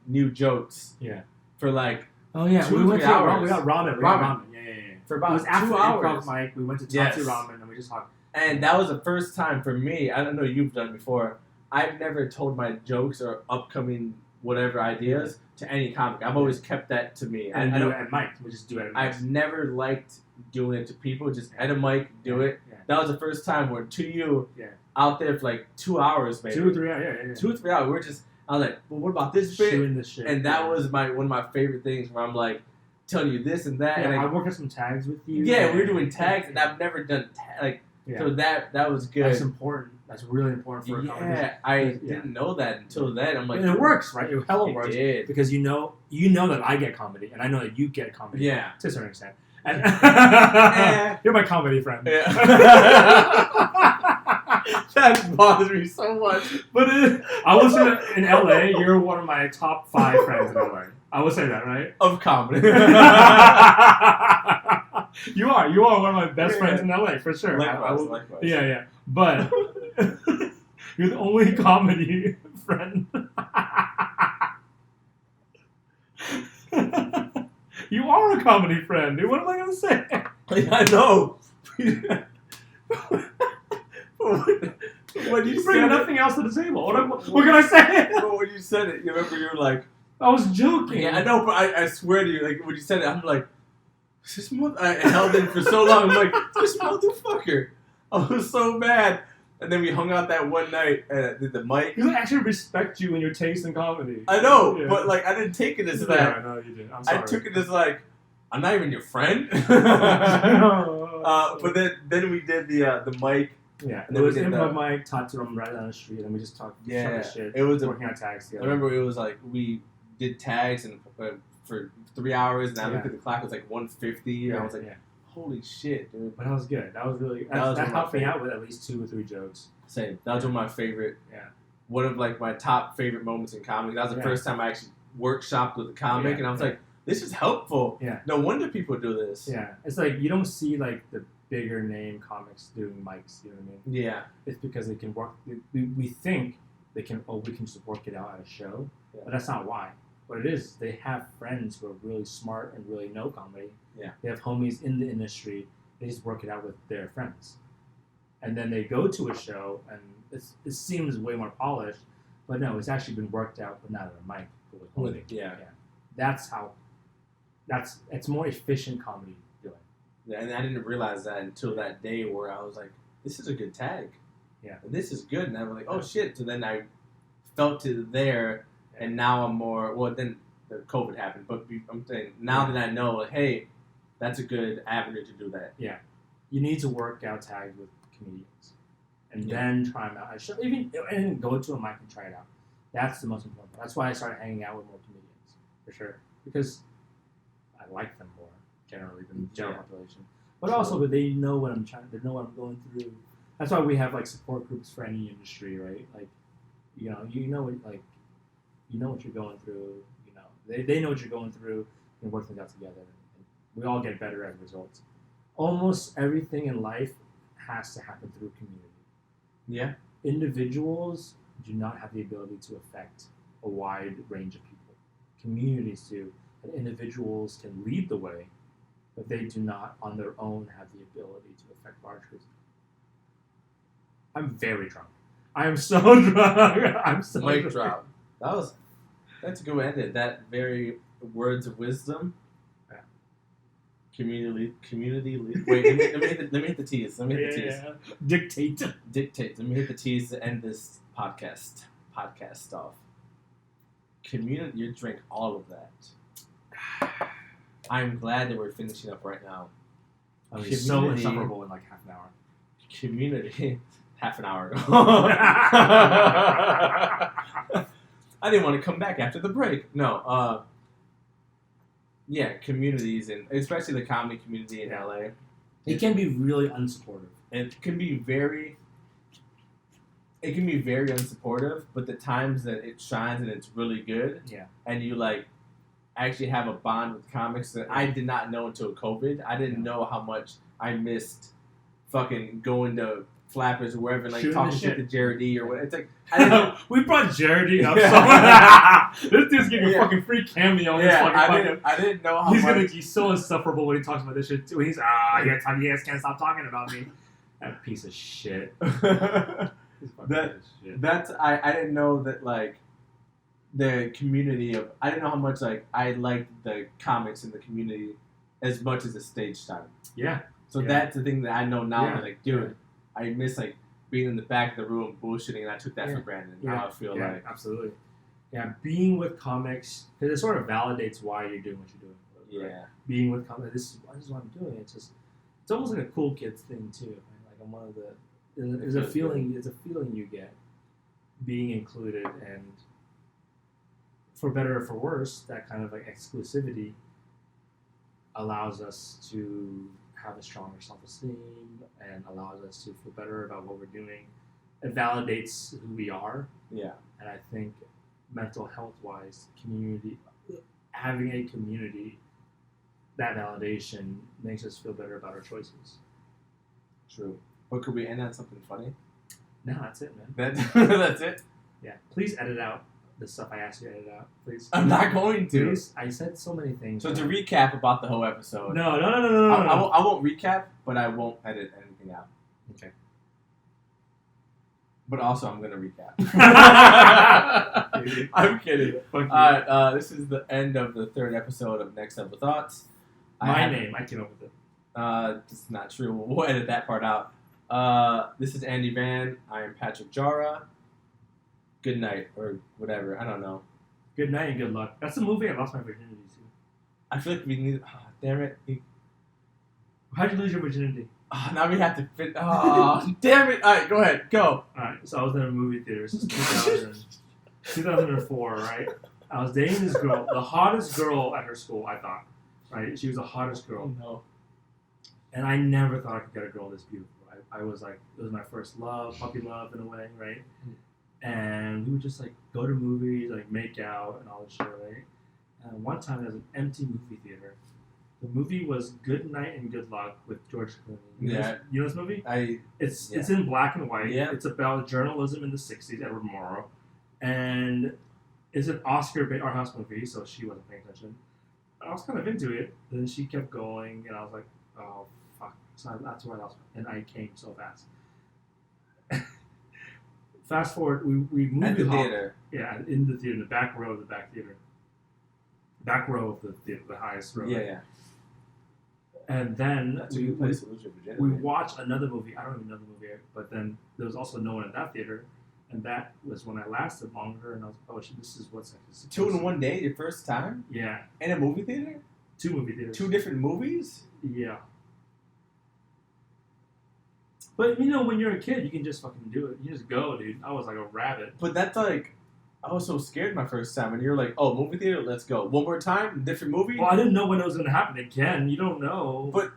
new jokes. Yeah. For like 2 we went 3 hours. We got ramen. Yeah. For about it was after 2 hours. Improv mic, we went to Tatsu Ramen and we just talked. And that was the first time for me. I don't know you've done it before. I've never told my jokes or upcoming whatever ideas to any comic. I've always kept that to me. And do it at mic. We just do it at mic. I've never liked doing it to people. Just at a mic, do it. Yeah. That was the first time where to you. Out there for like 2 hours, maybe. 2 or 3 hours, yeah. 2 or 3 hours. I was like, well, what about this bit? Shooting this shit. And that was one of my favorite things where I'm like, telling you this and that. Yeah, and I worked on some tags with you. Yeah, we were doing tags, and I've never done so that was good. That's important. That's really important for a competition. Yeah, I didn't know that until then. I'm like, and it works, right? It hella works. Did. Because you know that I get comedy, and I know that you get comedy. Yeah. To a certain extent. And you're my comedy friend. Yeah. That bothers me so much. But I would say in LA, you're one of my top 5 friends in LA. I would say that, right? Of comedy. You are one of my best friends in LA, for sure. Likewise. Yeah. But you're the only comedy friend. You are a comedy friend, dude. What am I going to say? I know. When you bring nothing else to the table. What can I say? But when you said it, you remember you were like, I was joking. Yeah, I know, but I swear to you, like when you said it, I'm like, this I held in for so long. I'm like, this motherfucker. I was so mad. And then we hung out that one night and did the mic. You actually respect you and your taste in comedy. I know, but like I didn't take it as that. Yeah, I know you did. I'm sorry. I took it as like, I'm not even your friend. But then we did the mic. Yeah, and there was improv mic, Tatsu Ramen right down the street, and we just talked shit. It was working on tags together. I remember it was like we did tags and for 3 hours, and I looked at the clock, it was like 1:50, and I was like, holy shit, dude. But that was good. That was really that helped me out with at least 2 or 3 jokes. Same. That was one of my favorite. Yeah. One of like my top favorite moments in comedy. That was the first time I actually workshopped with a comic, and I was like, this is helpful. Yeah. No wonder people do this. Yeah. It's like you don't see like the bigger name comics doing mics, you know what I mean? Yeah. It's because they can work. We think we can just work it out at a show, but that's not why. What it is, they have friends who are really smart and really know comedy. Yeah. They have homies in the industry. They just work it out with their friends, and then they go to a show, and it seems way more polished, but no, it's actually been worked out, but not at a mic. Yeah. It's more efficient comedy. Yeah, and I didn't realize that until that day where I was like, this is a good tag. Yeah. And this is good. And I was like, oh, shit. So then I felt it there, and now I'm more, well, then the COVID happened. But I'm saying, now that I know, like, hey, that's a good avenue to do that. Yeah. You need to work out tags with comedians. And then try them out. And go to a mic and try it out. That's the most important part. That's why I started hanging out with more comedians, for sure. Because I like them more, generally, than the general population. But also, but they know what I'm trying. They know what I'm going through. That's why we have like support groups for any industry, right? Like, you know what you're going through. You know, they know what you're going through, and work things out together. And we all get better as a result. Almost everything in life has to happen through community. Yeah. Individuals do not have the ability to affect a wide range of people. Communities do, and individuals can lead the way, but they do not, on their own, have the ability to affect large groups. I'm very drunk. I am so drunk. I'm so Mic drunk. drop. That's a good way to end it. That very words of wisdom. Yeah. Community. Wait, let me hit the T's. Let me hit the T's. Yeah. Dictate. Let me hit the T's to end this podcast off. Community. You drink all of that. I'm glad that we're finishing up right now. I mean, so insufferable in like half an hour. Community. Half an hour ago. I didn't want to come back after the break. No. Yeah, communities, and especially the comedy community in LA. It can be really unsupportive. It can be very unsupportive, but the times that it shines and it's really good, and you like actually have a bond with comics that I did not know until COVID. I didn't know how much I missed fucking going to Flappers or wherever, like talking shit to Jara D or whatever. It's like I didn't we brought Jara D up. So this dude's getting a fucking free cameo. I didn't know how much. He's so insufferable when he talks about this shit too. He's you guys can't stop talking about me. That piece of shit. I didn't know that like the community of I didn't know how much like I liked the comics in the community as much as the stage time. Yeah. So that's the thing that I know now. Like, dude, I miss like being in the back of the room bullshitting, and I took that for granted. Now I feel like absolutely. Yeah, being with comics because it sort of validates why you're doing what you're doing. Right? Yeah, being with comics. This is what I'm doing. It's almost like a cool kids thing too. Right? Like I'm one of the. There's a feeling. It's a feeling you get being included, and for better or for worse, that kind of like exclusivity allows us to have a stronger self-esteem and allows us to feel better about what we're doing. It validates who we are. Yeah. And I think mental health-wise, having a community, that validation makes us feel better about our choices. True. But could we end on something funny? No, that's it, man. That's it? Yeah. Please edit out the stuff I asked you to edit out, please. I'm not going to. Please. I said so many things. So to recap about the whole episode. No. I won't recap, but I won't edit anything out. Okay. But also, I'm going to recap. I'm kidding. This is the end of the third episode of Next Level Thoughts. I came up with it. It's not true. We'll edit that part out. This is Andy Van. I am Patrick Jara. Good night, or whatever. I don't know. Good night and good luck. That's the movie I lost my virginity to. I feel like we need... Oh, damn it. How'd you lose your virginity? Oh, now we have to fit... Oh, damn it. All right, go ahead. Go. All right, so I was in a movie theater since 2004, right? I was dating this girl, the hottest girl at her school, I thought. Right? She was the hottest girl. Oh, no. And I never thought I could get a girl this beautiful. I was like... It was my first love, puppy love in a way, right? And we would just like go to movies, like make out and all this shit, right? And one time there was an empty movie theater. The movie was Good Night and Good Luck with George Clooney. You know this movie? It's in black and white. Yeah. It's about journalism in the 60s, Edward Morrow. And it's an Oscar art house movie, so she wasn't paying attention. I was kind of into it. Then she kept going, and I was like, oh, fuck. So that's where I lost her. And I came so fast. Fast forward, we moved at the theater. Yeah, in the theater, in the back row of the back theater. Back row of the theater, the highest row. Yeah. And then that's a good place to lose your virginity. We watched another movie. I don't even know the movie, but then there was also no one in that theater, and that was when I lasted longer. And I was, oh shit, this is what's like. 2 in one day, your first time? Yeah. In a movie theater? 2 movie theaters. 2 different movies? Yeah. But, you know, when you're a kid, you can just fucking do it. You just go, dude. I was like a rabbit. But that's like, I was so scared my first time, and you're like, "Oh, movie theater, let's go. One more time, different movie." Well, I didn't know when it was going to happen again. You don't know. But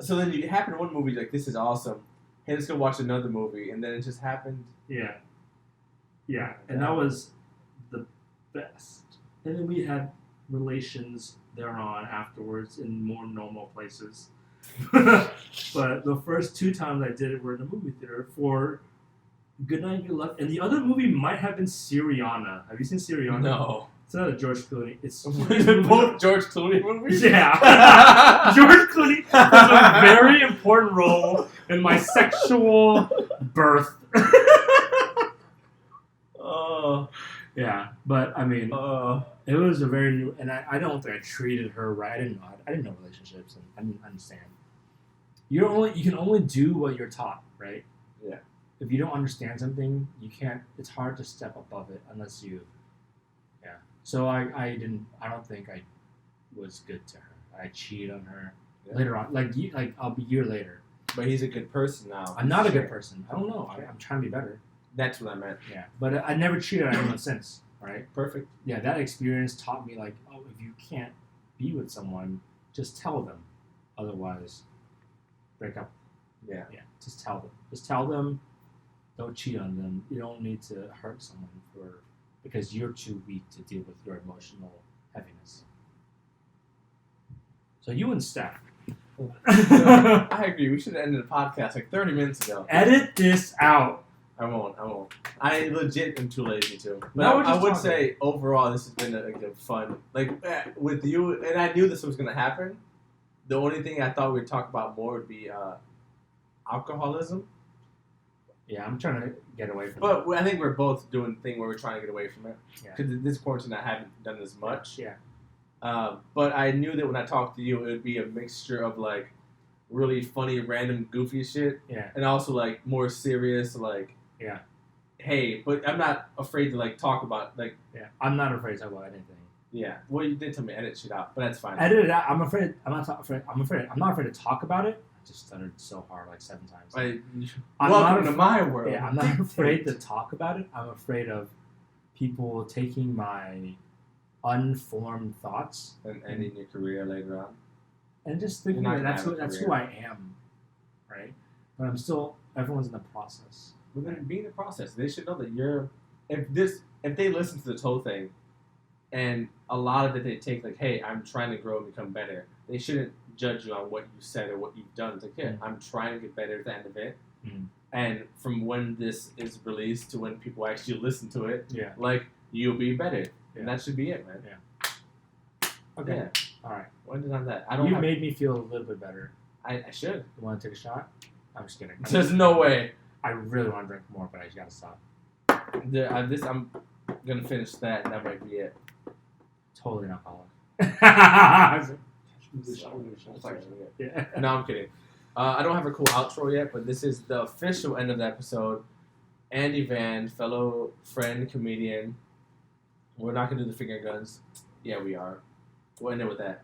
so then it happened in one movie, like this is awesome. Hey, let's go watch another movie, and then it just happened. Yeah. Yeah, and that was the best. And then we had relations thereon afterwards in more normal places. But the first 2 times I did it were in a movie theater for Good Night, Good Luck. And the other movie might have been Syriana. Have you seen Syriana? No. It's not a George Clooney. It's both George Clooney movies? Yeah. George Clooney has a very important role in my sexual birth. Oh. Yeah, but I mean, it was a very new, and I don't think I treated her right. I didn't know relationships, and I didn't understand. You can only do what you're taught, right? Yeah. If you don't understand something, you can't. It's hard to step above it unless you. Yeah. So I don't think I was good to her. I cheated on her later on, like I'll be a year later. But he's a good person now. I'm not a good person. I don't know. I'm trying to be better. That's what I meant. Yeah, but I never cheated on anyone since. Right. Perfect. Yeah, that experience taught me like, oh, if you can't be with someone, just tell them. Otherwise, break up. Yeah. Yeah. Just tell them. Just tell them. Don't cheat on them. You don't need to hurt someone because you're too weak to deal with your emotional heaviness. So you and Steph. I agree. We should have ended the podcast like 30 minutes ago. Edit this out. I won't. I legit am too lazy to. But No, I would say overall this has been a fun. Like with you, and I knew this was gonna happen. The only thing I thought we'd talk about more would be alcoholism. Yeah, I'm trying to get away from But I think we're both doing the thing where we're trying to get away from it. Yeah. Because this quarantine I haven't done as much. Yeah. But I knew that when I talked to you, it would be a mixture of like really funny, random, goofy shit. Yeah. And also like more serious, like. Yeah. Hey, but I'm not afraid to like talk about like. Yeah. I'm not afraid to talk about anything. Yeah. Well, you did tell me edit shit out, but that's fine. Edit it out. I'm afraid. I'm not afraid. I'm not afraid to talk about it. I just stuttered so hard like 7 times. Welcome to my world. Yeah, I'm not afraid to talk about it. I'm afraid of people taking my unformed thoughts and ending your career later on. And just thinking that that's who I am, right? But I'm still. Everyone's in the process. Well, then be in the process. They should know that you're. If they listen to this whole thing, and a lot of it they take like, hey, I'm trying to grow and become better. They shouldn't judge you on what you said or what you've done. It's like, yeah, I'm trying to get better at the end of it. Mm. And from when this is released to when people actually listen to it, yeah, like you'll be better, yeah. and that should be it, man. Yeah. Okay. Yeah. All right. When did I that? You made me feel a little bit better. I should. You want to take a shot? I'm just kidding. There's no way. I really want to drink more, but I just gotta stop. I'm gonna finish that. And that might be it. Totally not alcoholic. Yeah. No, I'm kidding. I don't have a cool outro yet, but this is the official end of the episode. Andy Van, fellow friend, comedian. We're not gonna do the finger guns. Yeah, we are. We'll end it with that.